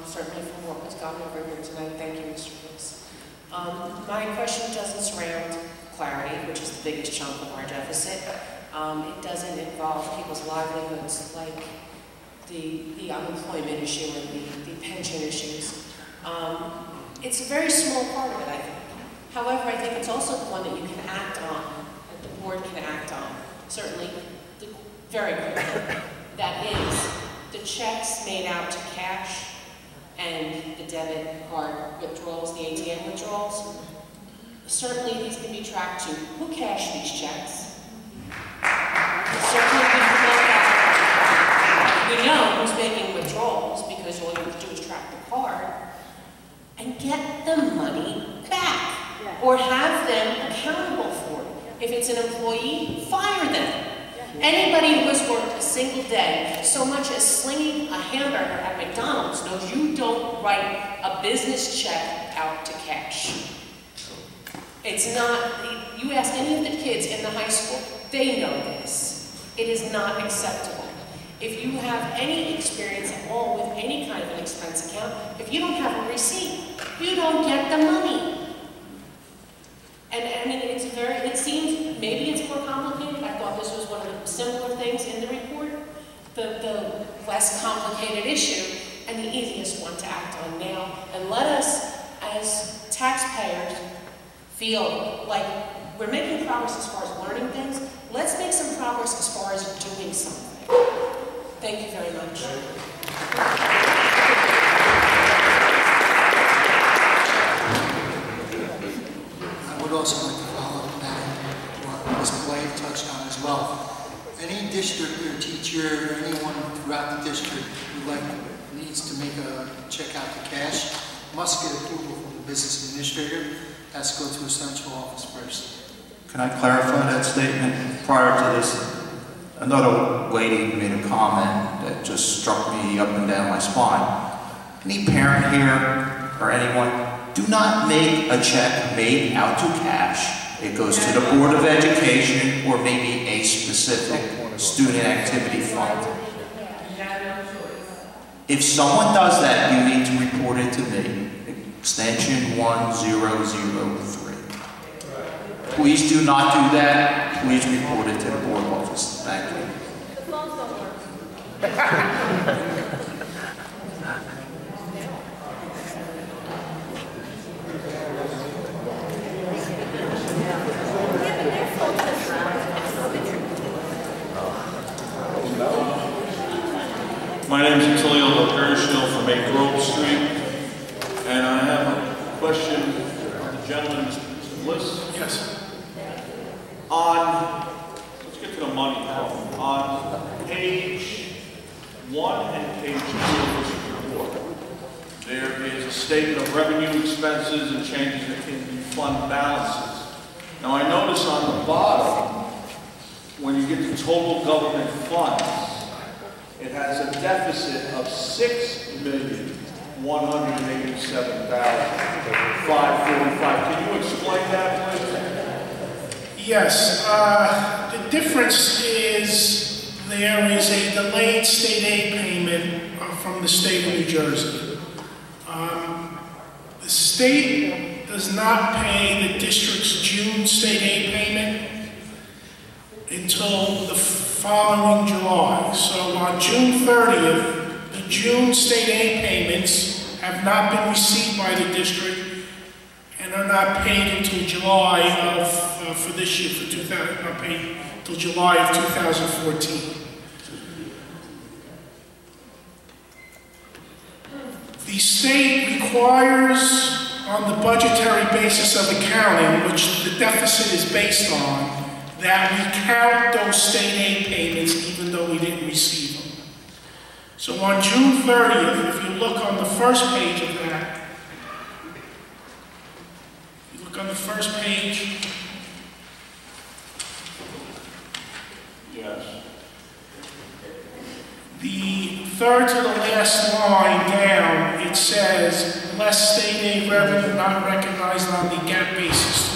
certainly from what was gone over here tonight. Thank you, Mr. Lewis. My question doesn't surround clarity, which is the biggest chunk of our deficit. It doesn't involve people's livelihoods like the unemployment issue and the pension issues. It's a very small part of it, I think. However, I think it's also the one that you can act on, that the board can act on. Certainly, very quickly. That is the checks made out to cash and the debit card withdrawals, the ATM withdrawals. Certainly, these can be tracked to who cashed these checks. Certainly, we promote that. We know who's making withdrawals because all you have to do is track the card and get the money back. Or have them accountable for it. If it's an employee, fire them. Anybody who has worked a single day, so much as slinging a hamburger at McDonald's, knows you don't write a business check out to cash. It's not, you ask any of the kids in the high school, they know this. It is not acceptable. If you have any experience at all with any kind of an expense account, if you don't have a receipt, you don't get the money. And I mean, it seems, maybe it's more complicated. I thought this was one of the simpler things in the report, the less complicated issue, and the easiest one to act on now. And let us, as taxpayers, feel like we're making progress as far as learning things. Let's make some progress as far as doing something. Thank you very much. I would also like to follow up on that, what Ms. Blake touched on as well. Any district or teacher or anyone throughout the district who needs to make a check out to cash must get approval from the business administrator. Has to go to a central office first. Can I clarify that statement? Prior to this, another lady made a comment that just struck me up and down my spine. Any parent here or anyone, do not make a check made out to cash. It goes to the Board of Education or maybe a specific student activity fund. If someone does that, you need to report it to me. Extension 1003. Please do not do that. Please report it to the board office. Thank you. The phones don't work. My name is Attilio Gershil from 8 Grove Street, and I have a question of the gentleman, Mr. Bliss. Yes. Let's get to the money now. On page 1 and page 2 of this report, there is a statement of revenue, expenses, and changes in fund balances. Now I notice on the bottom, when you get to total government funds, it has a deficit of $6,187,545. Can you explain that, please? Yes. The difference is there is a delayed state aid payment from the state of New Jersey. The state does not pay the district's June state aid payment until the following July. So on June 30th, the June state aid payments have not been received by the district and are not paid until July of, for this year, for 2000, not paid until July of 2014. The state requires, on the budgetary basis of accounting, which the deficit is based on, that we count those state aid payments even though we didn't receive them. So on June 30th, if you look on the first page of that, you look on the first page. Yes. The third to the last line down, it says, less state aid revenue not recognized on the GAAP basis,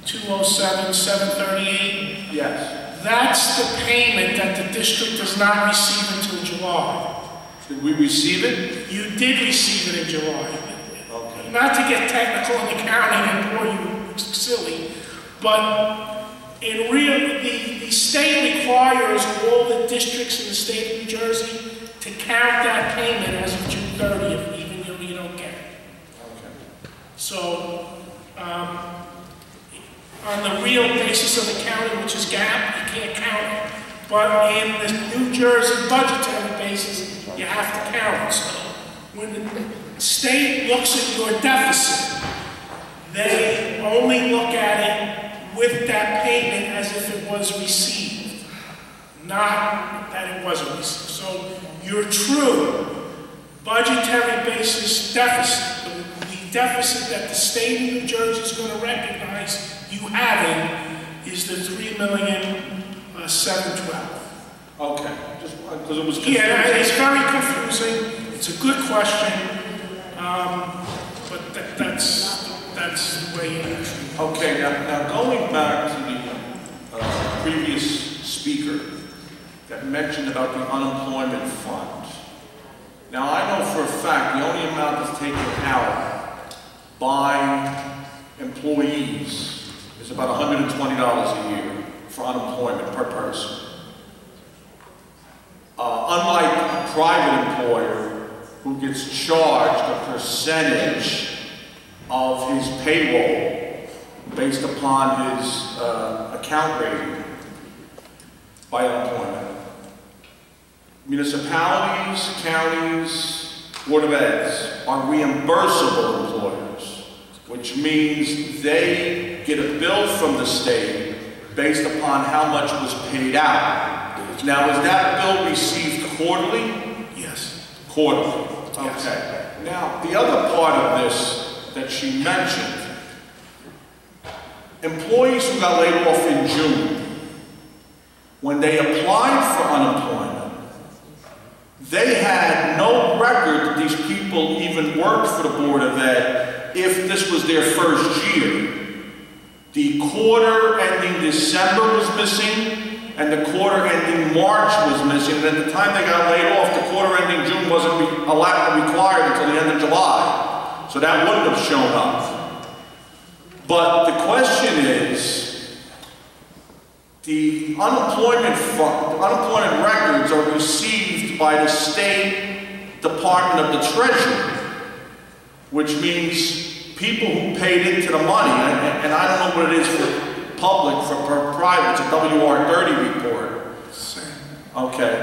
$3,207,738. Yes. That's the payment that the district does not receive until July. Did we receive it? You did receive it in July. Okay. Not to get technical in accounting and bore you silly, but in real, the state requires all the districts in the state of New Jersey to count that payment as of June 30th, even though you don't get it. Okay. So, on the real basis of accounting, which is GAAP, you can't count it. But in the New Jersey budgetary basis, you have to count it. So, when the state looks at your deficit, they only look at it with that payment as if it was received, not that it wasn't received. So your true budgetary basis deficit, the deficit that the state of New Jersey is going to recognize you having, is the $3,712,000. Okay, just because it was confusing. Yeah, it's very confusing. It's a good question, but that's the way it is. Okay, now going back to the previous speaker that mentioned about the unemployment fund. Now I know for a fact the only amount that's taken out by employees is about $120 a year for unemployment per person. Unlike a private employer who gets charged a percentage of his payroll based upon his account rating by unemployment. Municipalities, counties, Board of Eds are reimbursable employers, which means they get a bill from the state based upon how much was paid out. Now, is that bill received quarterly? Yes. Quarterly. Okay. Yes. Now, the other part of this that she mentioned, employees who got laid off in June, when they applied for unemployment, they had no record that these people even worked for the Board of Ed if this was their first year. The quarter ending December was missing, and the quarter ending March was missing. And at the time they got laid off, the quarter ending June wasn't required until the end of July. So that wouldn't have shown up. But the question is, the unemployment records are received by the State Department of the Treasury, which means people who paid into the money, and I don't know what it is for public, for private, it's a WR30 report. Okay.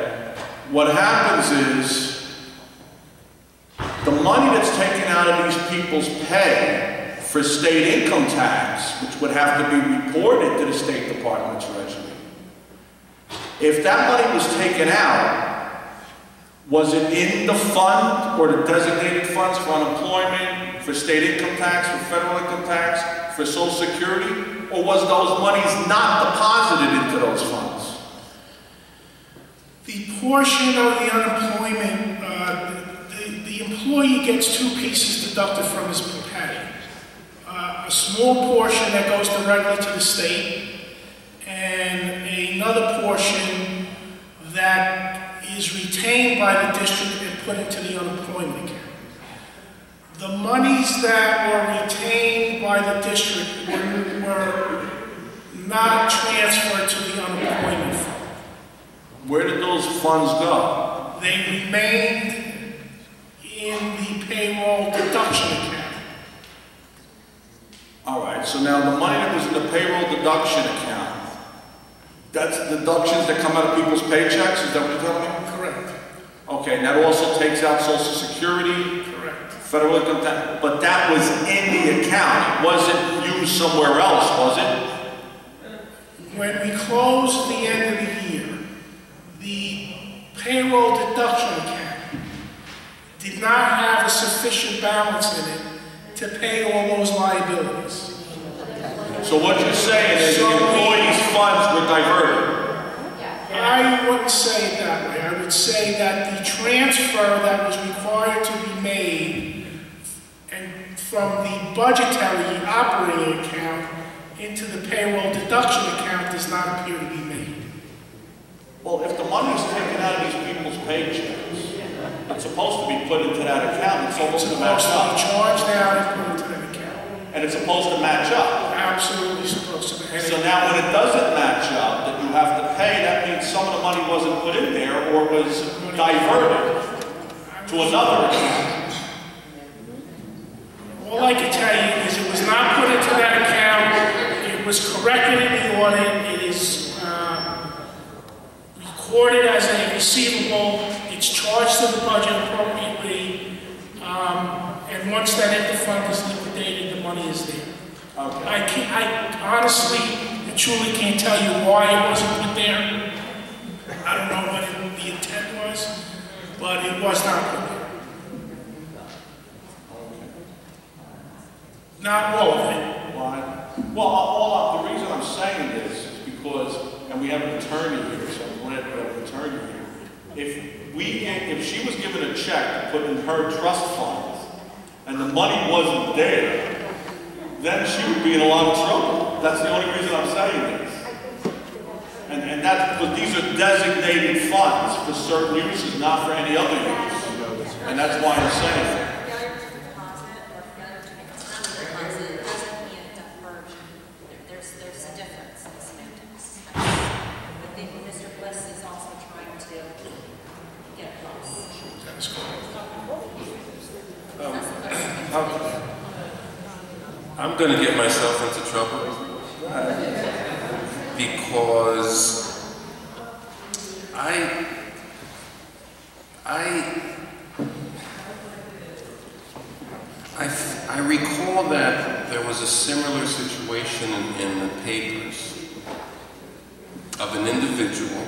What happens is, the money that's taken out of these people's pay for state income tax, which would have to be reported to the State Department of Treasury, if that money was taken out, was it in the fund or the designated funds for unemployment, for state income tax, for federal income tax, for Social Security? Or was those monies not deposited into those funds? The portion of the unemployment, the employee gets two pieces deducted from his pay. A small portion that goes directly to the state, and another portion that is retained by the district and put into the unemployment account. The monies that were retained by the district were not transferred to the unemployment fund. Where did those funds go? They remained in the payroll deduction account. All right, so now the money that was in the payroll deduction account, that's deductions that come out of people's paychecks, is that what you're telling me? Correct. Okay, and that also takes out Social Security? Correct. Federal income tax, but that was in the account. It wasn't used somewhere else, was it? When we closed the end of the year, the payroll deduction account did not have a sufficient balance in it to pay all those liabilities. So what you're saying is the employees' funds were diverted? I wouldn't say it that way. I would say that the transfer that was required to be made and from the budgetary operating account into the payroll deduction account does not appear to be made. Well, if the money is taken out of these people's paychecks, It's supposed to be put into that account. It's supposed to match supposed to be up. charged out and put into that account. And it's supposed to match up. Absolutely supposed to be. So now when it doesn't match up, that you have to pay, that means some of the money wasn't put in there or was diverted to another account. All I can tell you is it was not put into that account. It was corrected in the audit. It is recorded as a receivable. It's charged to the budget appropriately. And once that interfund is liquidated, the money is there. Okay. I honestly and truly can't tell you why it wasn't put there. I don't know what the intent was, but it was not put there. Not all of it. Well, the reason I'm saying this is because, and we have an attorney here, so I'm glad we have an attorney here. If she was given a check to put in her trust funds, and the money wasn't there, then she would be in a lot of trouble. That's the only reason I'm saying this. And that's because these are designated funds for certain uses, not for any other use. And that's why I'm saying it. Failure to deposit or failure to make a deposit doesn't mean a diversion. There's a difference in semantics. I think Mr. Bliss is also trying to get across. That's correct. I'm going to get myself into trouble because I recall that there was a similar situation in the papers of an individual.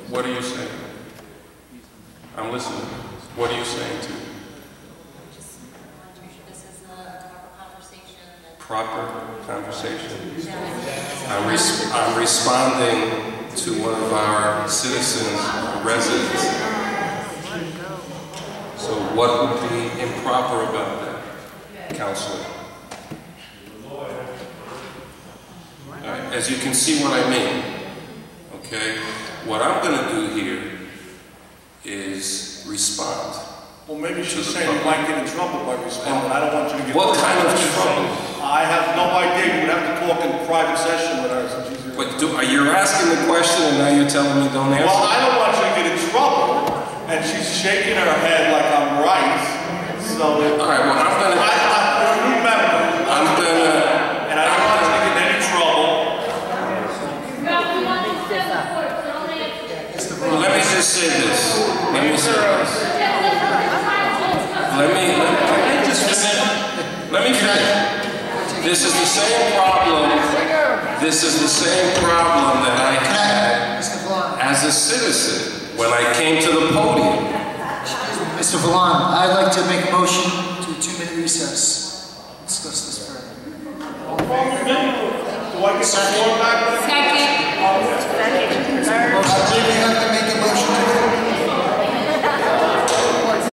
What are you saying? I'm listening. What are you saying to me? This is a proper conversation? I'm responding to one of our citizens, residents. So what would be improper about that, Counselor? As you can see what I mean, okay? What I'm going to do here is respond. Well, maybe she's saying you might get in trouble by responding. I don't want you to get What kind of trouble? I have no idea. You would have to talk in private session with her. Since she's here. But you're asking the question and now you're telling me don't answer? Well, I don't want you to get in trouble. And she's shaking her head like I'm right. So, all right, well, I'm going to... Remember. I'm going to... And I don't want you to get in any trouble. Well, let me just say this. Let me say this. Let me finish. This is the same problem. This is the same problem that I had as a citizen when I came to the podium. Mr. Valon, I'd like to make a motion to a 2-minute recess. Discuss this further. Do I get the floor back? Second.